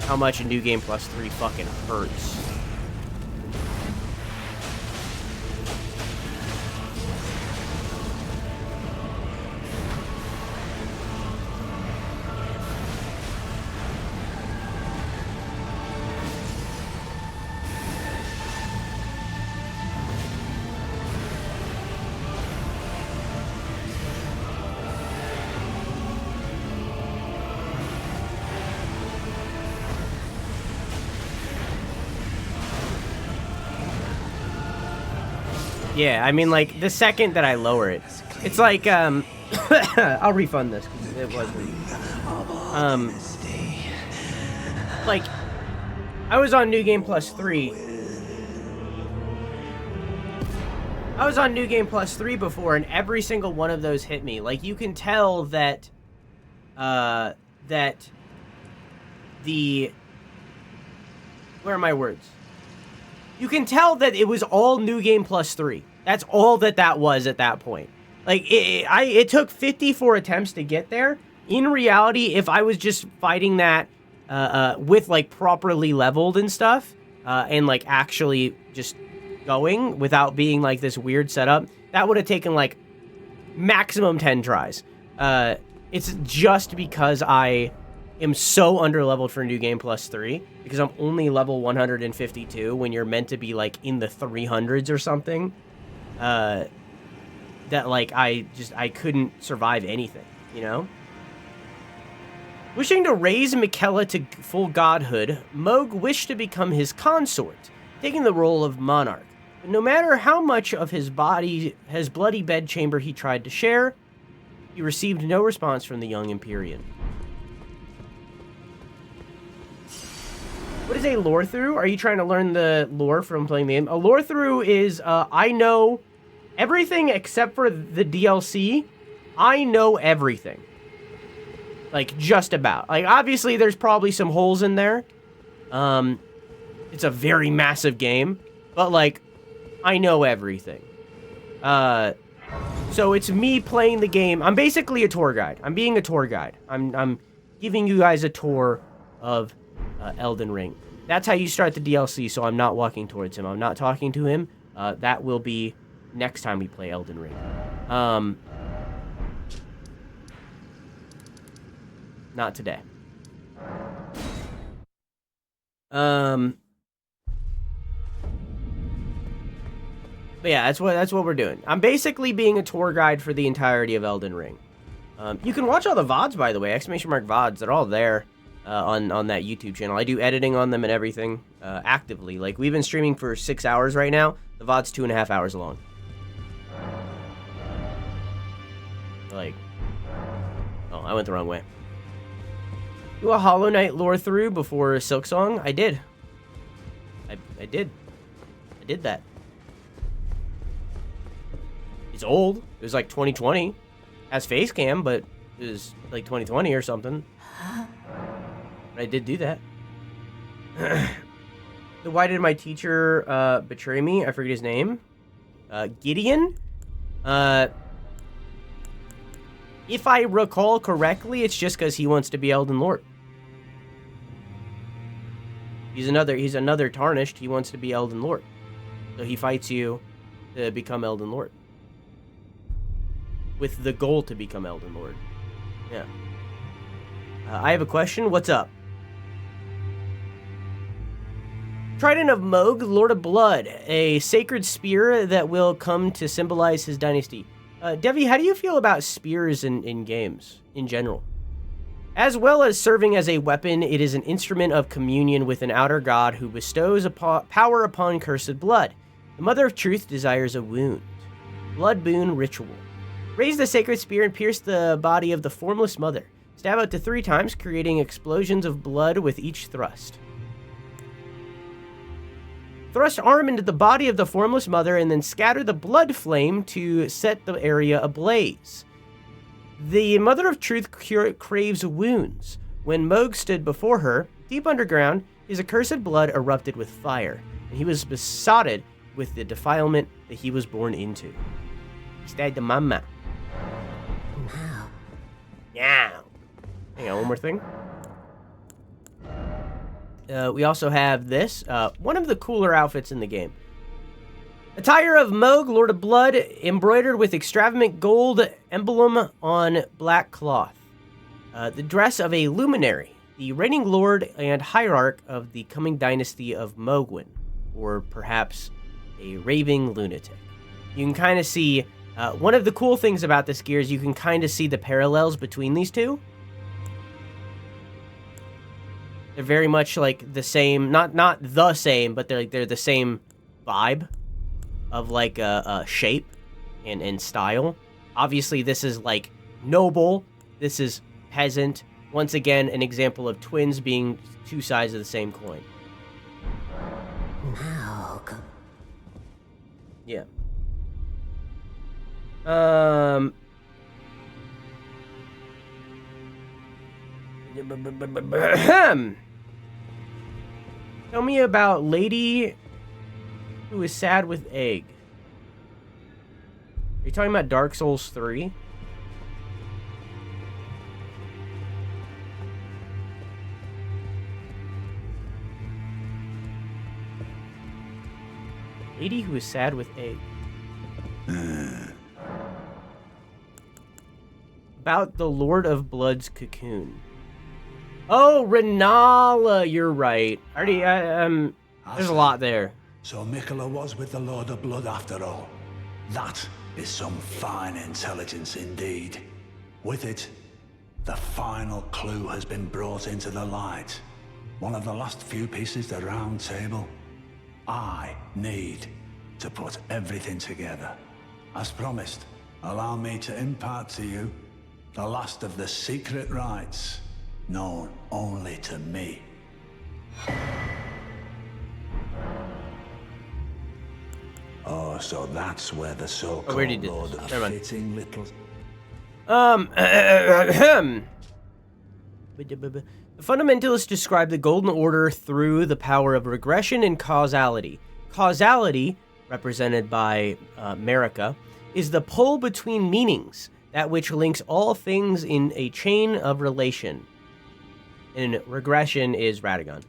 how much a New Game Plus 3 fucking hurts. Yeah, I mean, like, the second that I lower it, it's like, I'll refund this, because it wasn't, like, I was on New Game Plus 3. I was on New Game Plus 3 before, and every single one of those hit me. Like, you can tell that, where are my words? You can tell that it was all New Game Plus 3. That's all that was at that point. Like, it took 54 attempts to get there. In reality, if I was just fighting that with, like, properly leveled and stuff, and, like, actually just going without being, like, this weird setup, that would have taken, like, maximum 10 tries. It's just because I am so underleveled for New Game Plus 3, because I'm only level 152 when you're meant to be, like, in the 300s or something, that, like, I couldn't survive anything, you know? Wishing to raise Miquella to full godhood, Moog wished to become his consort, taking the role of monarch. But no matter how much of his bloody bedchamber he tried to share, he received no response from the young Empyrean. What is a lore through? Are you trying to learn the lore from playing the game? A lore through is, I know everything except for the DLC. I know everything. Like, just about. Like, obviously, there's probably some holes in there. It's a very massive game. But, like, I know everything. So it's me playing the game. I'm basically a tour guide. I'm being a tour guide. I'm giving you guys a tour of Elden Ring. That's how you start the DLC, so I'm not walking towards him. I'm not talking to him. That will be next time we play Elden Ring. Not today. But yeah, that's what we're doing. I'm basically being a tour guide for the entirety of Elden Ring. You can watch all the VODs, by the way, ! VODs. They're all there on that YouTube channel. I do editing on them and everything actively. Like, we've been streaming for 6 hours right now. The VOD's 2.5 hours long. Like, oh, I went the wrong way. Do a Hollow Knight lore through before Silksong? I did. I did that. It's old. It was like 2020. Has face cam, but it was like 2020 or something. But I did do that. So why did my teacher betray me? I forget his name. Gideon? If I recall correctly, it's just because he wants to be Elden Lord. He's another Tarnished. He wants to be Elden Lord. So he fights you to become Elden Lord. With the goal to become Elden Lord. Yeah. I have a question. What's up? Trident of Mohg, Lord of Blood, a sacred spear that will come to symbolize his dynasty. Devi, how do you feel about spears in games in general? As well as serving as a weapon, it is an instrument of communion with an outer god who bestows power upon cursed blood. The Mother of Truth desires a wound. Blood boon ritual. Raise the sacred spear and pierce the body of the formless mother. Stab out to 3 times, creating explosions of blood with each thrust. Thrust arm into the body of the formless mother and then scatter the blood flame to set the area ablaze. The Mother of Truth craves wounds. When Mohg stood before her, deep underground, his accursed blood erupted with fire, and he was besotted with the defilement that he was born into. He stayed the mama. Now. Hang on, one more thing. We also have this, one of the cooler outfits in the game. Attire of Mohg, Lord of Blood, embroidered with extravagant gold emblem on black cloth. The dress of a luminary, the reigning lord and hierarch of the coming dynasty of Mohgwyn, or perhaps a raving lunatic. You can kind of see, one of the cool things about this gear is you can kind of see the parallels between these two. They're very much like the same, not the same, but they're the same vibe of like a shape and style. Obviously, this is like noble. This is peasant. Once again, an example of twins being 2 sides of the same coin. Yeah. Tell me about Lady who is sad with egg. Are you talking about Dark Souls 3? Lady who is sad with egg. About the Lord of Blood's cocoon. Oh, Renala, you're right. Already, there's a lot there. So Miquella was with the Lord of Blood after all. That is some fine intelligence indeed. With it, the final clue has been brought into the light. One of the last few pieces of the round table. I need to put everything together. As promised, allow me to impart to you the last of the secret rites, known only to me. Oh, so that's where the so-called Lord of fitting little... The fundamentalists describe the Golden Order through the power of regression and causality. Causality, represented by Marika, is the pull between meanings, that which links all things in a chain of relation. And regression is Radagon.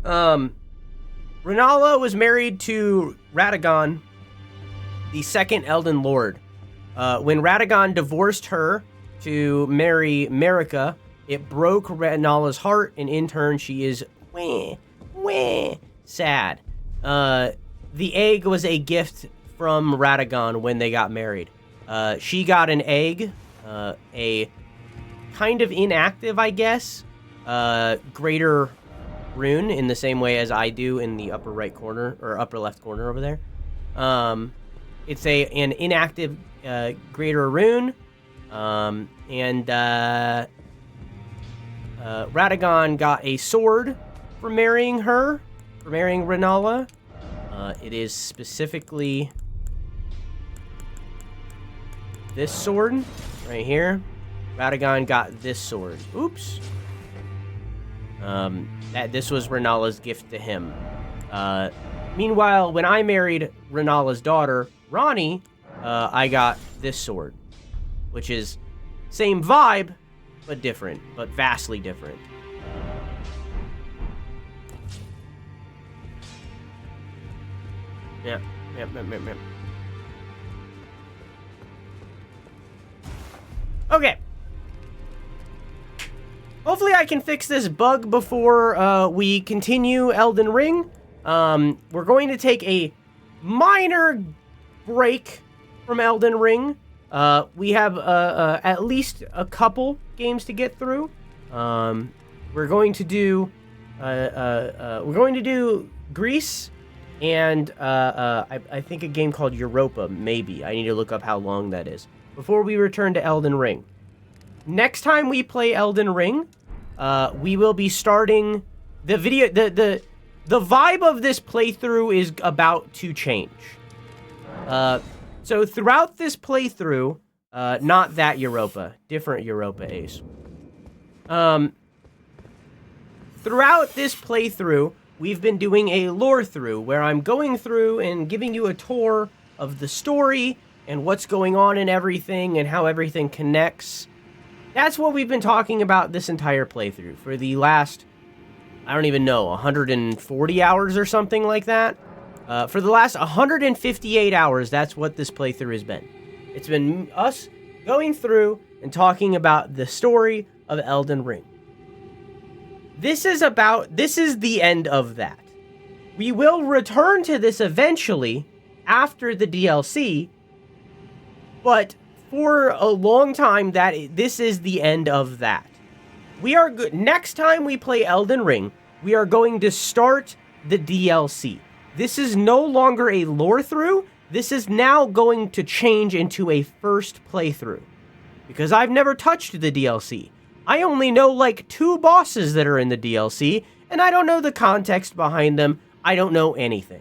Renala was married to Radagon, the second Elden Lord. When Radagon divorced her to marry Marika, it broke Renala's heart, and in turn, she is sad. The egg was a gift from Radagon when they got married. She got an egg, a kind of inactive, I guess, greater rune in the same way as I do in the upper right corner, or upper left corner over there. It's an inactive greater rune, and Radagon got a sword for marrying her, for marrying Renala. It is specifically this sword right here. Radagon got this sword. Oops. This was Renala's gift to him. Meanwhile, when I married Renala's daughter, Ranni, I got this sword, which is same vibe, but different, but vastly different. Yeah. Yep. Okay. Hopefully I can fix this bug before we continue Elden Ring. We're going to take a minor break from Elden Ring. We have at least a couple games to get through. We're going to do Greece and I think a game called Europa, maybe. I need to look up how long that is before we return to Elden Ring. Next time we play Elden Ring, we will be starting the video. The vibe of this playthrough is about to change. So throughout this playthrough, not that Europa, different Europa, Ace. Throughout this playthrough, we've been doing a lore through where I'm going through and giving you a tour of the story and what's going on and everything and how everything connects. That's what we've been talking about this entire playthrough for the last, I don't even know, 140 hours or something like that. For the last 158 hours, that's what this playthrough has been. It's been us going through and talking about the story of Elden Ring. This is the end of that. We will return to this eventually after the DLC, but for a long time, this is the end of that. We are good. Next time we play Elden Ring, we are going to start the DLC. This is no longer a lore through. This is now going to change into a first playthrough. Because I've never touched the DLC. I only know like 2 bosses that are in the DLC, and I don't know the context behind them. I don't know anything.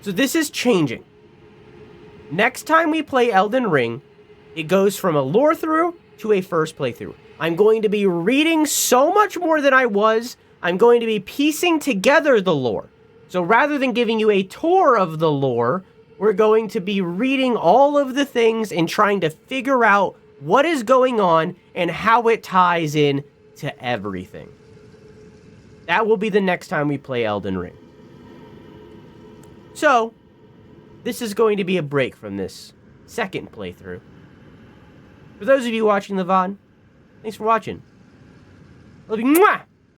So this is changing. Next time we play Elden Ring, it goes from a lore through to a first playthrough. I'm going to be reading so much more than I was. I'm going to be piecing together the lore. So rather than giving you a tour of the lore, we're going to be reading all of the things and trying to figure out what is going on and how it ties in to everything. That will be the next time we play Elden Ring. So, this is going to be a break from this second playthrough. For those of you watching the VOD, thanks for watching. Love you. Mwah!